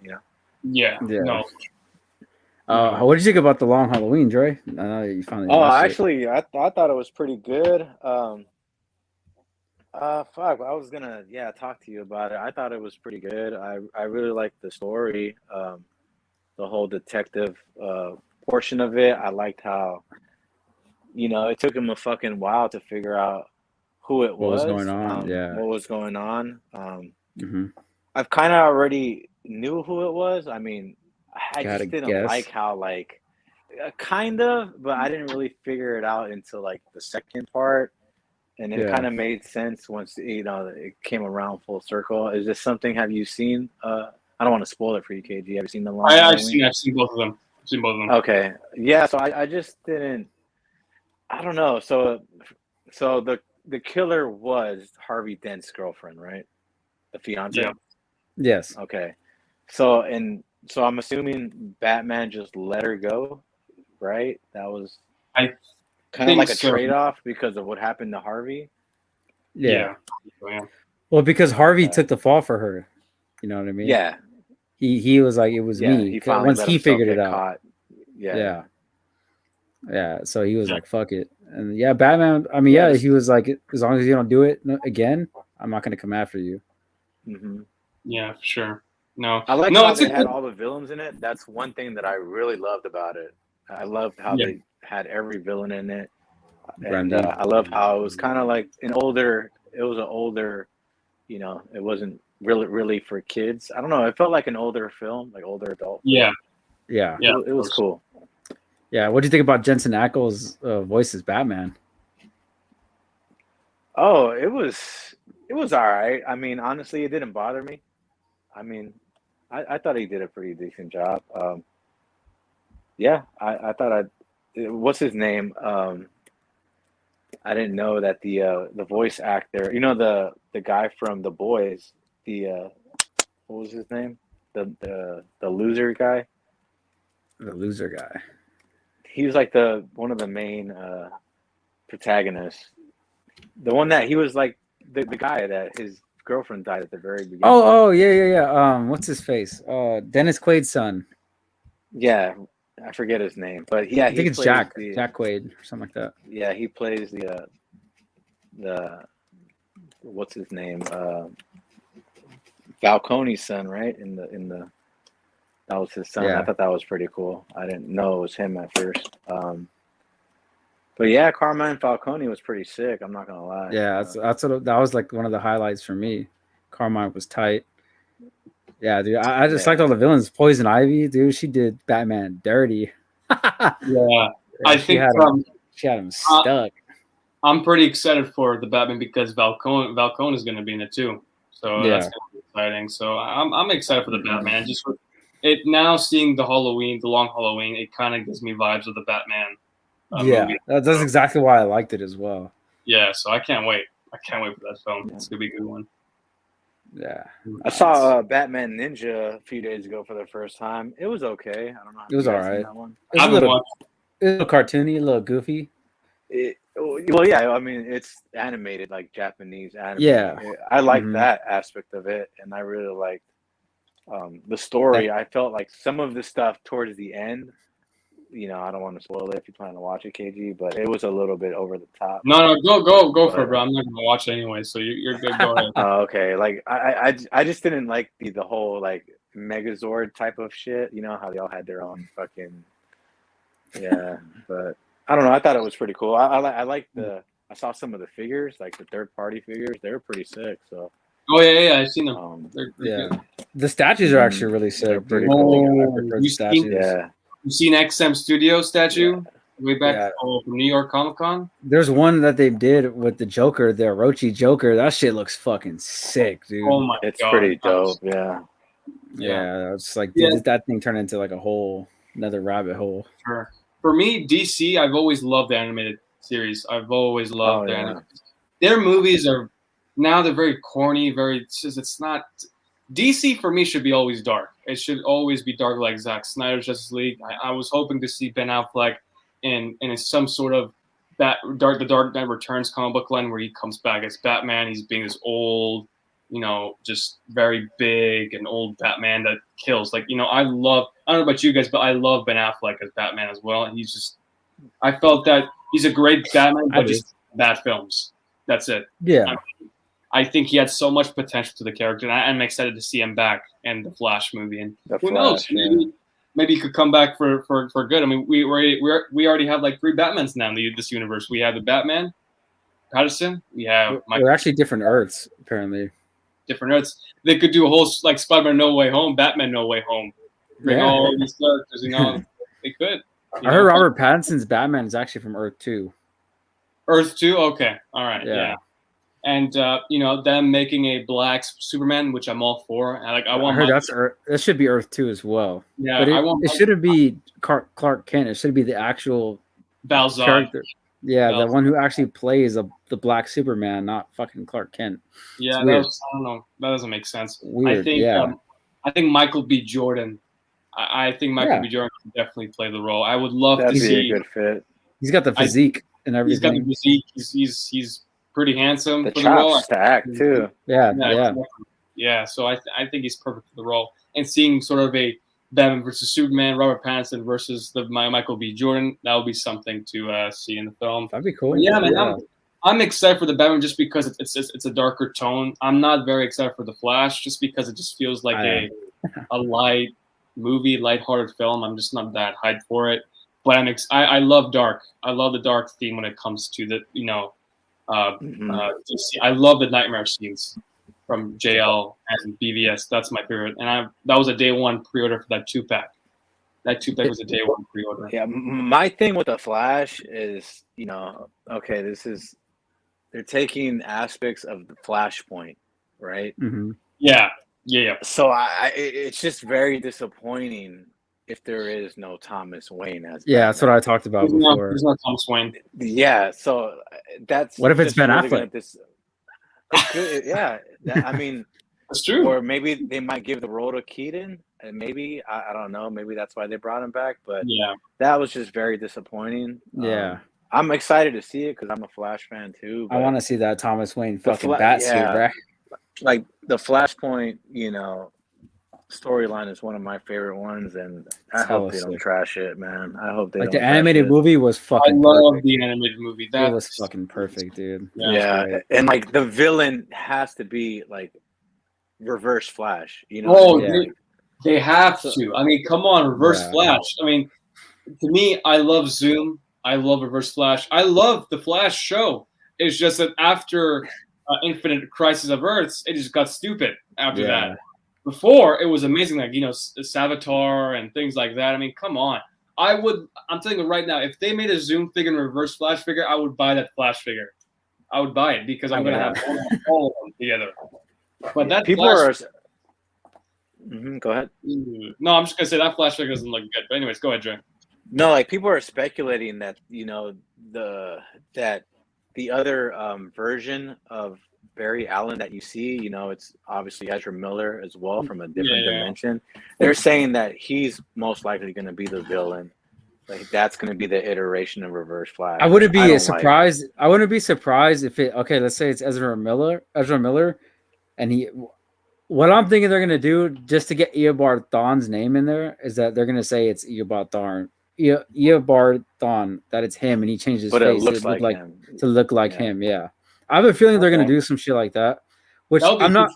Yeah. No. What did you think about the Long Halloween, Dre? I know you finally. Actually, I thought it was pretty good. Fuck, I was gonna talk to you about it. I thought it was pretty good. I really liked the story, the whole detective portion of it. I liked how it took him a fucking while to figure out who it was. What was going on? What was going on? I've kind of already knew who it was. I mean, I just didn't like how kind of, but I didn't really figure it out until the second part, and it kind of made sense once it came around full circle. Is this something? Have you seen? I don't want to spoil it for you, KG. Have you seen the Long Halloween? I've seen both of them. Okay, yeah. So I just didn't. I don't know. So the killer was Harvey Dent's girlfriend, right? The fiance. Yeah. Yes. Okay. So I'm assuming Batman just let her go, right? That was kind of like a trade-off because of what happened to Harvey. Yeah. Well, because Harvey took the fall for her. You know what I mean? Yeah. He was like, it was me. Once he figured it out. Yeah. Yeah. So he was like, fuck it. And Batman, I mean, he was like, as long as you don't do it again, I'm not going to come after you. Mm-hmm. Yeah, for sure. No, I like how they had all the villains in it. That's one thing that I really loved about it. I loved how they had every villain in it. And I love how it was kind of like it was an older, it wasn't really for kids. I don't know. It felt like an older film, like older adult. Yeah. It was cool. Yeah. What do you think about Jensen Ackles' voice as Batman? Oh, it was all right. I mean, honestly, it didn't bother me. I mean, I thought he did a pretty decent job. I thought what's his name? I didn't know that the voice actor, the guy from The Boys, what was his name? The loser guy. The loser guy. He was like one of the main protagonists. The one that he was like the guy that his girlfriend died at the very beginning. Oh, yeah. What's his face? Dennis Quaid's son. Yeah, I forget his name, but I think it's Jack Quaid or something like that. Yeah, he plays the what's his name? Falcone's son, right? In the that was his son. Yeah. I thought that was pretty cool. I didn't know it was him at first. But yeah, Carmine Falcone was pretty sick. I'm not gonna lie. Yeah, that was like one of the highlights for me. Carmine was tight. Yeah, dude. I just liked all the villains. Poison Ivy, dude. She did Batman dirty. Yeah, I think she had him stuck. I'm pretty excited for the Batman because Falcone is going to be in it too. So that's going to be exciting. So I'm excited for the Batman. Just for it now, seeing the Long Halloween, it kind of gives me vibes of the Batman. Movie. That's exactly why I liked it as well. Yeah, so I can't wait. I can't wait for that film. It's gonna be a good one. Yeah, I saw Batman Ninja a few days ago for the first time. It was okay. I don't know. It was all right. That one? It was a little cartoony, a little goofy. Well, yeah. I mean, it's animated like Japanese anime. Yeah, I like that aspect of it, and I really liked the story. I felt like some of the stuff towards the end. I don't want to spoil it if you plan to watch it, KG, but it was a little bit over the top. No, go for it, bro. I'm not gonna watch it anyway, so you're good. Go ahead. Okay, like I just didn't like the whole like Megazord type of shit. You know how they all had their own fucking Yeah, but I don't know. I thought it was pretty cool. I like the. I saw some of the figures, like the third-party figures. They were pretty sick. So. Oh yeah, I've seen them. They're Yeah, good. the statues are actually really They're sick. pretty dude. cool. I prefer the You statues. seen- Yeah. You seen XM Studio statue way back Yeah. from New York Comic Con? There's one that they did with the Joker, the Orochi Joker. That shit looks fucking sick, dude. Oh my It's god, pretty dope. Yeah. Yeah, it's like Yeah. dude, that thing turned into like a whole another rabbit hole. Sure. For me, DC, I've always loved the animated series. I've always loved their movies are now they're very corny, it's not DC for me should be always dark. It should always be dark like Zack Snyder's Justice League. I was hoping to see Ben Affleck in some sort of the Dark Knight Returns comic book line where he comes back as Batman. He's being this old, just very big and old Batman that kills. Like, I don't know about you guys, but I love Ben Affleck as Batman as well. And I felt that he's a great Batman, but just bad films. That's it. Yeah. I think he had so much potential to the character, and I'm excited to see him back in the Flash movie. And who knows? Maybe he could come back for good. I mean, we already have like 3 Batmans now in this universe. We have the Batman, Patterson. We have We're actually different Earths, apparently. Different Earths. They could do a whole like Spider-Man No Way Home, Batman No Way Home. Bring all these characters. They could. I heard Robert Pattinson's Batman is actually from Earth 2. Earth 2? Okay. All right. Yeah. And them making a black Superman, which I'm all for. And I heard that should be Earth 2 as well. Yeah, but it shouldn't be Clark Kent. It should be the actual Val Zod character. Yeah, the one who actually plays the black Superman, not fucking Clark Kent. Yeah, I don't know. That doesn't make sense. Weird. I think Michael B. Jordan. I think Michael B. Jordan can definitely play the role. I would love to see. That'd be a good fit. He's got the physique and everything. He's got the physique. He's pretty handsome the for the role. To act too. Yeah. So I think he's perfect for the role. And seeing sort of a Batman versus Superman, Robert Pattinson versus Michael B. Jordan, that would be something to see in the film. That'd be cool. But yeah, man. I'm excited for the Batman just because it's a darker tone. I'm not very excited for the Flash just because it just feels like a light movie, lighthearted film. I'm just not that hyped for it. But I love dark. I love the dark theme when it comes to the I love the nightmare scenes from JL and BVS. That's my favorite. And that was a day one pre-order for that 2-pack. That 2-pack was a day one pre-order. Yeah, my thing with the Flash is, they're taking aspects of the Flashpoint, right? Mm-hmm. Yeah. So it's just very disappointing if there is no Thomas Wayne as Batman. That's what I talked about before. There's no Thomas Wayne. Yeah, so that's what if it's Ben Affleck? I mean, that's true. Or maybe they might give the role to Keaton, and maybe I don't know. Maybe that's why they brought him back. But that was just very disappointing. Yeah, I'm excited to see it because I'm a Flash fan too. I want to see that Thomas Wayne fucking bat suit, bro. Like the Flashpoint, storyline is one of my favorite ones, and I hope they don't trash it, man. I hope they don't. The animated movie was fucking. I love the animated movie. That was fucking perfect, dude. Yeah, and like the villain has to be like Reverse Flash. They have to. I mean, come on, Reverse Flash. I mean, to me, I love Zoom. I love Reverse Flash. I love the Flash show. It's just that after Infinite Crisis of Earths, it just got stupid after that. Before, it was amazing, like, Savitar and things like that. I mean, come on. I'm telling you right now, if they made a Zoom figure and a Reverse Flash figure, I would buy that Flash figure. I would buy it because I'm going to have all of them together. But that people Flash... Go ahead. No, I'm just going to say that Flash figure doesn't look good. But anyways, go ahead, Dre. No, like people are speculating that, the other version of Barry Allen that you see, it's obviously Ezra Miller as well from a different dimension. They're saying that he's most likely going to be the villain. Like that's going to be the iteration of Reverse Flash. I wouldn't be surprised. I wouldn't be surprised if it. Okay, let's say it's Ezra Miller, and what I'm thinking they're going to do just to get Eobard Thawne's name in there is that they're going to say it's Eobard Thawne, that it's him, and he changed his face to look like him. Yeah. I have a feeling they're going to do some shit like that, which I'm not.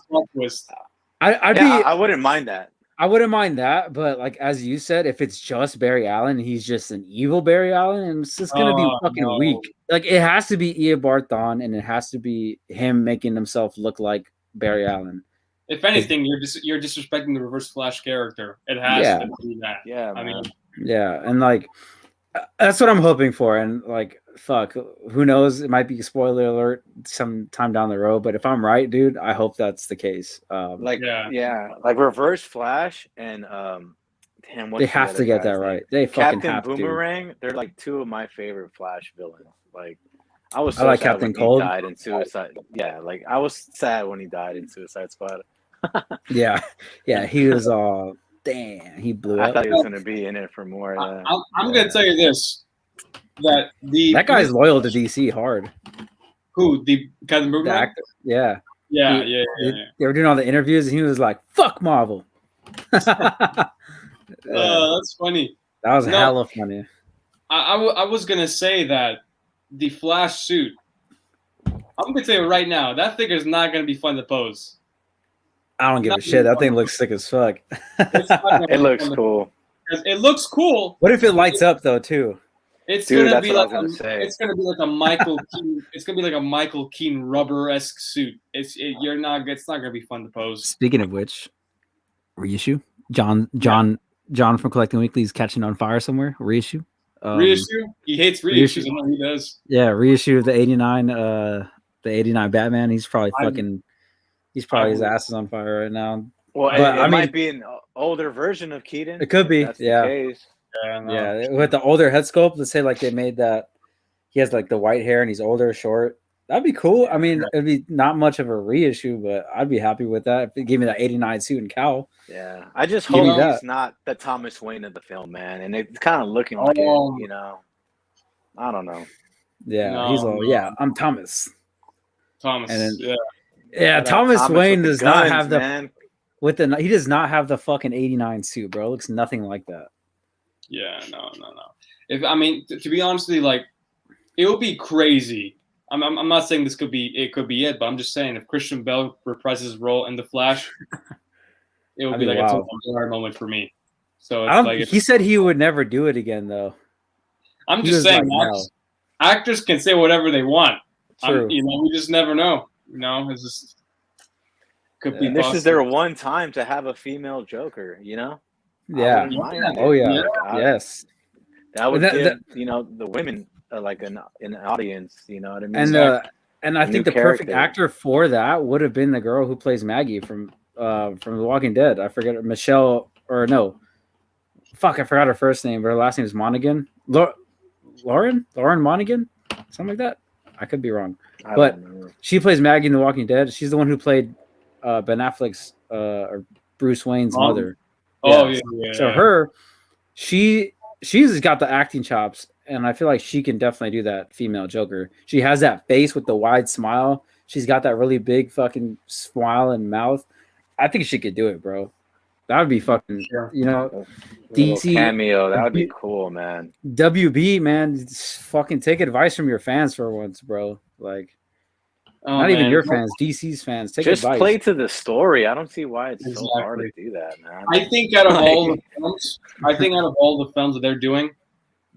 I wouldn't mind that. I wouldn't mind that, but like as you said, if it's just Barry Allen, he's just an evil Barry Allen, and it's just gonna be fucking no. weak. Like it has to be Ia Barthon, and it has to be him making himself look like Barry Allen. If anything, you're disrespecting the Reverse Flash character. It has to be that. Yeah, I mean, yeah, and like that's what I'm hoping for. And like, fuck, who knows? It might be a spoiler alert sometime down the road. But if I'm right, dude, I hope that's the case. Like Reverse Flash and damn, what's they have to get that right. They fucking Captain have Boomerang. They're like two of my favorite Flash villains. Like I was I like Captain Cold. He died in Suicide. Yeah, like I was sad when he died in Suicide Squad. yeah, he was all damn. He blew up. I thought he was gonna be in it for more. I'm gonna tell you this: that guy's loyal to DC hard. Who the Captain Boomerang? Yeah. They were doing all the interviews, and he was like, "Fuck Marvel." That's funny. That was hella funny. I was gonna say that the Flash suit. I'm gonna tell you right now, that figure is not gonna be fun to pose. I don't give a shit. That thing looks sick as fuck. It looks cool. It looks cool. What if it lights up though too? It's gonna be like a Michael Keaton. It's gonna be like a Michael Keaton rubber-esque suit. It's not gonna be fun to pose. Speaking of which, reissue. John from Collecting Weekly is catching on fire somewhere. Reissue. Reissue. He hates reissues. I know he does. Yeah, reissue of the '89. The '89 Batman. He's probably fucking. He's probably his ass is on fire right now. Well, it might be an older version of Keaton. It could be. That's the case. Yeah, with the older head sculpt. Let's say like they made that. He has like the white hair and he's older, short. That'd be cool. I mean, it'd be not much of a reissue, but I'd be happy with that. If they gave me that '89 suit and cowl. Yeah, I just hope he's not the Thomas Wayne of the film, man. And it's kind of looking like it, you know. I don't know. Yeah, he's all I'm Thomas. Thomas. And then, Thomas Wayne does not have the he does not have the fucking '89 suit, bro. It looks nothing like that. Yeah, no. To be honest with you, like, it would be crazy. I'm not saying this could be it, but I'm just saying if Christian Bale reprises his role in The Flash, it would be like a total moment for me. So he said he would never do it again, though. I'm just saying, actors can say whatever they want. True. We just never know. It's just could be. This is their one time to have a female Joker. Yeah. Oh yeah. Yes. That would give the women like an audience. You know what I mean? And I think the perfect actor for that would have been the girl who plays Maggie from The Walking Dead. I forget Michelle or no. Fuck, I forgot her first name, but her last name is Monaghan. Lauren Monaghan, something like that. I could be wrong, but she plays Maggie in The Walking Dead. She's the one who played Ben Affleck's or Bruce Wayne's mother. Oh yeah. So she's got the acting chops, and I feel like she can definitely do that female Joker. She has that face with the wide smile. She's got that really big fucking smile and mouth. I think she could do it, bro. That would be fucking, DC cameo. That would be cool, man. WB, man, fucking take advice from your fans for once, bro. Like, not even your fans, DC's fans. Take advice. Just play to the story. I don't see why it's so hard to do that, man. I think out of all the films that they're doing,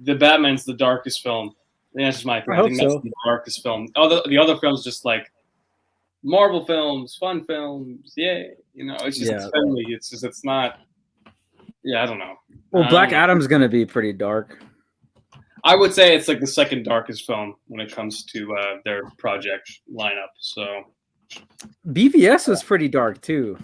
the Batman's the darkest film. That's just my opinion. I think that's the darkest film. The other films just like Marvel films, fun films, it's just it's friendly. It's not. Yeah, I don't know. Well, Black Adam's gonna be pretty dark. I would say it's like the second darkest film when it comes to their project lineup. So BVS was pretty dark too.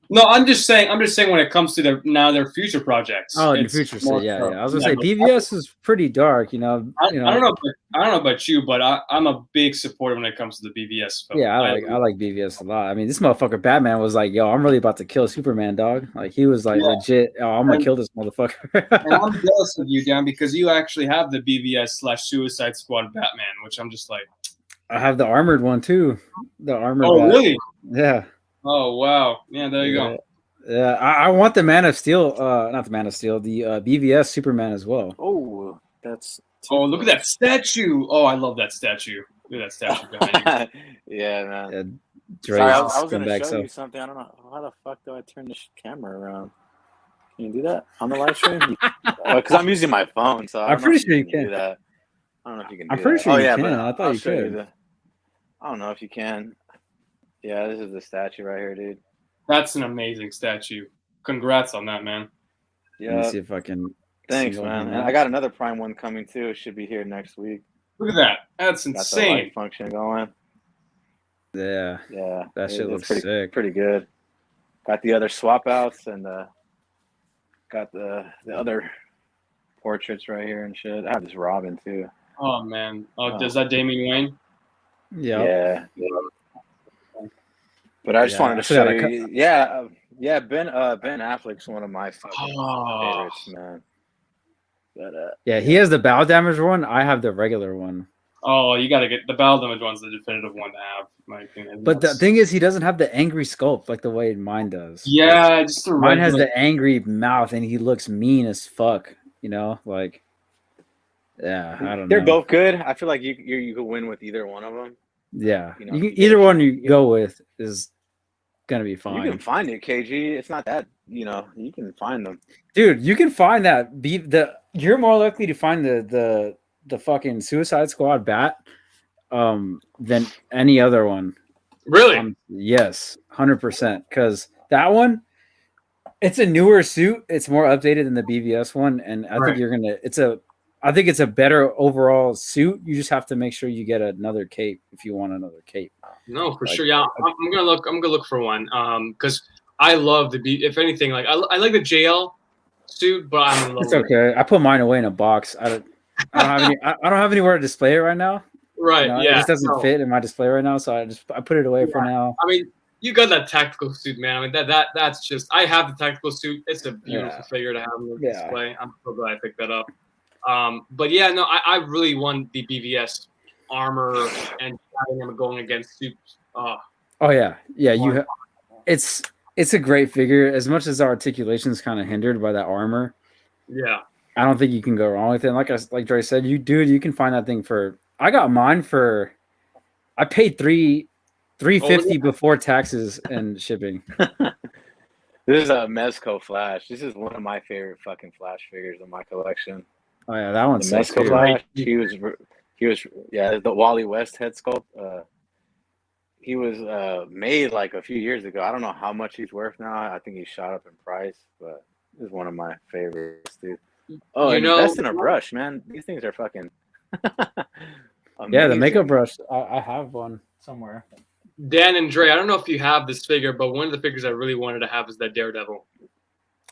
No, I'm just saying when it comes to their future projects. Oh, in the future, I was gonna say BVS is pretty dark. I don't know about you, but I'm a big supporter when it comes to the BVS film. Yeah, I like BVS a lot. I mean, this motherfucker Batman was like, "Yo, I'm really about to kill Superman, dog." Like he was like legit. Oh, I'm gonna kill this motherfucker. And I'm jealous of you, Dan, because you actually have the BVS/Suicide Squad Batman, which I'm just like. I have the armored one too. The armored. Oh, really? Yeah. Oh wow! Yeah, there you go. Yeah, I want the Man of Steel. Not the Man of Steel. The BVS Superman as well. Oh, that's. Oh, look at that statue! Oh, I love that statue. Look at that statue behind you. Yeah, man. Dre's Sorry, I was going to scumbag show you self. something. I don't know how the fuck do I turn this camera around. Can you do that on the live stream? Because I'm using my phone, so I'm pretty sure you can. do that. I don't know if you can. I'm pretty sure you can. But I thought I'll you show could. I don't know if you can. Yeah, this is the statue right here, dude. That's an amazing statue. Congrats on that, man. Yeah. Let me see if I can. Thanks, man. And I got another Prime one coming too. It should be here next week. Look at that. That's Got insane. the light function going. Yeah. Yeah. That shit looks pretty, sick. Pretty good. Got the other swap outs and got the other portraits right here and shit. I have this Robin too. Oh man. Oh, is that Damian Wayne? Yeah. But I just wanted to show you. Yeah. Ben Affleck's one of my fucking favorites, man. But yeah, he has the bow damage one. I have the regular one. Oh, you got to get the battle damage one's the definitive one to have, in my opinion. But the thing is, he doesn't have the angry sculpt like the way mine does. Yeah, just mine has the angry mouth, and he looks mean as fuck. You know, like, yeah, I don't know. They're both good. I feel like you could win with either one of them. Yeah, either one you go with is gonna be fine. You can find it, KG. It's not that you can find them, dude. You can find that. You're more likely to find the fucking Suicide Squad bat than any other one. Really? Yes, 100%. Because that one, it's a newer suit. It's more updated than the BVS one, and I think you're gonna. I think it's a better overall suit. You just have to make sure you get another cape if you want another cape. No, for sure. Yeah, I'm gonna look for one. Because I love if anything, like I like the JL suit, but I'm in love. It's okay. I put mine away in a box. I don't have any. I don't have anywhere to display it right now. Right. Yeah. It just doesn't fit in my display right now, so I put it away for now. I mean, you got that tactical suit, man. I mean that's just. I have the tactical suit. It's a beautiful figure to have on the display. I'm so glad I picked that up. But yeah, no, I really want the BVS armor and having them going against suits. Oh yeah. It's a great figure. As much as the articulation is kind of hindered by that armor. Yeah. I don't think you can go wrong with it. Like Dre said, you can find that thing for. I got mine for. I paid $350 before taxes and shipping. This is a Mezco Flash. This is one of my favorite fucking Flash figures in my collection. Oh yeah, that one's the Mezco Flash. He was the Wally West head sculpt. He was made like a few years ago. I don't know how much he's worth now. I think he shot up in price, but this is one of my favorites, dude. Oh, invest in a brush, man. These things are fucking yeah, the makeup brush. I have one somewhere. Dan and Dre, I don't know if you have this figure, but one of the figures I really wanted to have is that Daredevil.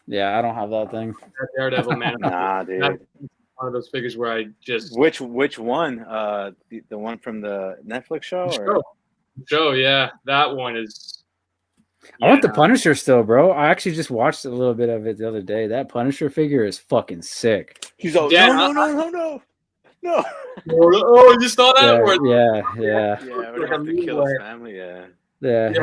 Yeah, I don't have that thing. That Daredevil, man. Nah, dude. That's one of those figures where I just which one? The one from the Netflix show? Show, yeah. That one is. I want the Punisher still, bro. I actually just watched a little bit of it the other day. That Punisher figure is fucking sick. He's all no. Oh, you saw that? Yeah. Yeah, we're gonna have to kill his family. Yeah. That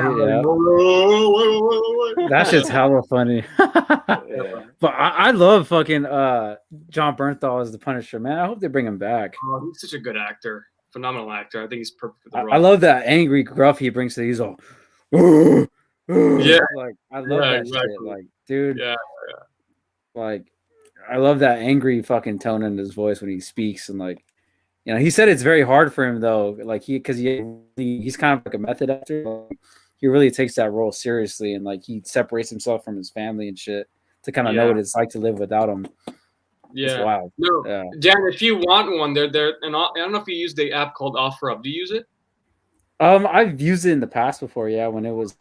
shit's hella funny. But I love fucking John Bernthal as the Punisher, man. I hope they bring him back. Oh, he's such a good actor, phenomenal actor. I think he's perfect for the role. I love that angry gruff he brings to. He's all, yeah, like I love that shit. Like, dude, like I love that angry fucking tone in his voice when he speaks, and like, you know, he said it's very hard for him though, like he's kind of like a method actor. He really takes that role seriously, and like he separates himself from his family and shit to kind of know what it's like to live without him. Yeah, it's wild. No, Dan, if you want one, and I don't know if you use the app called OfferUp. Do you use it? I've used it in the past before. Yeah, when it was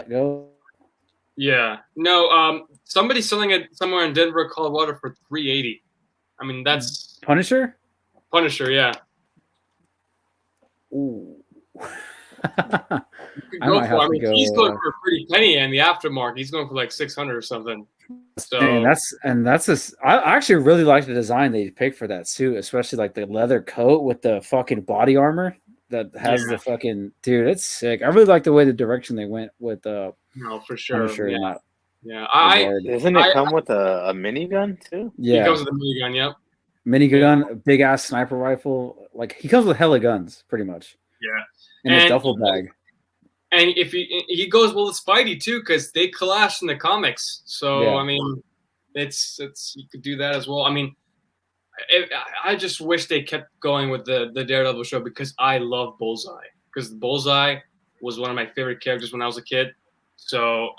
Yeah. No. Somebody's selling it somewhere in Denver, Colorado for $380. I mean, that's Punisher. Yeah. Ooh. He's going for a pretty penny, and the aftermarket he's going for like 600 or something. So I actually really like the design they picked for that suit, especially like the leather coat with the fucking body armor that has the fucking dude. It's sick. I really like the way the direction they went with no, for sure. Punisher. Doesn't it come with a minigun too? Yeah, he comes with a minigun. Yep. Minigun, big ass sniper rifle. Like he comes with hella guns, pretty much. Yeah. In a duffel bag. And if he goes well with Spidey too, because they clashed in the comics. So Yeah. I mean, it's you could do that as well. I mean, I just wish they kept going with the Daredevil show because I love Bullseye. Because Bullseye was one of my favorite characters when I was a kid. So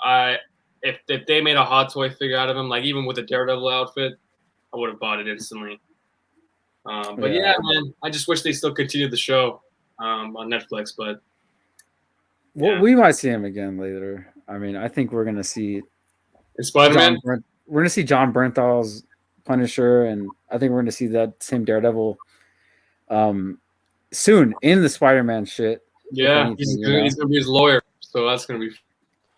if they made a hot toy figure out of him, like even with a Daredevil outfit, I would have bought it instantly. But yeah, man, I just wish they still continued the show on Netflix. But well, we might see him again later. I mean, I think we're gonna see Spider Man. We're gonna see John Bernthal's Punisher, and I think we're gonna see that same Daredevil soon in the Spider-Man shit. Yeah, he's gonna be his lawyer, so that's gonna be.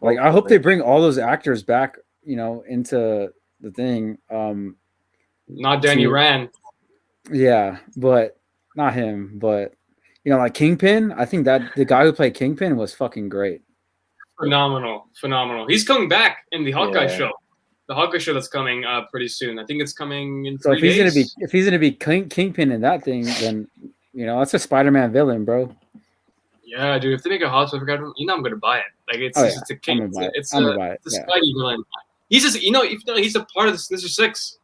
Like, I hope they bring all those actors back, into the thing. Not Danny Rand. Yeah, but not him. But like Kingpin. I think that the guy who played Kingpin was fucking great. Phenomenal. He's coming back in the Hawkeye show. The Hawkeye show that's coming pretty soon. I think it's coming in 3 days. If he's gonna be Kingpin in that thing, then that's a Spider-Man villain, bro. Yeah, dude. If they make a Hot Toy figure, I'm gonna buy it. Like it's a King. It's a Spidey villain. He's just he's a part of the Sinister Six.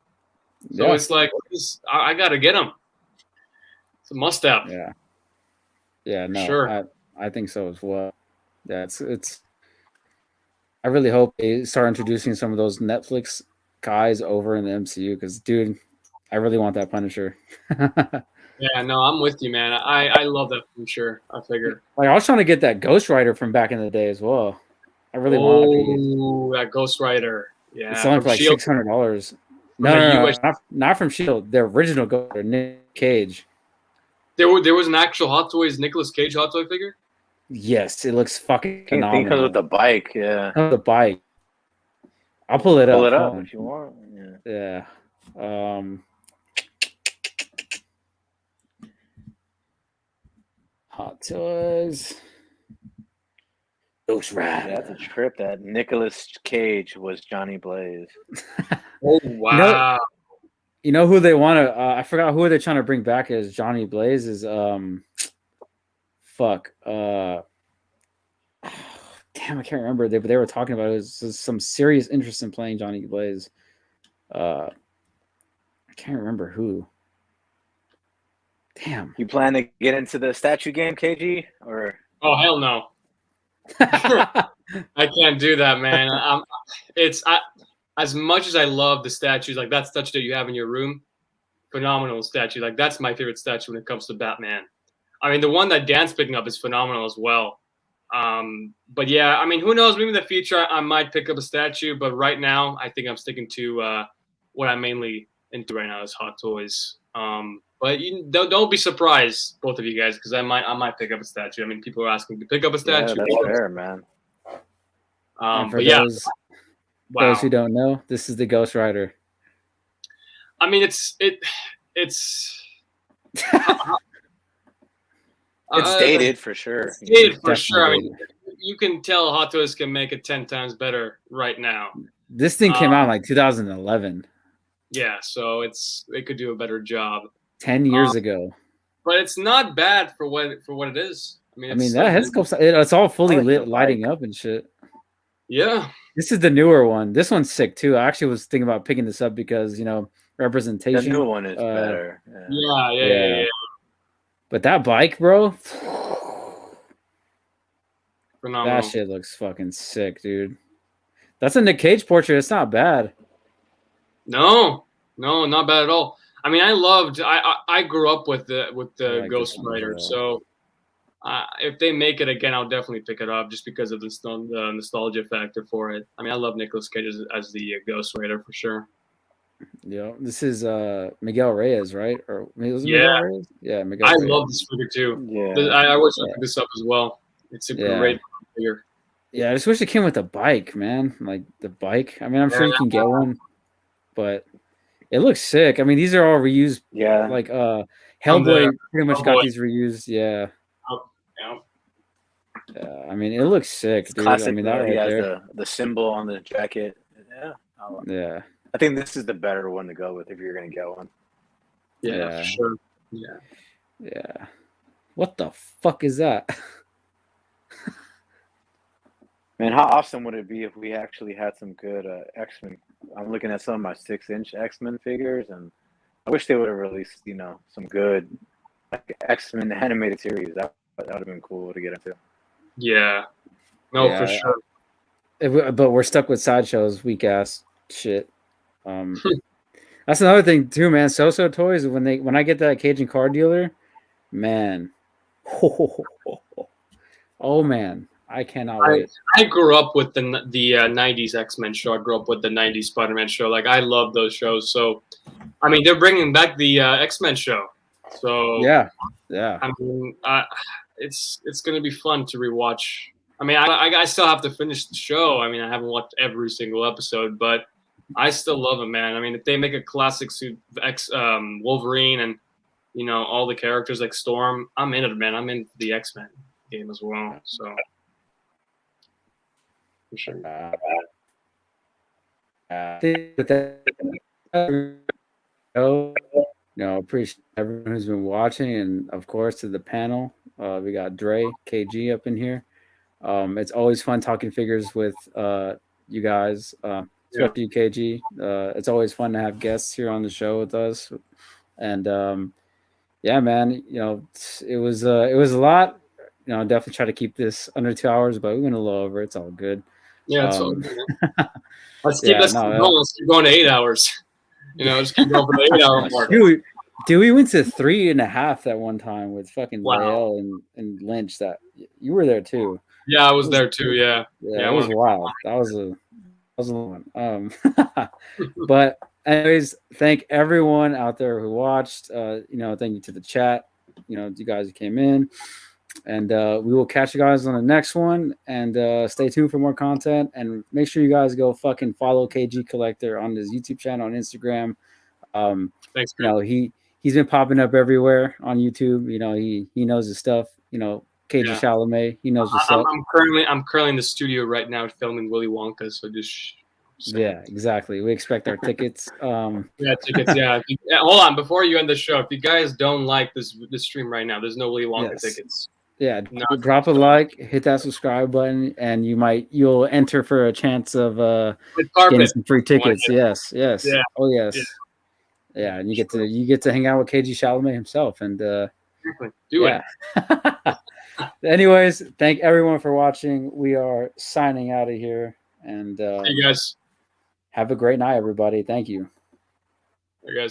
So it's like I gotta get him. It's a must-have. Yeah. Yeah. No. Sure. I think so as well. Yeah. It's. I really hope they start introducing some of those Netflix guys over in the MCU because, dude, I really want that Punisher. Yeah, no, I'm with you, man. I love that Punisher. I figure. Like, I was trying to get that Ghost Rider from back in the day as well. I really want that Ghost Rider. Yeah, it's selling for like $600. No, not from Shield. The original Ghost Rider, Nick Cage. There was an actual Hot Toys Nicolas Cage Hot Toy figure. Yes, it looks fucking phenomenal. I think comes with the bike, yeah. The bike. I'll pull it up. Pull it up if you want. Yeah. Hot Toys. Ghost Rider. That's a trip that Nicolas Cage was Johnny Blaze. Oh wow. You know who they want to? I forgot who they're trying to bring back as Johnny Blaze is. Fuck. Damn, I can't remember. They were talking about it. It was some serious interest in playing Johnny Blaze. I can't remember who. Damn. You plan to get into the statue game, KG? Or oh hell no. I can't do that, man. As much as I love the statues, like that statue that you have in your room, phenomenal statue. Like that's my favorite statue when it comes to Batman. I mean, the one that Dan's picking up is phenomenal as well. But yeah, I mean, who knows? Maybe in the future I might pick up a statue, but right now I think I'm sticking to what I'm mainly into right now is Hot Toys. But don't be surprised, both of you guys, because I might pick up a statue. I mean, people are asking to pick up a statue. Yeah, that's fair, man. For those who don't know, this is the Ghost Rider. I mean, it's it's dated for sure. It's dated for sure. I mean, you can tell Hot Toys can make it 10 times better right now. This thing came out in like 2011. Yeah, so they could do a better job. 10 years ago. But it's not bad for what it is. I mean, that headscope, it's all fully lit, lighting up and shit. Yeah. This is the newer one. This one's sick too. I actually was thinking about picking this up because, representation. The new one is better. Yeah. But that bike, bro. Phenomenal. That shit looks fucking sick, dude. That's a Nick Cage portrait. It's not bad. No, not bad at all. I mean, I grew up with the Ghost Rider, so if they make it again, I'll definitely pick it up just because of the nostalgia factor for it. I mean, I love Nicolas Cage as the Ghost Rider for sure. Yeah, this is Miguel Reyes, right? Or was it yeah, Miguel Reyes? Yeah, Miguel. I Reyes. love this figure too. Yeah, I wish I picked this up as well. It's a great figure. Yeah, I just wish it came with a bike, man. Like the bike. I mean, I'm sure you can get one, but it looks sick. I mean, these are all reused. Yeah, like Hellboy pretty much got these reused. Yeah. Yeah, I mean, it looks sick, dude. Classic. I mean, that he right has there. the symbol on the jacket. Yeah. Yeah. I think this is the better one to go with if you're gonna get one. Yeah, for sure. Yeah. What the fuck is that? Man, how awesome would it be if we actually had some good X-Men? I'm looking at some of my 6-inch X-Men figures, and I wish they would have released, some good like X-Men animated series. That would have been cool to get into. Yeah. No, for sure. But we're stuck with sideshows, weak ass shit. That's another thing too, man. So Toys, when I get that Cajun car dealer, man. Oh man, I cannot wait. I grew up with the 90s X-Men show. I grew up with the 90s Spider-Man show. Like, I love those shows. So, I mean, they're bringing back the X-Men show. So yeah. I mean, it's going to be fun to rewatch. I mean, I still have to finish the show. I mean, I haven't watched every single episode, but I still love it, man. I mean, if they make a classic suit Wolverine and all the characters like Storm, I'm in it, man. I'm in the X-Men game as well. So for sure. Appreciate everyone who's been watching, and of course to the panel. We got Dre, KG up in here. It's always fun talking figures with you guys, especially you, KG. It's always fun to have guests here on the show with us, and yeah, man. It was a lot. Definitely try to keep this under 2 hours, but we went a little over. It's all good. Yeah, it's all good. Let's keep going to 8 hours. Just keep going for the 8 hour mark. Dude, we went to 3.5 that one time with fucking Lael and Lynch. That you were there too. Yeah, I was there too. Yeah, it was wild. That was a one. But anyways, thank everyone out there who watched. Thank you to the chat. You guys who came in, and we will catch you guys on the next one. And stay tuned for more content. And make sure you guys go fucking follow KG Collector on his YouTube channel, on Instagram. Thanks. He's been popping up everywhere on YouTube. He knows his stuff. KG Chalamet, he knows what's up. I'm currently in the studio right now filming Willy Wonka. So just yeah, exactly. We expect our tickets. Tickets. Yeah. Hold on, before you end the show, if you guys don't like this stream right now, there's no Willy Wonka tickets. Yeah, drop a like, hit that subscribe button, and you'll enter for a chance of getting some free tickets. Yes. Yeah. Oh yes. Yeah, and you get to hang out with KG Chalamet himself, and do it. Anyways, thank everyone for watching. We are signing out of here, and hey guys, have a great night, everybody. Thank you. Hey guys.